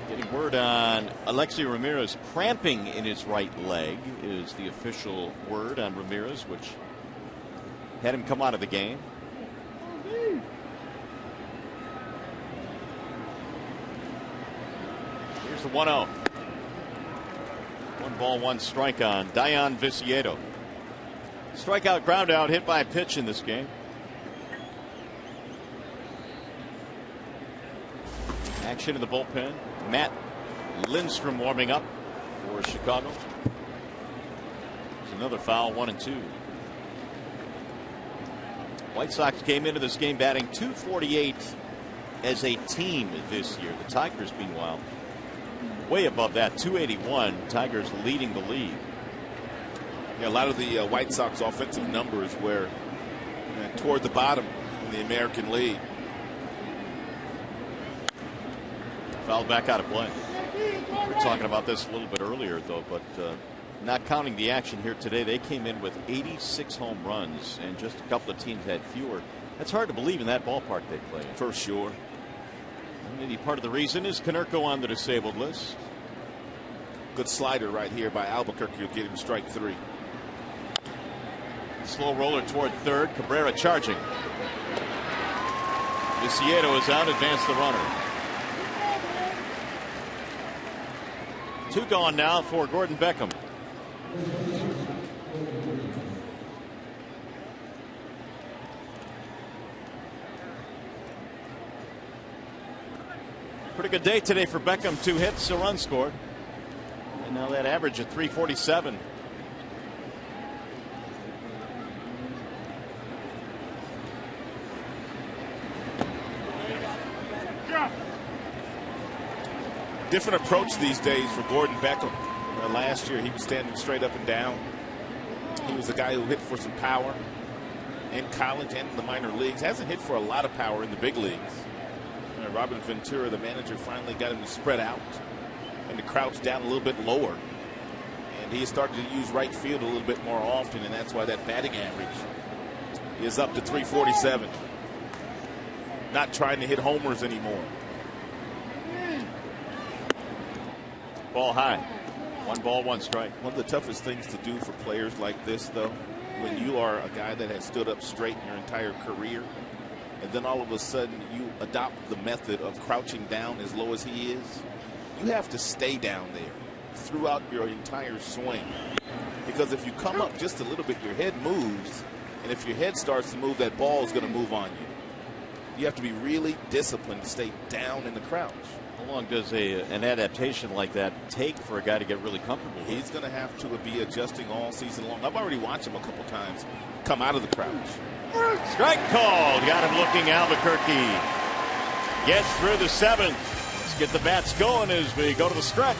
Getting word on Alexi Ramirez cramping in his right leg is the official word on Ramirez, which had him come out of the game. Here's the 1-0. 1 ball, 1 strike on Dayan Viciedo. Strikeout, ground out, hit by a pitch in this game. Action in the bullpen. Matt Lindstrom warming up for Chicago. There's another foul, 1-2. White Sox came into this game batting .248 as a team this year. The Tigers, meanwhile, way above that, .281. Tigers leading the league. Yeah, a lot of the White Sox offensive numbers were toward the bottom in the American League. Fouled back out of play. We were talking about this a little bit earlier, though, but not counting the action here today, they came in with 86 home runs, and just a couple of teams had fewer. That's hard to believe in that ballpark they play in. For sure. Maybe part of the reason is Konerko on the disabled list. Good slider right here by Albuquerque. Will get him strike 3. Slow roller toward third. Cabrera charging. Viciedo is out. Advance the runner. 2 gone now for Gordon Beckham. Pretty good day today for Beckham. 2 hits, a run scored. And now that average at .347. Different approach these days for Gordon Beckham. Last year he was standing straight up and down. He was the guy who hit for some power in college and in the minor leagues. Hasn't hit for a lot of power in the big leagues. Robin Ventura, the manager, finally got him to spread out and to crouch down a little bit lower. And he started to use right field a little bit more often, and that's why that batting average is up to .347. not trying to hit homers anymore. Ball high. 1 ball, 1 strike. One of the toughest things to do for players like this, though, when you are a guy that has stood up straight in your entire career, and then all of a sudden you adopt the method of crouching down as low as he is, you have to stay down there throughout your entire swing. Because if you come up just a little bit, your head moves, and if your head starts to move, that ball is going to move on you. You have to be really disciplined to stay down in the crouch. How long does an adaptation like that take for a guy to get really comfortable with? He's going to have to be adjusting all season long. I've already watched him a couple times come out of the crouch. Strike called. Got him looking. Albuquerque gets through the 7th. Let's get the bats going as we go to the stretch.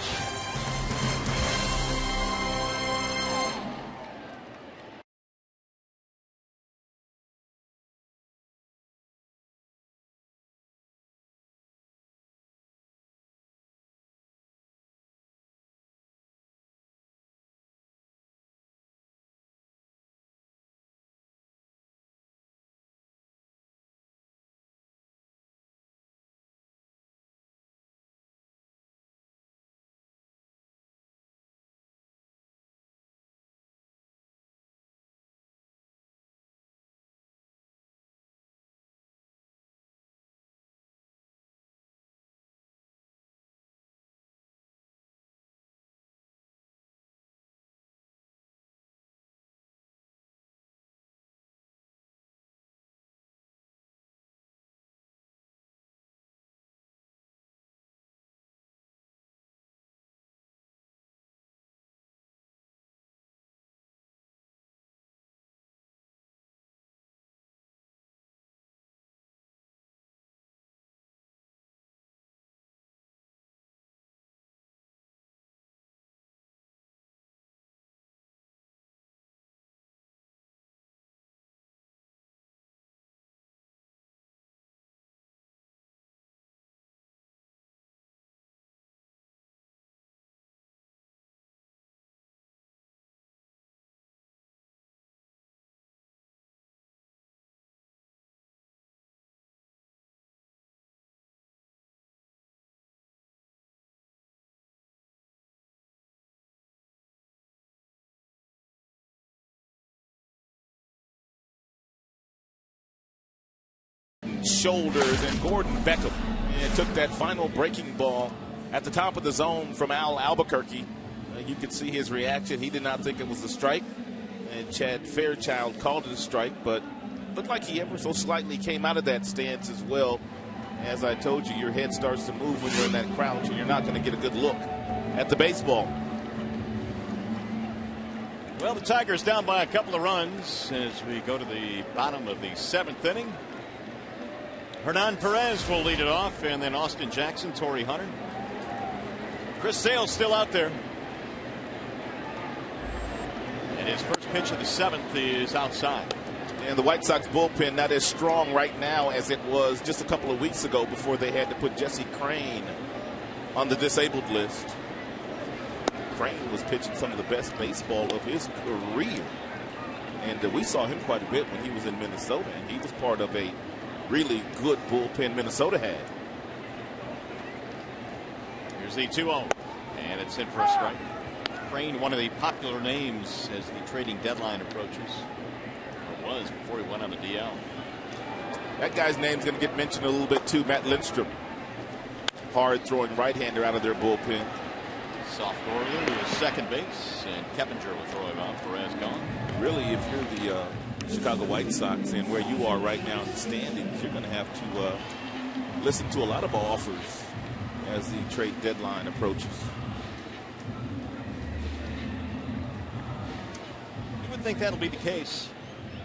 Shoulders, and Gordon Beckham and took that final breaking ball at the top of the zone from Al Albuquerque. You could see his reaction. He did not think it was a strike, and Chad Fairchild called it a strike, but looked like he ever so slightly came out of that stance as well. As I told you, your head starts to move when you're in that crouch, and you're not going to get a good look at the baseball. Well, the Tigers down by a couple of runs as we go to the bottom of the 7th inning. Hernan Perez will lead it off, and then Austin Jackson, Torrey Hunter. Chris Sale's still out there. And his first pitch of the 7th is outside. And the White Sox bullpen not as strong right now as it was just a couple of weeks ago before they had to put Jesse Crain on the disabled list. Crain was pitching some of the best baseball of his career. And we saw him quite a bit when he was in Minnesota, and he was part of a really good bullpen Minnesota had. Here's the 2-0, and it's in for a strike. Crain, one of the popular names as the trading deadline approaches. Or was before he went on the DL. That guy's name's going to get mentioned a little bit too, Matt Lindstrom. Hard throwing right-hander out of their bullpen. Sophomore to second base, and Keppinger will throw him out. Perez gone. Really, if you're the Chicago White Sox and where you are right now in the standings, you're going to have to listen to a lot of offers as the trade deadline approaches. You would think that'll be the case.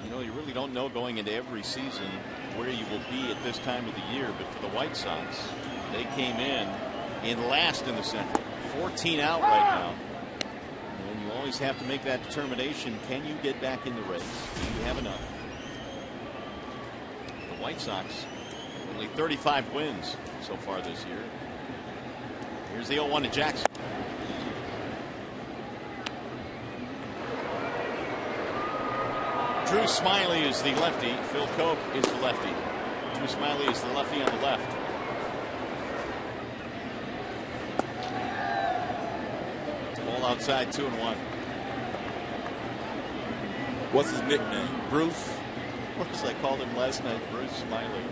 You know, you really don't know going into every season where you will be at this time of the year, but for the White Sox, they came in last in the Central, 14 out right now. And you always have to make that determination. Can you get back in the race? Do you have enough? The White Sox only 35 wins so far this year. Here's the 0-1 to Jackson. Drew Smiley is the lefty. Phil Coke is the lefty. Andrew Smiley is the lefty on the left. Ball outside, 2-1. What's his nickname? Bruce? Of course, I called him last night, Bruce Smiley.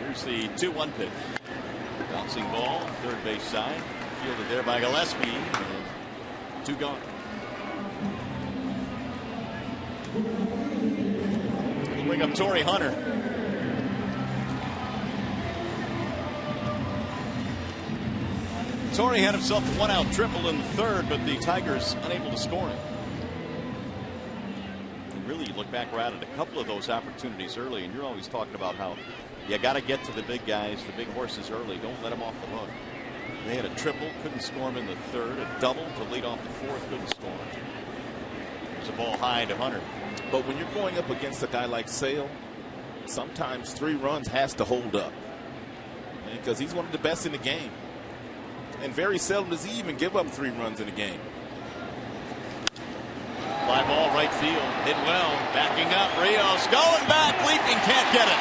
Here's the 2-1 pitch. Bouncing ball, third base side. Fielded there by Gillespie. And 2 gone. We'll bring up Torrey Hunter. Torrey had himself a 1-out triple in the third, but the Tigers unable to score him. And really, you look back around at a couple of those opportunities early, and you're always talking about how you got to get to the big guys, the big horses early. Don't let them off the hook. They had a triple, couldn't score him in the third. A double to lead off the fourth, couldn't score him. There's a ball high to Hunter. But when you're going up against a guy like Sale, sometimes 3 runs has to hold up. Because he's one of the best in the game. And very seldom does he even give up 3 runs in a game. Fly ball right field. Hit well. Backing up. Rios going back. Leaping. Can't get it.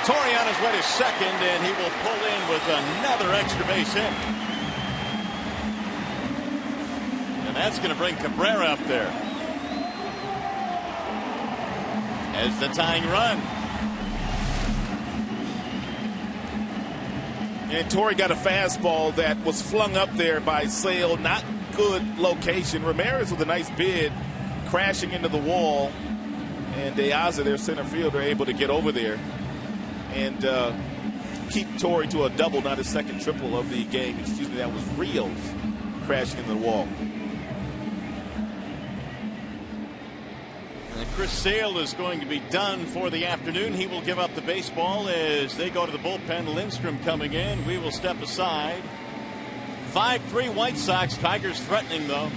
Torrey on his way to second, and he will pull in with another extra base hit. And that's going to bring Cabrera up there as the tying run. And Torrey got a fastball that was flung up there by Sale. Not good location. Ramirez with a nice bid, crashing into the wall. And De Aza, their center fielder, able to get over there and keep Torrey to a double, not a second triple of the game. Excuse me, that was Rios crashing into the wall. And Chris Sale is going to be done for the afternoon. He will give up the baseball as they go to the bullpen. Lindstrom coming in. We will step aside. 5-3 White Sox. Tigers threatening, though.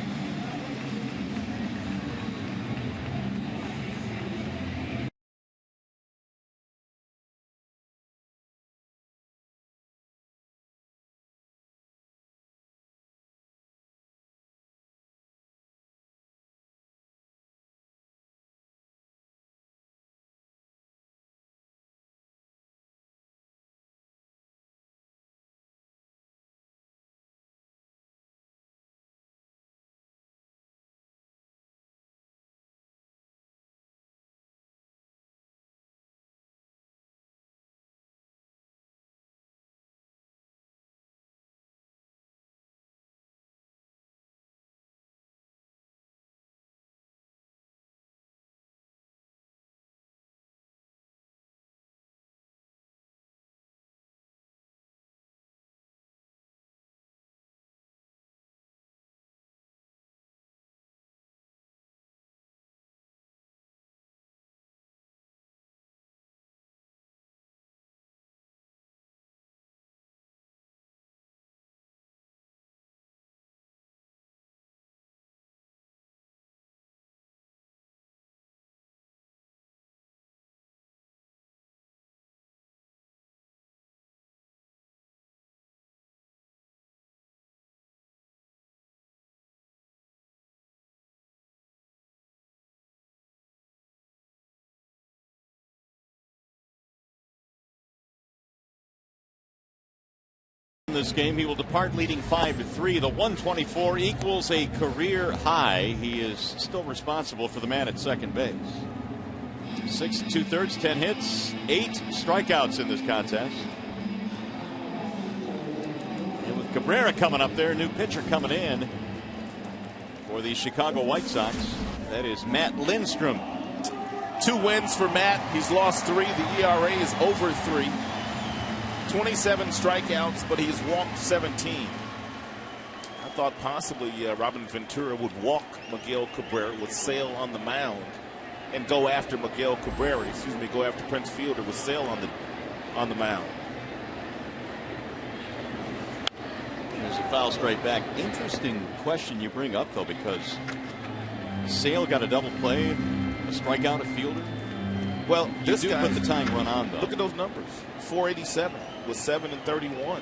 This game, he will depart leading 5-3. The 124 equals a career high. He is still responsible for the man at second base. 6 2/3, 10 hits, 8 strikeouts in this contest. And with Cabrera coming up there, new pitcher coming in for the Chicago White Sox. That is Matt Lindstrom. 2 wins for Matt. He's lost 3. The ERA is over 3. 27 strikeouts, but he's walked 17. I thought possibly Robin Ventura would walk Miguel Cabrera with Sale on the mound and go after Miguel Cabrera. Excuse me, go after Prince Fielder with Sale on the mound. There's a foul straight back. Interesting question you bring up, though, because Sale got a double play, a strikeout, a fielder. Well, you do put the tying run on, though. Look at those numbers. 487 with 7 and 31.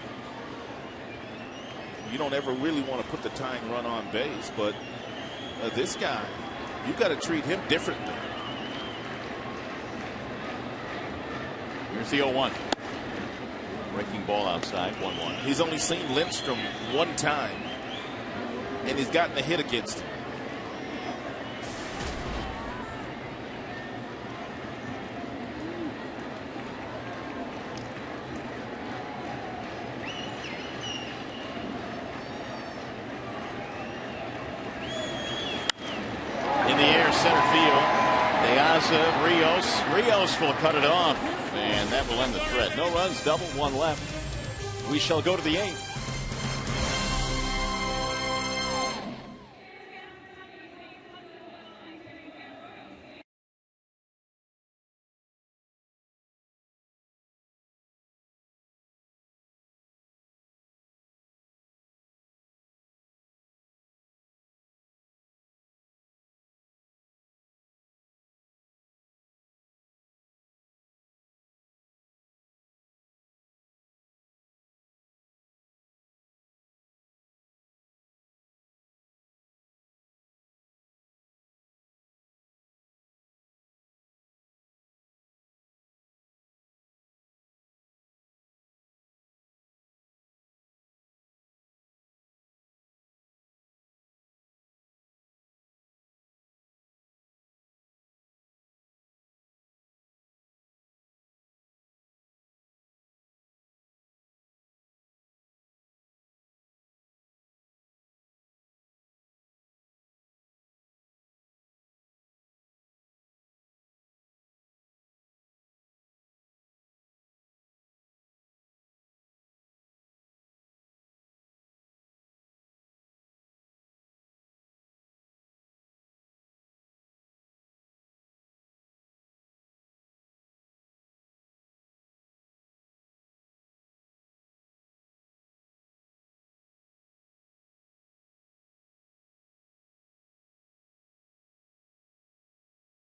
You don't ever really want to put the tying run on base, but this guy, you've got to treat him differently. Here's the 0-1. Breaking ball outside, 1-1. He's only seen Lindstrom one time, and he's gotten a hit against him. In the air, center field. Rios will cut it off, and that will end the threat. No runs, double, one left. We shall go to the 8th.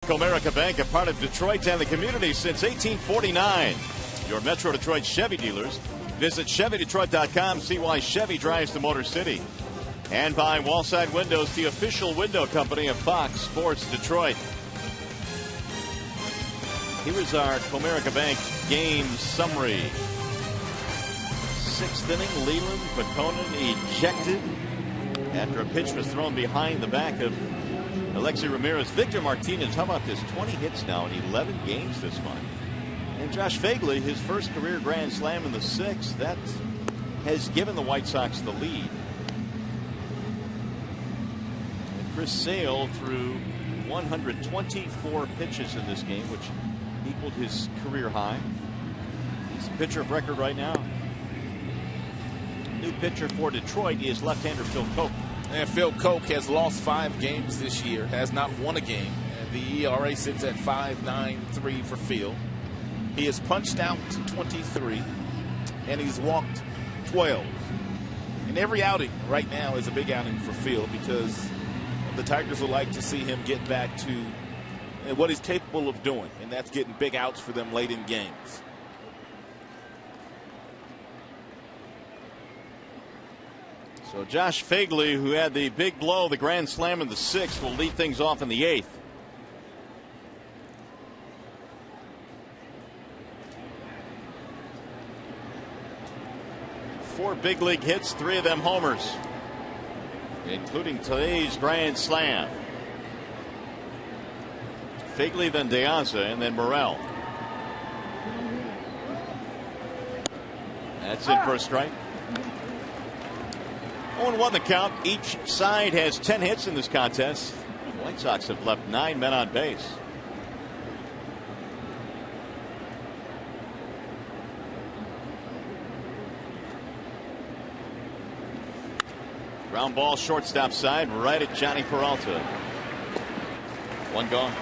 Comerica Bank, a part of Detroit and the community since 1849. Your Metro Detroit Chevy dealers. Visit ChevyDetroit.com. See why Chevy drives the Motor City. And by Wallside Windows, the official window company of Fox Sports Detroit. Here is our Comerica Bank game summary. 6th inning, Leland Pekonen ejected after a pitch was thrown behind the back of Alexi Ramirez. Victor Martinez, how about this? 20 hits now in 11 games this month. And Josh Fagley, his first career grand slam in the 6th. That has given the White Sox the lead. And Chris Sale threw 124 pitches in this game, which equaled his career high. He's a pitcher of record right now. New pitcher for Detroit is left-hander Phil Koch. And Phil Koch has lost 5 games this year, has not won a game. And the ERA sits at 5.93 for Phil. He has punched out 23, and he's walked 12. And every outing right now is a big outing for Phil because the Tigers would like to see him get back to what he's capable of doing, and that's getting big outs for them late in games. So Josh Fagley, who had the big blow, the grand slam in the 6th, will lead things off in the 8th. Four big league hits, 3 of them homers, including today's grand slam. Fagley, then De Aza, and then Morel. That's it for a strike. 0-1 the count. Each side has 10 hits in this contest. The White Sox have left 9 men on base. Ground ball, shortstop side, right at Johnny Peralta. 1 gone.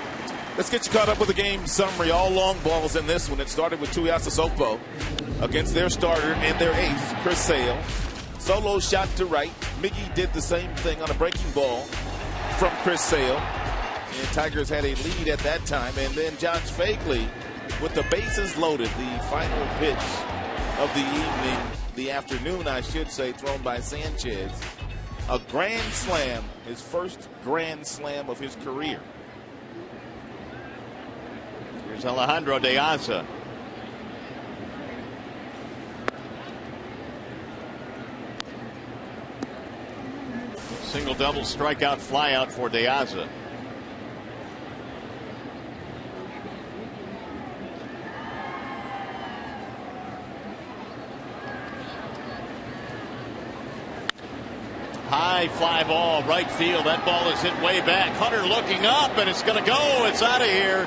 Let's get you caught up with the game summary. All long balls in this one. It started with Tuiasa Sopo against their starter and their ace, Chris Sale. Solo shot to right. Miggy did the same thing on a breaking ball from Chris Sale. And Tigers had a lead at that time. And then Josh Fagley with the bases loaded. The final pitch of the evening, the afternoon, I should say, thrown by Sanchez. A grand slam, his first grand slam of his career. Here's Alejandro De Aza. Single, double, strikeout, flyout for De Aza. High fly ball, right field. That ball is hit way back. Hunter looking up, and it's going to go. It's out of here.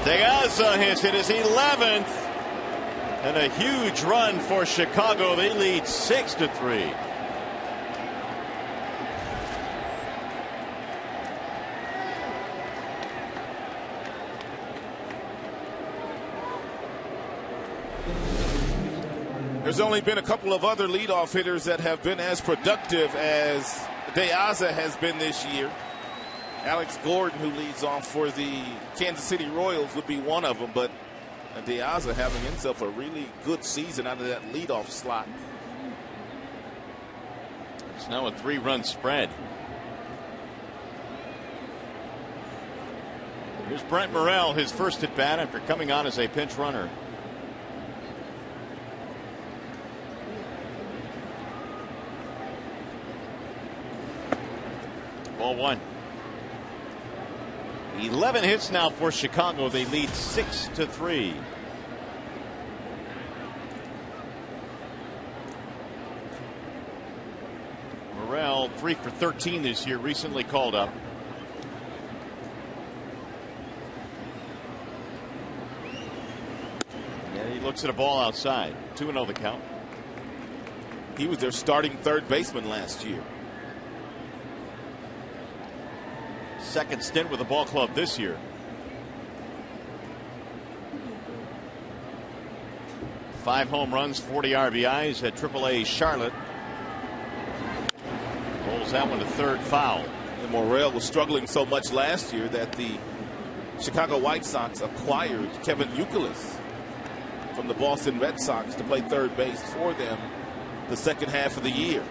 De Aza has hit his 11th, and a huge run for Chicago. They lead 6-3. There's only been a couple of other leadoff hitters that have been as productive as De Aza has been this year. Alex Gordon, who leads off for the Kansas City Royals, would be one of them, but De Aza having himself a really good season out of that leadoff slot. It's now a 3-run spread. Here's Brent Morrell, his first at bat after coming on as a pinch runner. Ball 1. 11 hits now for Chicago. They lead 6-3. Morrell 3 for 13 this year, recently called up. And he looks at a ball outside. 2-0 the count. He was their starting third baseman last year. Second stint with the ball club this year. Five home runs, 40 RBIs at AAA Charlotte. Rolls that one to third, foul. And Morrell was struggling so much last year that the Chicago White Sox acquired Kevin Youkilis from the Boston Red Sox to play third base for them the second half of the year.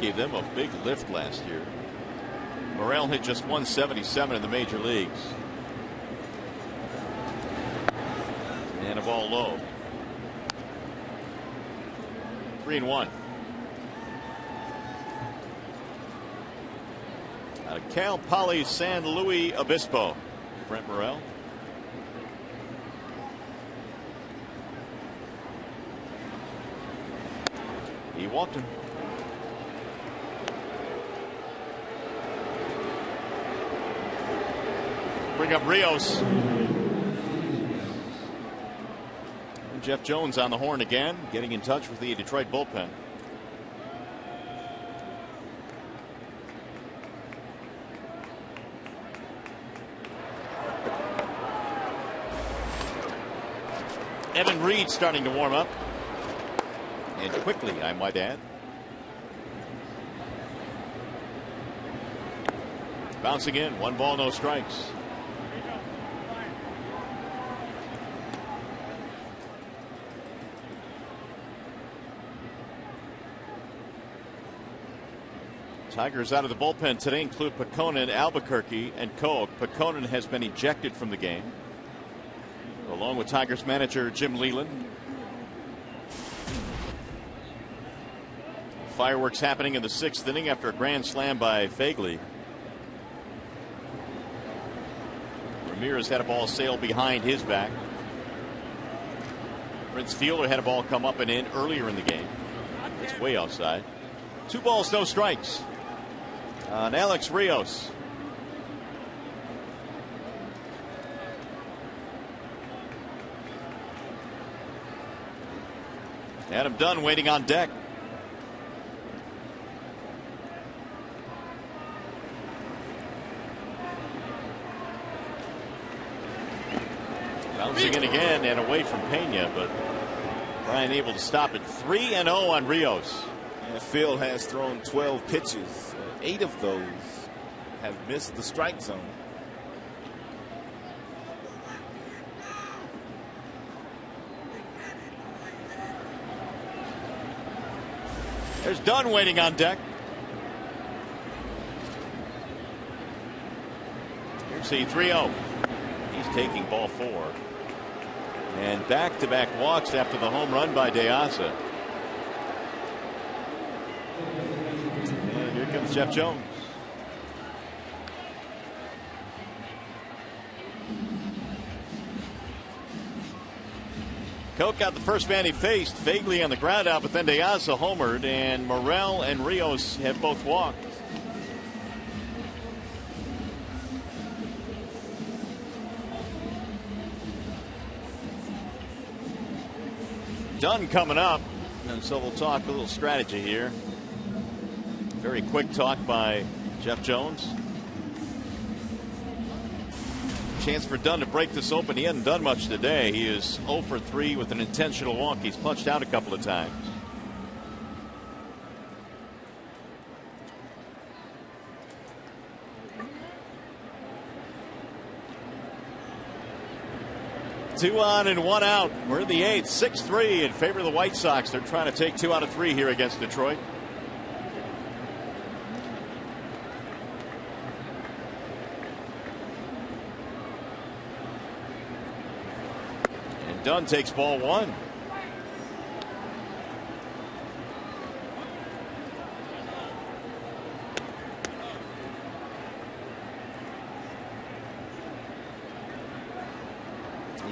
Gave them a big lift last year. Morrell hit just 177 in the major leagues. And a ball low. 3-1. Cal Poly San Luis Obispo. Brent Morrell. He walked him. Bring up Rios. And Jeff Jones on the horn again, getting in touch with the Detroit bullpen. Evan Reed starting to warm up. And quickly, I might add. Bouncing in, 1 ball, no strikes. Tigers out of the bullpen today include Pecona, Albuquerque, and Koch. Pecona has been ejected from the game, along with Tigers manager Jim Leland. Fireworks happening in the 6th inning after a grand slam by Fagley. Ramirez had a ball sail behind his back. Prince Fielder had a ball come up and in earlier in the game. It's way outside. 2 balls, no strikes on Alex Rios. Adam Dunn waiting on deck. Bouncing in again and away from Pena, but Brian able to stop it. 3-0 on Rios. And Phil has thrown 12 pitches. 8 of those have missed the strike zone. There's Dunn waiting on deck. Here's the 3-0. He's taking ball 4. And back-to-back walks after the home run by De Aza. Here comes Jeff Jones. Koch got the first man he faced, vaguely on the ground out, but then De Aza homered, and Morel and Rios have both walked. Dunn coming up, and so we'll talk a little strategy here. Very quick talk by Jeff Jones. Chance for Dunn to break this open. He hasn't done much today. He is 0 for 3 with an intentional walk. He's punched out a couple of times. Two on and one out. We're in the eighth, 6-3 in favor of the White Sox. They're trying to take 2 out of 3 here against Detroit. And Dunn takes ball 1.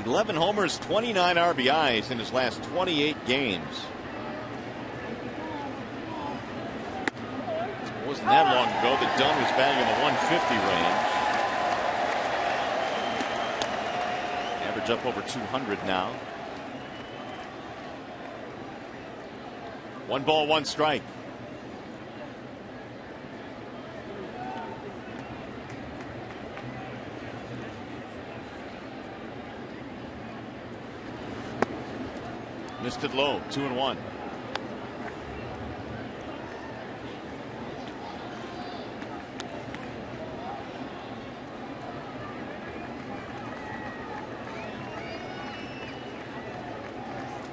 Eleven homers, 29 RBIs in his last 28 games. It wasn't that long ago that Dunn was batting in the 150 range. Average up over 200 now. 1 ball, 1 strike. Missed it low, 2-1.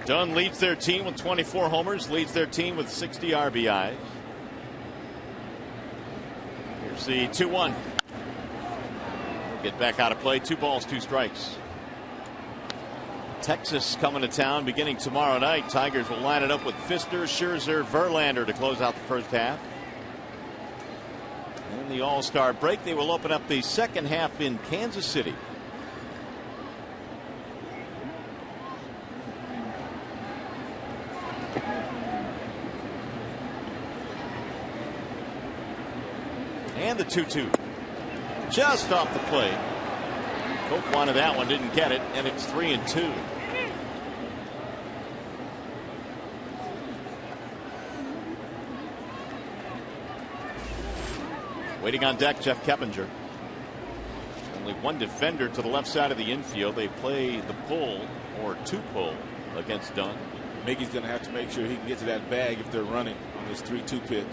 Dunn leads their team with 24 homers, leads their team with 60 RBIs. Here's the 2-1. Get back out of play, 2 balls, 2 strikes. Texas coming to town beginning tomorrow night. Tigers will line it up with Fister, Scherzer, Verlander to close out the first half. In the All-Star break, they will open up the second half in Kansas City. And the 2-2. Just off the plate. Koch wanted that one, didn't get it, and it's 3-2. Waiting on deck, Jeff Keppinger. Only one defender to the left side of the infield. They play the pull or 2-pull against Dunn. Miggy's going to have to make sure he can get to that bag if they're running on this 3-2 pitch.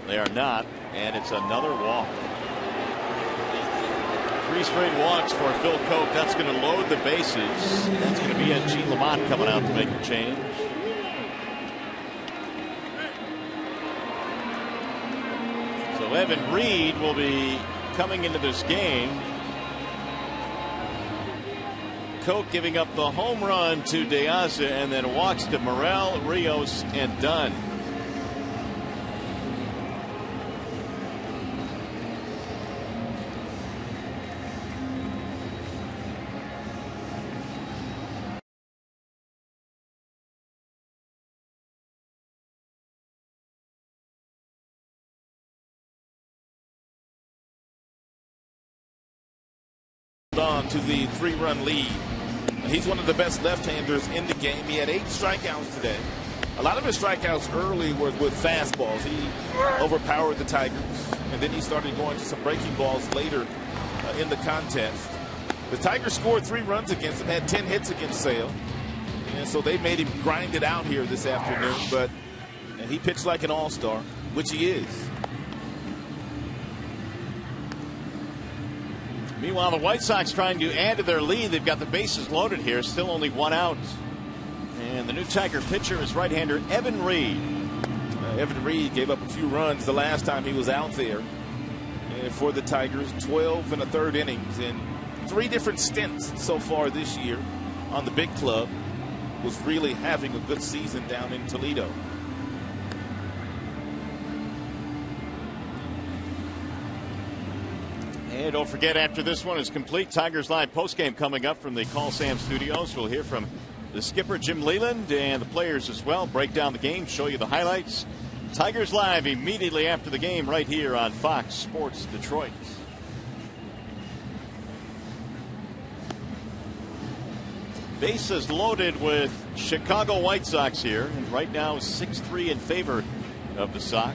They are not, and it's another walk. 3 straight walks for Phil Koch. That's going to load the bases. That's going to be a G. Lamont coming out to make the change. So Evan Reed will be coming into this game. Koch giving up the home run to De Aza and then walks to Morel, Rios, and Dunn. On to the 3-run lead. He's one of the best left-handers in the game. He had 8 strikeouts today. A lot of his strikeouts early were with fastballs. He overpowered the Tigers, and then he started going to some breaking balls later in the contest. The Tigers scored 3 runs against him, had 10 hits against Sale, and so they made him grind it out here this afternoon. But he pitched like an all-star, which he is. Meanwhile, the White Sox trying to add to their lead. They've got the bases loaded here. Still only 1 out. And the new Tiger pitcher is right-hander Evan Reed. Evan Reed gave up a few runs the last time he was out there. And for the Tigers, 12 1/3 innings in 3 different stints so far this year on the big club. Was really having a good season down in Toledo. And don't forget, after this one is complete, Tigers Live postgame coming up from the Call Sam Studios. We'll hear from the skipper, Jim Leland, and the players as well. Break down the game, show you the highlights. Tigers Live immediately after the game right here on Fox Sports Detroit. Bases loaded with Chicago White Sox here. And right now 6-3 in favor of the Sox.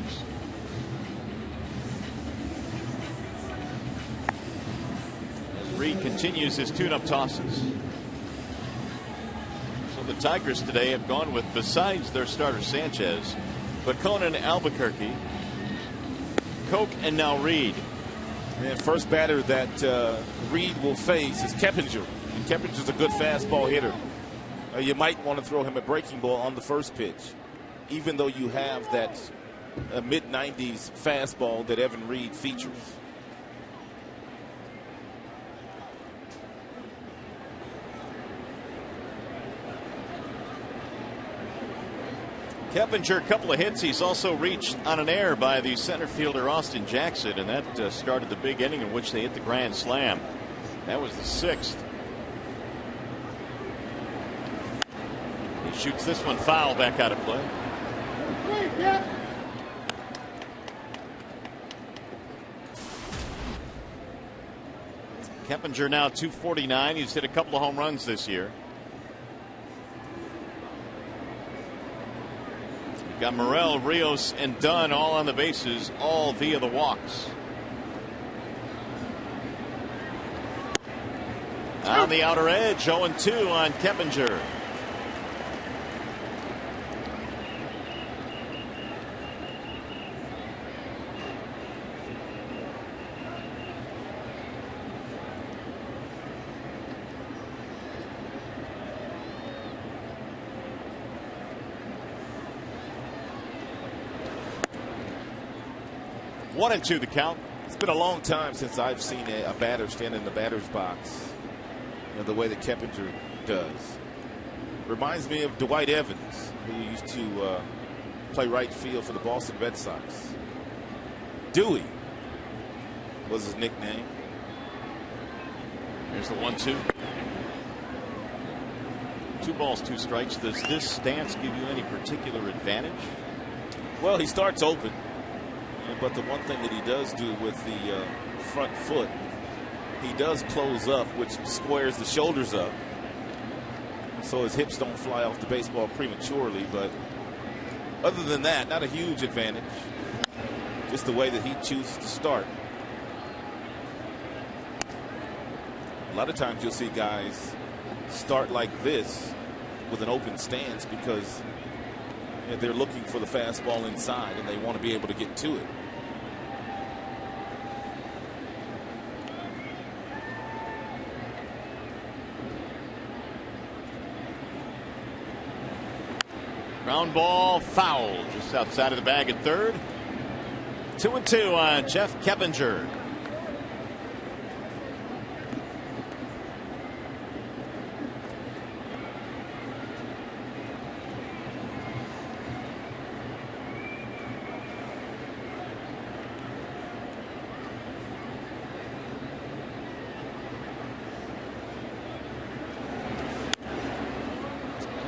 Reed continues his tune-up tosses. So the Tigers today have gone with, besides their starter Sanchez, Baconin, Albuquerque, Koch, and now Reed. And first batter that Reed will face is Keppinger. And Keppinger's a good fastball hitter. You might want to throw him a breaking ball on the first pitch, even though you have that mid-90s fastball that Evan Reed features. Keppinger, a couple of hits. He's also reached on an error by the center fielder Austin Jackson, and that started the big inning in which they hit the grand slam. That was the 6th. He shoots this one foul, back out of play. Keppinger now 249. He's hit a couple of home runs this year. Got Morel, Rios, and Dunn all on the bases, all via the walks. On the outer edge, 0-2 on Keppinger. One and two the count. It's been a long time since I've seen a batter stand in the batter's box, the way that Keppinger does. Reminds me of Dwight Evans, who used to play right field for the Boston Red Sox. Dewey was his nickname. Here's the 1-2. 2 balls, 2 strikes. Does this stance give you any particular advantage? Well, he starts open. But the one thing that he does do with the front foot, he does close up, which squares the shoulders up, so his hips don't fly off the baseball prematurely. But other than that, not a huge advantage. Just the way that he chooses to start. A lot of times you'll see guys start like this with an open stance because they're looking for the fastball inside and they want to be able to get to it. Ground ball foul just outside of the bag at third. 2-2 on Jeff Keppinger.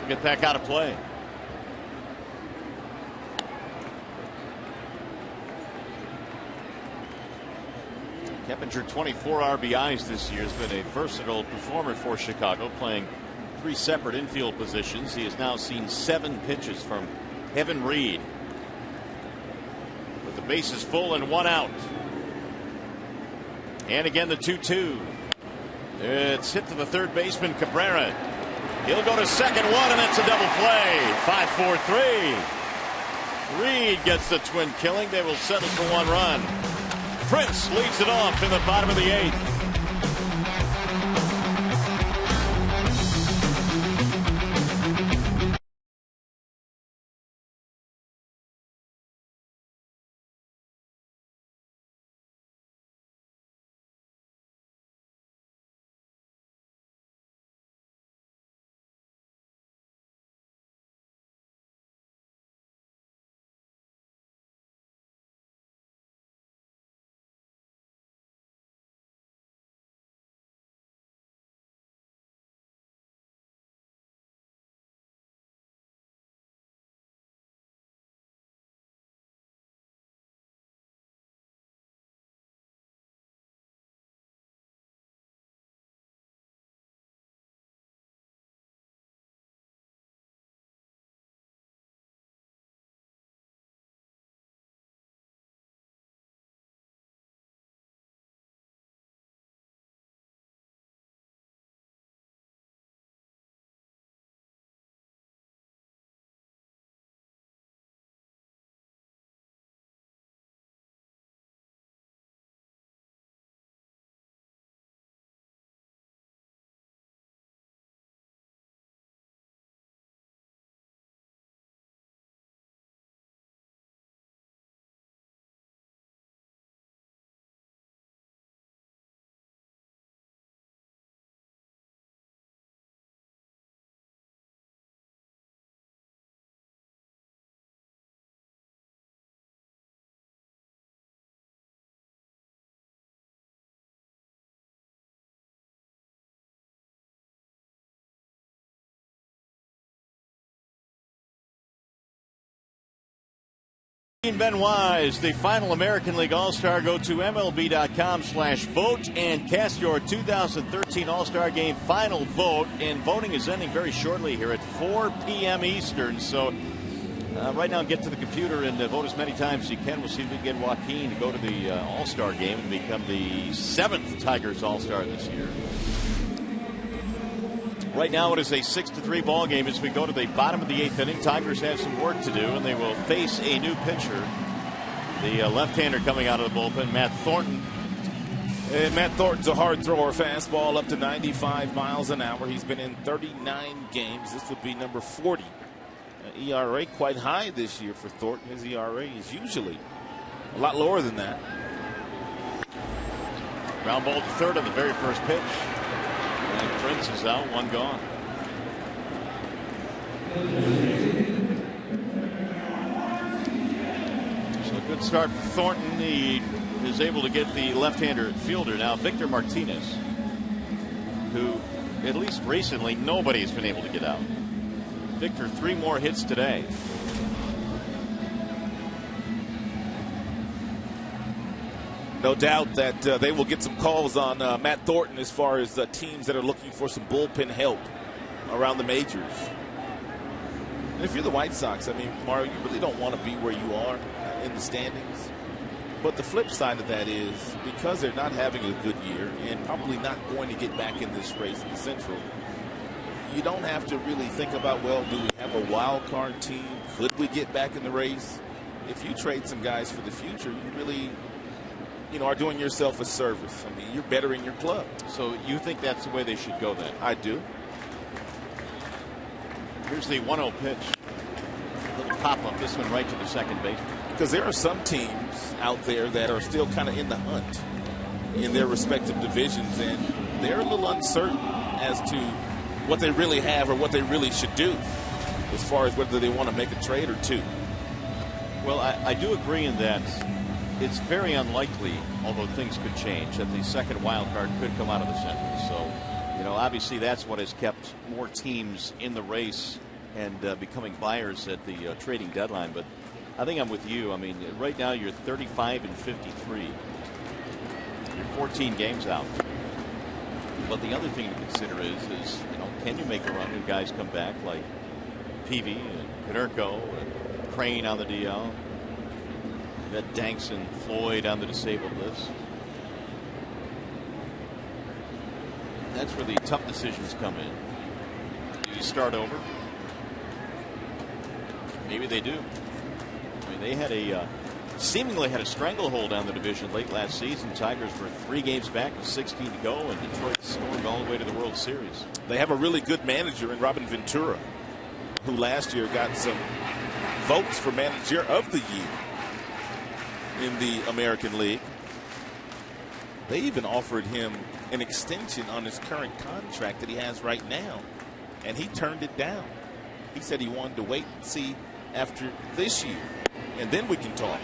Get back out of play. Keppinger, 24 RBIs this year, has been a versatile performer for Chicago, playing 3 separate infield positions. He has now seen 7 pitches from Evan Reed. With the bases full and 1 out. And again the 2-2. It's hit to the third baseman, Cabrera. He'll go to second, 1, and that's a double play. 5-4-3. Reed gets the twin killing. They will settle for 1 run. Prince leads it off in the bottom of the 8th. Ben Wise, the final American League All-Star. Go to MLB.com/vote and cast your 2013 All-Star Game final vote. And voting is ending very shortly here at 4 p.m. Eastern. So right now, get to the computer and vote as many times as you can. We'll see if we can get Joaquin to go to the All-Star Game and become the 7th Tigers All-Star this year. Right now it is a 6-3 ball game as we go to the bottom of the 8th inning. Tigers have some work to do, and they will face a new pitcher. The left-hander coming out of the bullpen, Matt Thornton. And Matt Thornton's a hard thrower, fastball up to 95 miles an hour. He's been in 39 games. This would be number 40. ERA quite high this year for Thornton. His ERA is usually a lot lower than that. Ground ball to third on the very first pitch. And Prince is out, one gone. So a good start for Thornton. He is able to get the left-hander fielder now, Victor Martinez, who at least recently nobody has been able to get out. Victor, 3 more hits today. No doubt that they will get some calls on Matt Thornton as far as teams that are looking for some bullpen help around the majors. And if you're the White Sox, I mean, Mario, you really don't want to be where you are in the standings. But the flip side of that is because they're not having a good year and probably not going to get back in this race in the Central, you don't have to really think about, well, do we have a wild card team? Could we get back in the race? If you trade some guys for the future, you really, are doing yourself a service. I mean, you're bettering your club. So you think that's the way they should go then? I do. Here's the 1-0 pitch. A little pop-up. This one right to the second baseman. Because there are some teams out there that are still kind of in the hunt in their respective divisions, and they're a little uncertain as to what they really have or what they really should do as far as whether they want to make a trade or two. Well, I do agree in that it's very unlikely, although things could change, that the second wild card could come out of the Central. So, obviously that's what has kept more teams in the race and becoming buyers at the trading deadline. But I think I'm with you. I mean, right now you're 35 and 53. You're 14 games out. But the other thing to consider is can you make a run when guys come back like Peavy and Konerko and Crane on the DL? You got Danks and Floyd on the disabled list. That's where the tough decisions come in. Do you start over? Maybe they do. I mean, they had seemingly had a stranglehold on the division late last season. Tigers were 3 games back with 16 to go, and Detroit stormed all the way to the World Series. They have a really good manager in Robin Ventura, who last year got some votes for manager of the year in the American League. They even offered him an extension on his current contract that he has right now, and he turned it down. He said he wanted to wait and see after this year, and then we can talk.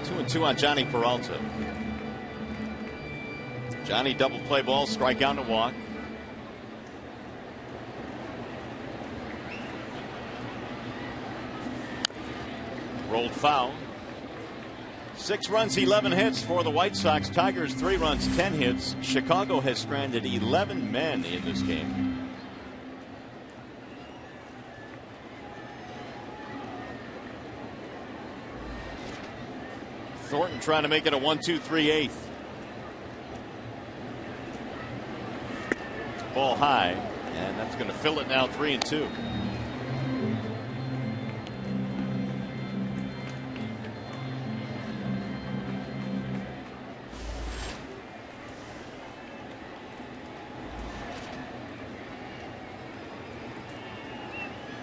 2-2 on Johnny Peralta. Johnny double play ball, strike out and a walk. Rolled foul. 6 runs, 11 hits for the White Sox. Tigers 3 runs, 10 hits. Chicago has stranded 11 men in this game. Thornton trying to make it a 1-2-3-8. Ball high, and that's going to fill it now 3-2.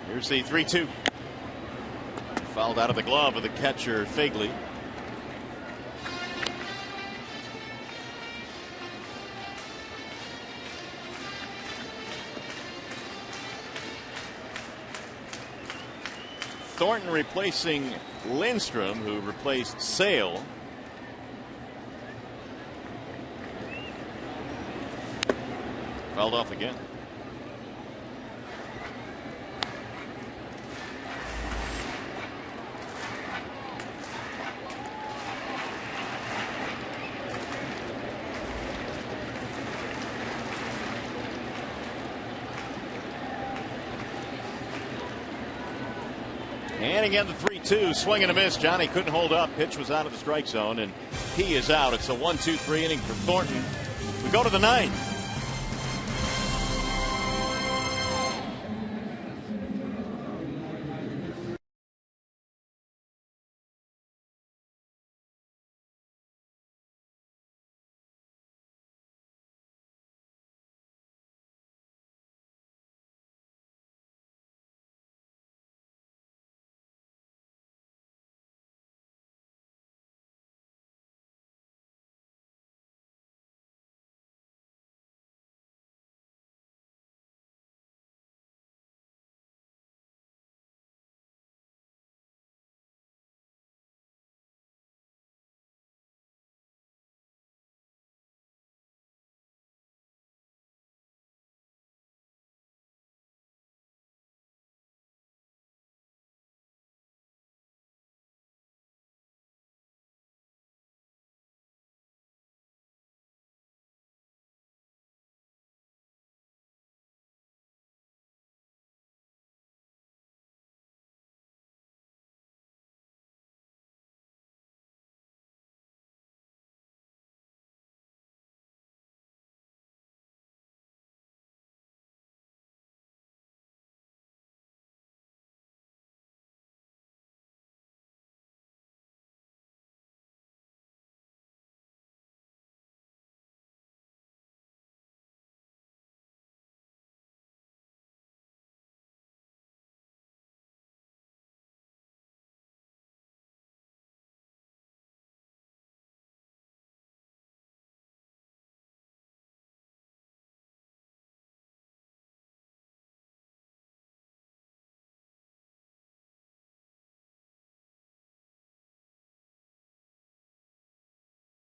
Here's the 3-2. Fouled out of the glove of the catcher, Fagley. Thornton replacing Lindstrom, who replaced Sale. Fouled off again. And again, the 3-2, swing and a miss. Johnny couldn't hold up. Pitch was out of the strike zone, and he is out. It's a 1-2-3 inning for Thornton. We go to the ninth.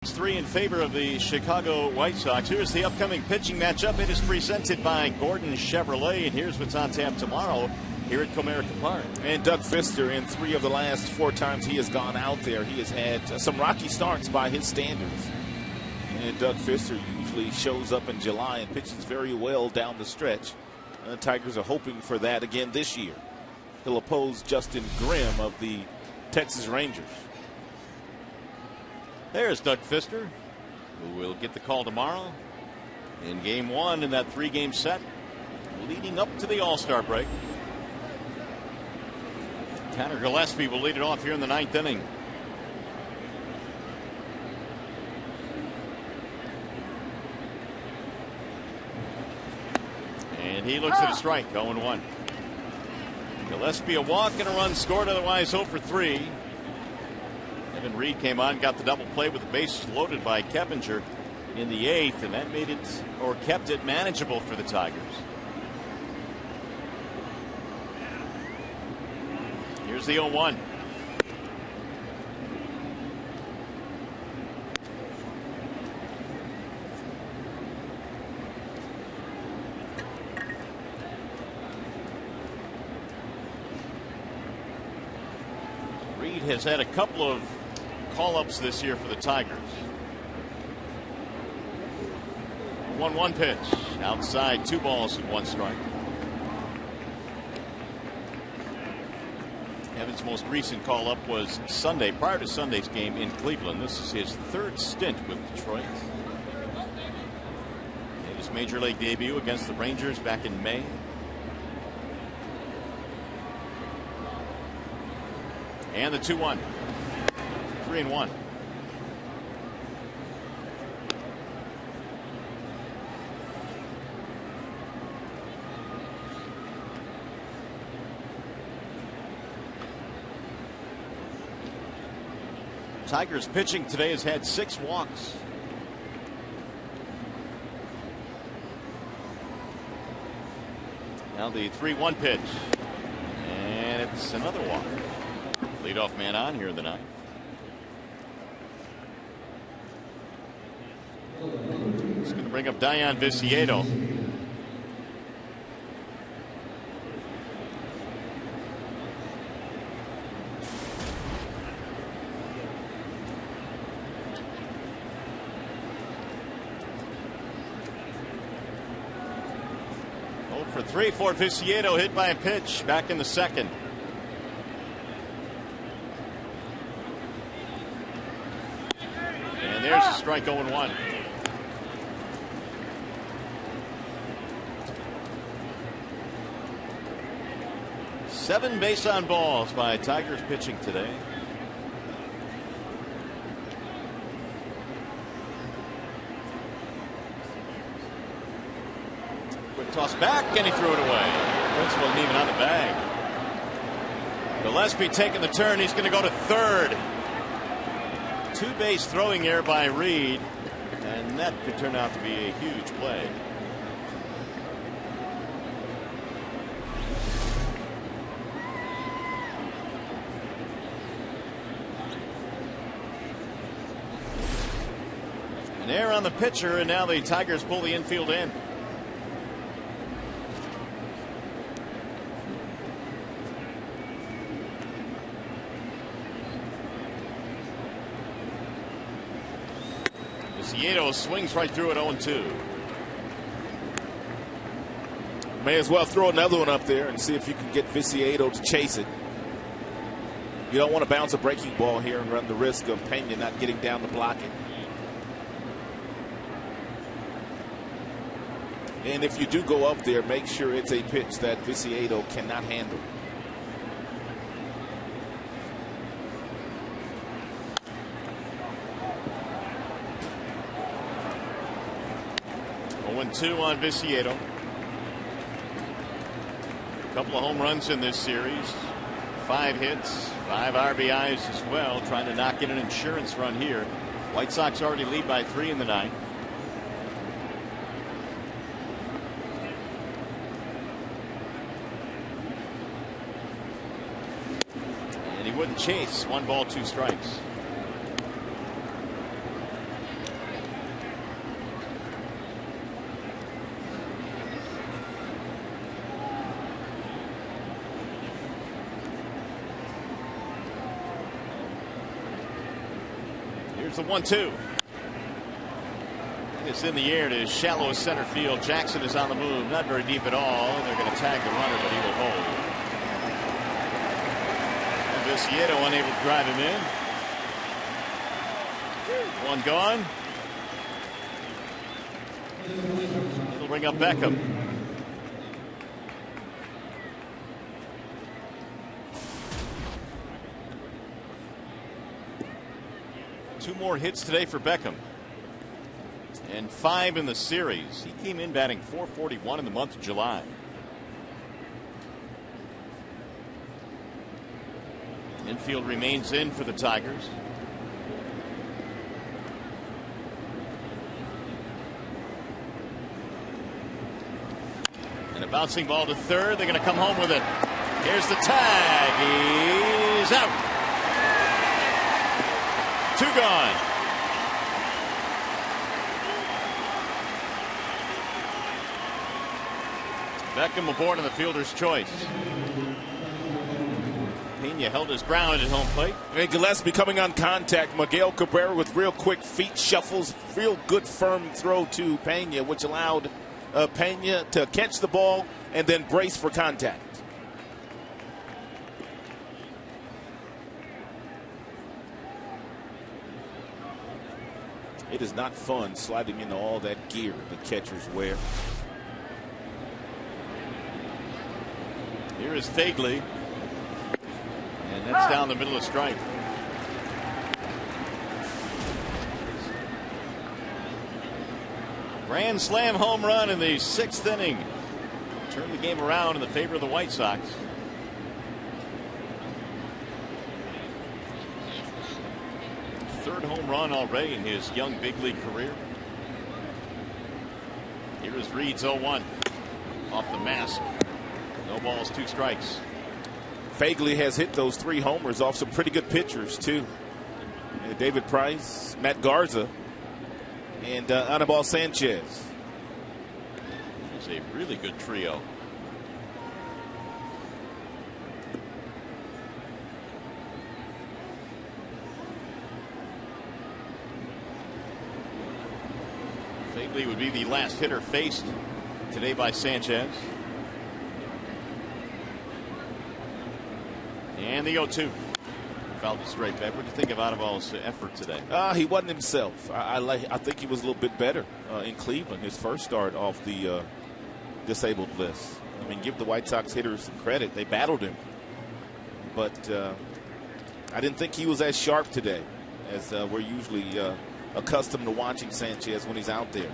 Three in favor of the Chicago White Sox. Here's the upcoming pitching matchup. It is presented by Gordon Chevrolet, and here's what's on tap tomorrow here at Comerica Park. And Doug Fister, in 3 of the last 4 times he has gone out there, he has had some rocky starts by his standards. And Doug Fister usually shows up in July and pitches very well down the stretch. And the Tigers are hoping for that again this year. He'll oppose Justin Grimm of the Texas Rangers. There's Doug Fister, who will get the call tomorrow in game 1 in that 3-game set leading up to the All-Star break. Tanner Gillespie will lead it off here in the 9th inning. And he looks at a strike, 0-1. Gillespie a walk and a run scored, otherwise 0 for 3. Evan Reed came on, got the double play with the bases loaded by Keppinger in the 8th, and that made it, or kept it, manageable for the Tigers. Here's the 0-1. Reed has had a couple of call-ups this year for the Tigers. 1-1 pitch outside, 2 balls and 1 strike. Evan's most recent call-up was Sunday, prior to Sunday's game in Cleveland. This is his 3rd stint with Detroit. Made his major league debut against the Rangers back in May. And the 2-1. 3-1. Tigers pitching today has had 6 walks. Now the 3-1 pitch. And it's another walk. Leadoff man on here in the 9th. It's going to bring up Dayan Viciedo. For 3 for Viciedo, hit by a pitch back in the 2nd. strike 0-1. Seven base on balls by Tigers pitching today. Quick toss back, and he threw it away. Principal isn't even on the bag. Gillespie taking the turn. He's going to go to third. Two-base throwing error by Reed, and that could turn out to be a huge play. An error on the pitcher, and now the Tigers pull the infield in. Viciedo swings right through it 0-2. May as well throw another one up there and see if you can get Viciedo to chase it. You don't want to bounce a breaking ball here and run the risk of Pena not getting down to block it. And if you do go up there, make sure it's a pitch that Viciedo cannot handle. Two on Viciedo. A couple of home runs in this series. 5 hits, 5 RBIs as well. Trying to knock in an insurance run here. White Sox already lead by 3 in the 9th. And he wouldn't chase. 1 ball, 2 strikes. The 1-2. It's in the air to shallow center field. Jackson is on the move, not very deep at all. They're going to tag the runner, but he will hold. Viciedo unable to drive him in. 1 gone. It'll bring up Beckham. Two more hits today for Beckham, and 5 in the series. He came in batting .441 in the month of July. Infield remains in for the Tigers. And a bouncing ball to third. They're going to come home with it. Here's the tag. He's out. 2 gone. Beckham aboard on the fielder's choice. Pena held his ground at home plate. And Gillespie coming on contact. Miguel Cabrera with real quick feet shuffles. Real good firm throw to Pena, which allowed Pena to catch the ball and then brace for contact. It is not fun sliding into all that gear the catchers wear. Here is Fagley. And that's down the middle of strike. Grand slam home run in the 6th inning. Turned the game around in the favor of the White Sox. Third home run already in his young big league career. Here is Reed's 0-1 off the mask. No balls, 2 strikes. Fagley has hit those 3 homers off some pretty good pitchers too. David Price, Matt Garza, and Anibal Sanchez. It's a really good trio. Fagley would be the last hitter faced today by Sanchez. And the 0-2. fouled it straight back. What do you think of Audubon's effort today? He wasn't himself. I think he was a little bit better in Cleveland, his first start off the disabled list. I mean, give the White Sox hitters some credit. They battled him. But I didn't think he was as sharp today as we're usually accustomed to watching Sanchez when he's out there.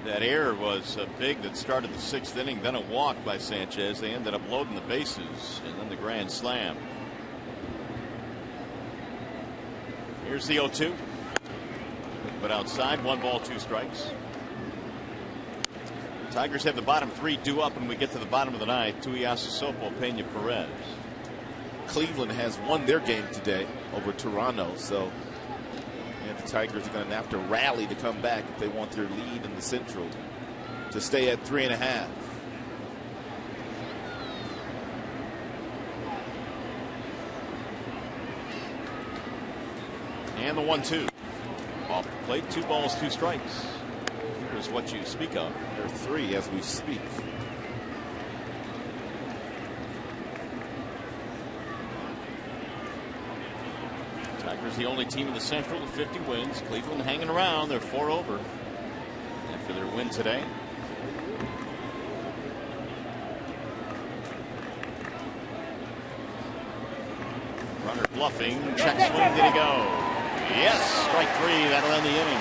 That error was big that started the 6th inning, then a walk by Sanchez. They ended up loading the bases, and then the grand slam. Here's the 0-2. But outside, 1 ball, 2 strikes. Tigers have the bottom 3 due up when we get to the bottom of the 9th. Tuiasa, Sopo, Pena, Perez. Cleveland has won their game today over Toronto, so the Tigers are going to have to rally to come back if they want their lead in the Central to stay at 3.5. And the 1-2. Off the plate, 2 balls, 2 strikes. Here's what you speak of. There are 3 as we speak. Tigers the only team in the Central with 50 wins. Cleveland hanging around. They're 4 over after their win today. Runner bluffing. Check swing. Did he go? Yes. Strike 3. That'll end the inning.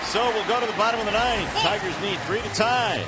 So we'll go to the bottom of the 9th. Tigers need 3 to tie.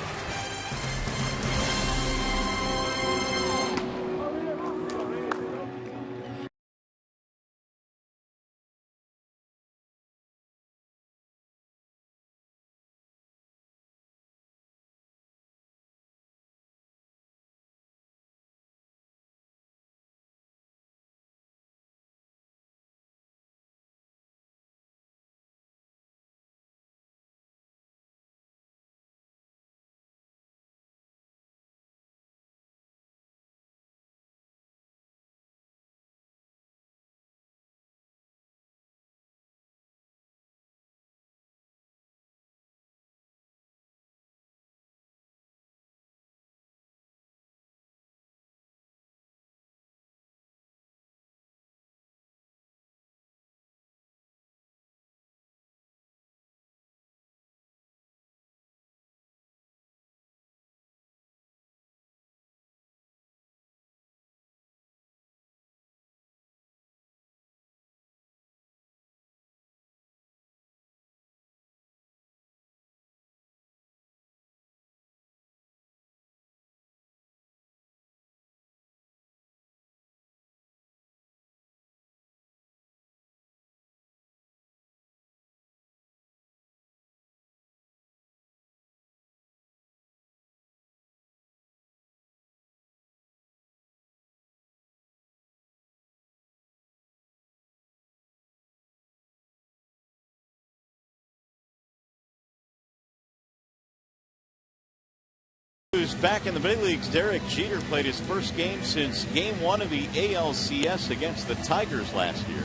Who's back in the big leagues. Derek Jeter played his first game since Game 1 of the ALCS against the Tigers last year.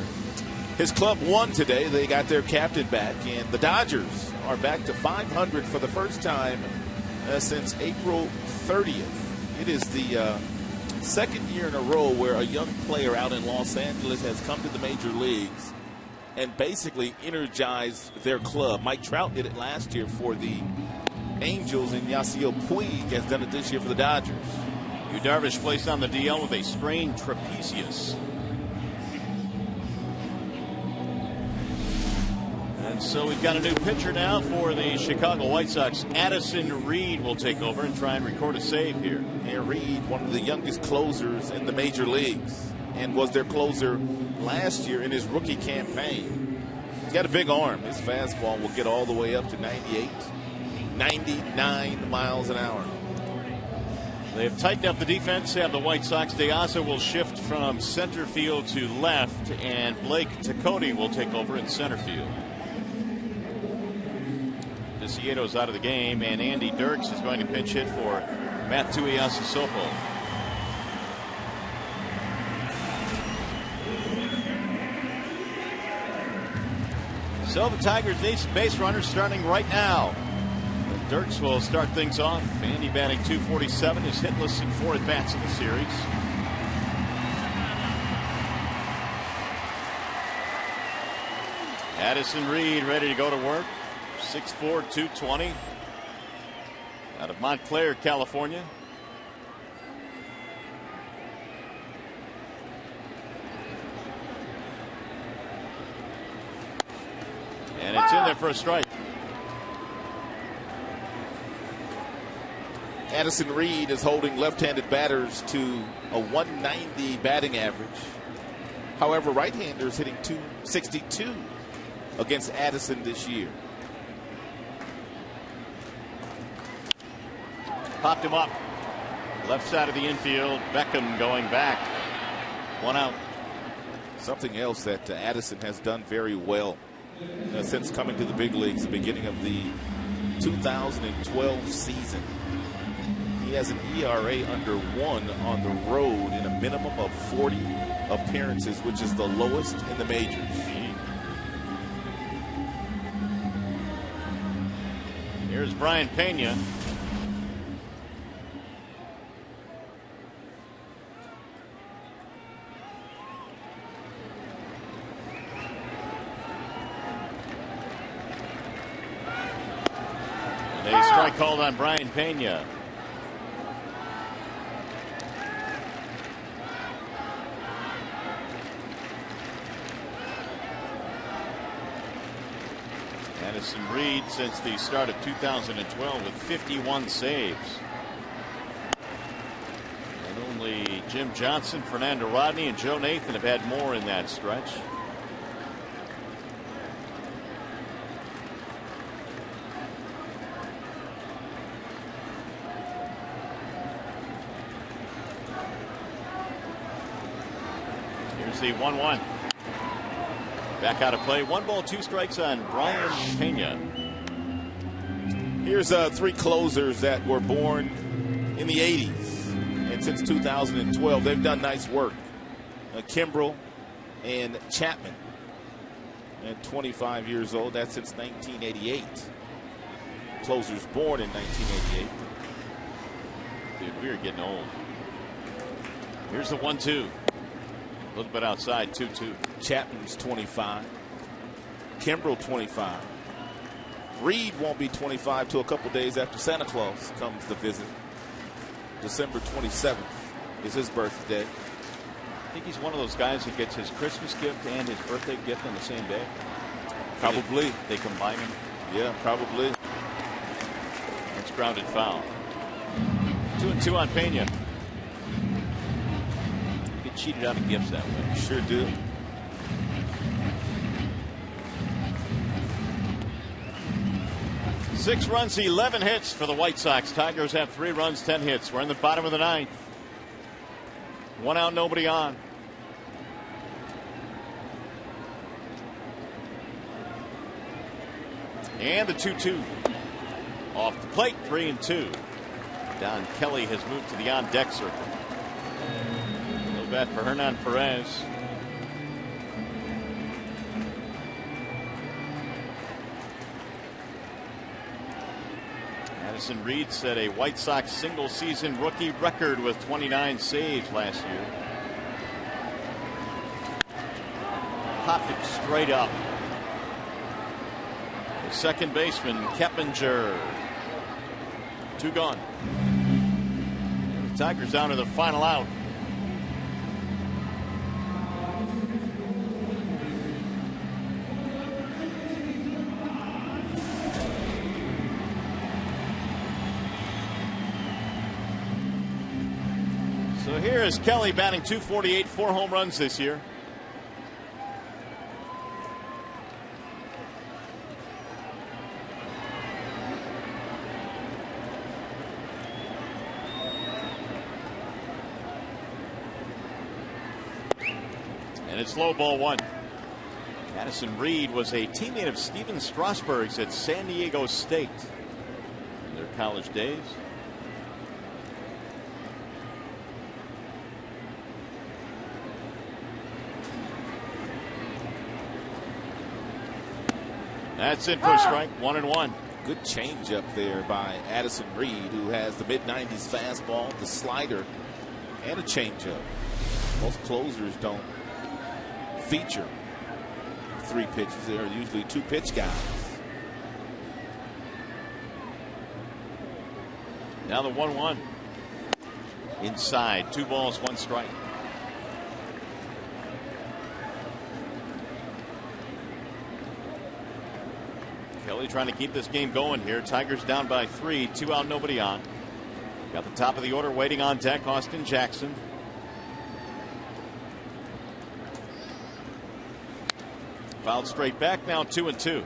His club won today. They got their captain back, and the Dodgers are back to 500 for the first time since April 30th. It is the second year in a row where a young player out in Los Angeles has come to the major leagues and basically energized their club. Mike Trout did it last year for the Angels, and Yasiel Puig has done it this year for the Dodgers. Yu Darvish placed on the DL with a sprained trapezius. And so we've got a new pitcher now for the Chicago White Sox. Addison Reed will take over and try and record a save here. And Reed, one of the youngest closers in the major leagues, and was their closer last year in his rookie campaign. He's got a big arm. His fastball will get all the way up to 99 miles an hour. They've tightened up the defense. Have the White Sox. Deaza will shift from center field to left, and Blake Tecote will take over in center field. Desieto's out of the game, and Andy Dirks is going to pinch hit for Matt Tuiasa-Sopo. So the Tigers need some base runners starting right now. Dirks will start things off. Andy batting .247 is hitless in 4 at-bats in the series. Addison Reed ready to go to work. 6'4", 220. Out of Montclair, California. And it's in there for a strike. Addison Reed is holding left-handed batters to a 190 batting average. However, right-handers hitting 262 against Addison this year. Popped him up. Left side of the infield. Beckham going back. 1 out. Something else that Addison has done very well since coming to the big leagues, the beginning of the 2012 season. He has an ERA under 1 on the road in a minimum of 40 appearances, which is the lowest in the majors. Here's Brian Pena. And a strike called on Brian Pena. Addison Reed since the start of 2012 with 51 saves. And only Jim Johnson, Fernando Rodney, and Joe Nathan have had more in that stretch. Here's the 1-1. Back out of play. 1 ball, 2 strikes on Brian Pena. Here's 3 closers that were born in the 80s. And since 2012, they've done nice work. Kimbrel and Chapman. At 25 years old. That's since 1988. Closers born in 1988. Dude, we are getting old. Here's the 1-2. A little bit outside, 2-2. Chapman's 25. Kimbrel 25. Reed won't be 25 till a couple days after Santa Claus comes to visit. December 27th is his birthday. I think he's one of those guys that gets his Christmas gift and his birthday gift on the same day. Probably. They combine them. Yeah, probably. It's grounded foul. 2-2 on Pena. You get cheated out of gifts that way. Sure do. Six runs, 11 hits for the White Sox. Tigers have 3 runs, 10 hits. We're in the bottom of the 9th. 1 out, nobody on. And the 2-2. Off the plate, 3-2. Don Kelly has moved to the on-deck circle. No bat for Hernan Perez. Addison Reed set a White Sox single-season rookie record with 29 saves last year. Popped it straight up. The second baseman, Keppinger. 2 gone. The Tigers down to the final out. So here is Kelly batting .248, 4 home runs this year. And it's low, ball 1. Addison Reed was a teammate of Steven Strasburg's at San Diego State in their college days. That's it for a strike. 1-1. Good changeup there by Addison Reed, who has the mid-90s fastball, the slider, and a changeup. Most closers don't feature 3 pitches. There are usually 2 pitch guys. Now the 1-1. Inside, 2 balls, 1 strike. Kelly trying to keep this game going here. Tigers down by 3, 2 out, nobody on. Got the top of the order waiting on deck, Austin Jackson. Fouled straight back, now 2-2.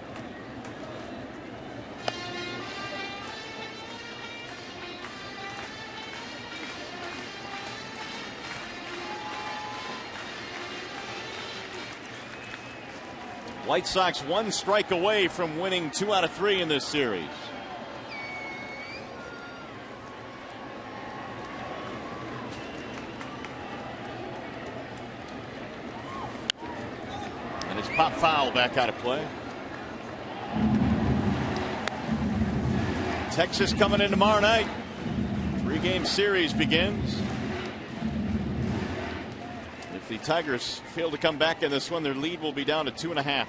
White Sox 1 strike away from winning 2 out of 3 in this series. And it's pop foul back out of play. Texas coming in tomorrow night. 3-game series begins. If the Tigers fail to come back in this one, their lead will be down to 2.5.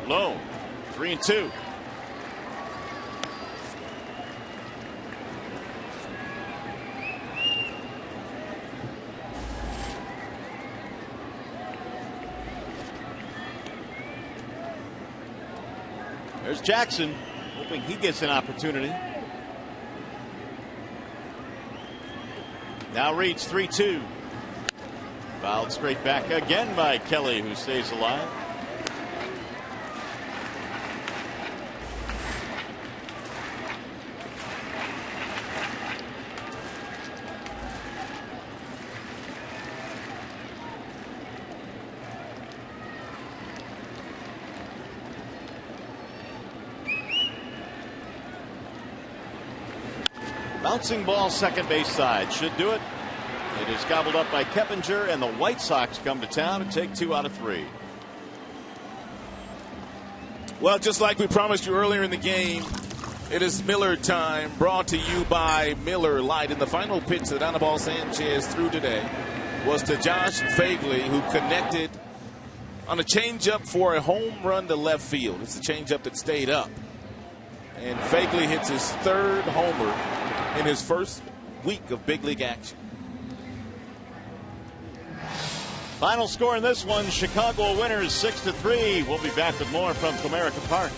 Low, 3-2. There's Jackson, hoping he gets an opportunity. Now reads 3-2. Fouled straight back again by Kelly, who stays alive. Bouncing ball second base side should do it. It is gobbled up by Keppinger, and the White Sox come to town and take 2 out of 3. Well, just like we promised you earlier in the game, it is Miller time, brought to you by Miller Lite. And the final pitch that Anibal Sanchez threw today was to Josh Fagley, who connected on a changeup for a home run to left field. It's a changeup that stayed up. And Fagley hits his 3rd homer in his first week of big league action. Final score in this one, Chicago winners 6-3. We'll be back with more from Comerica Park.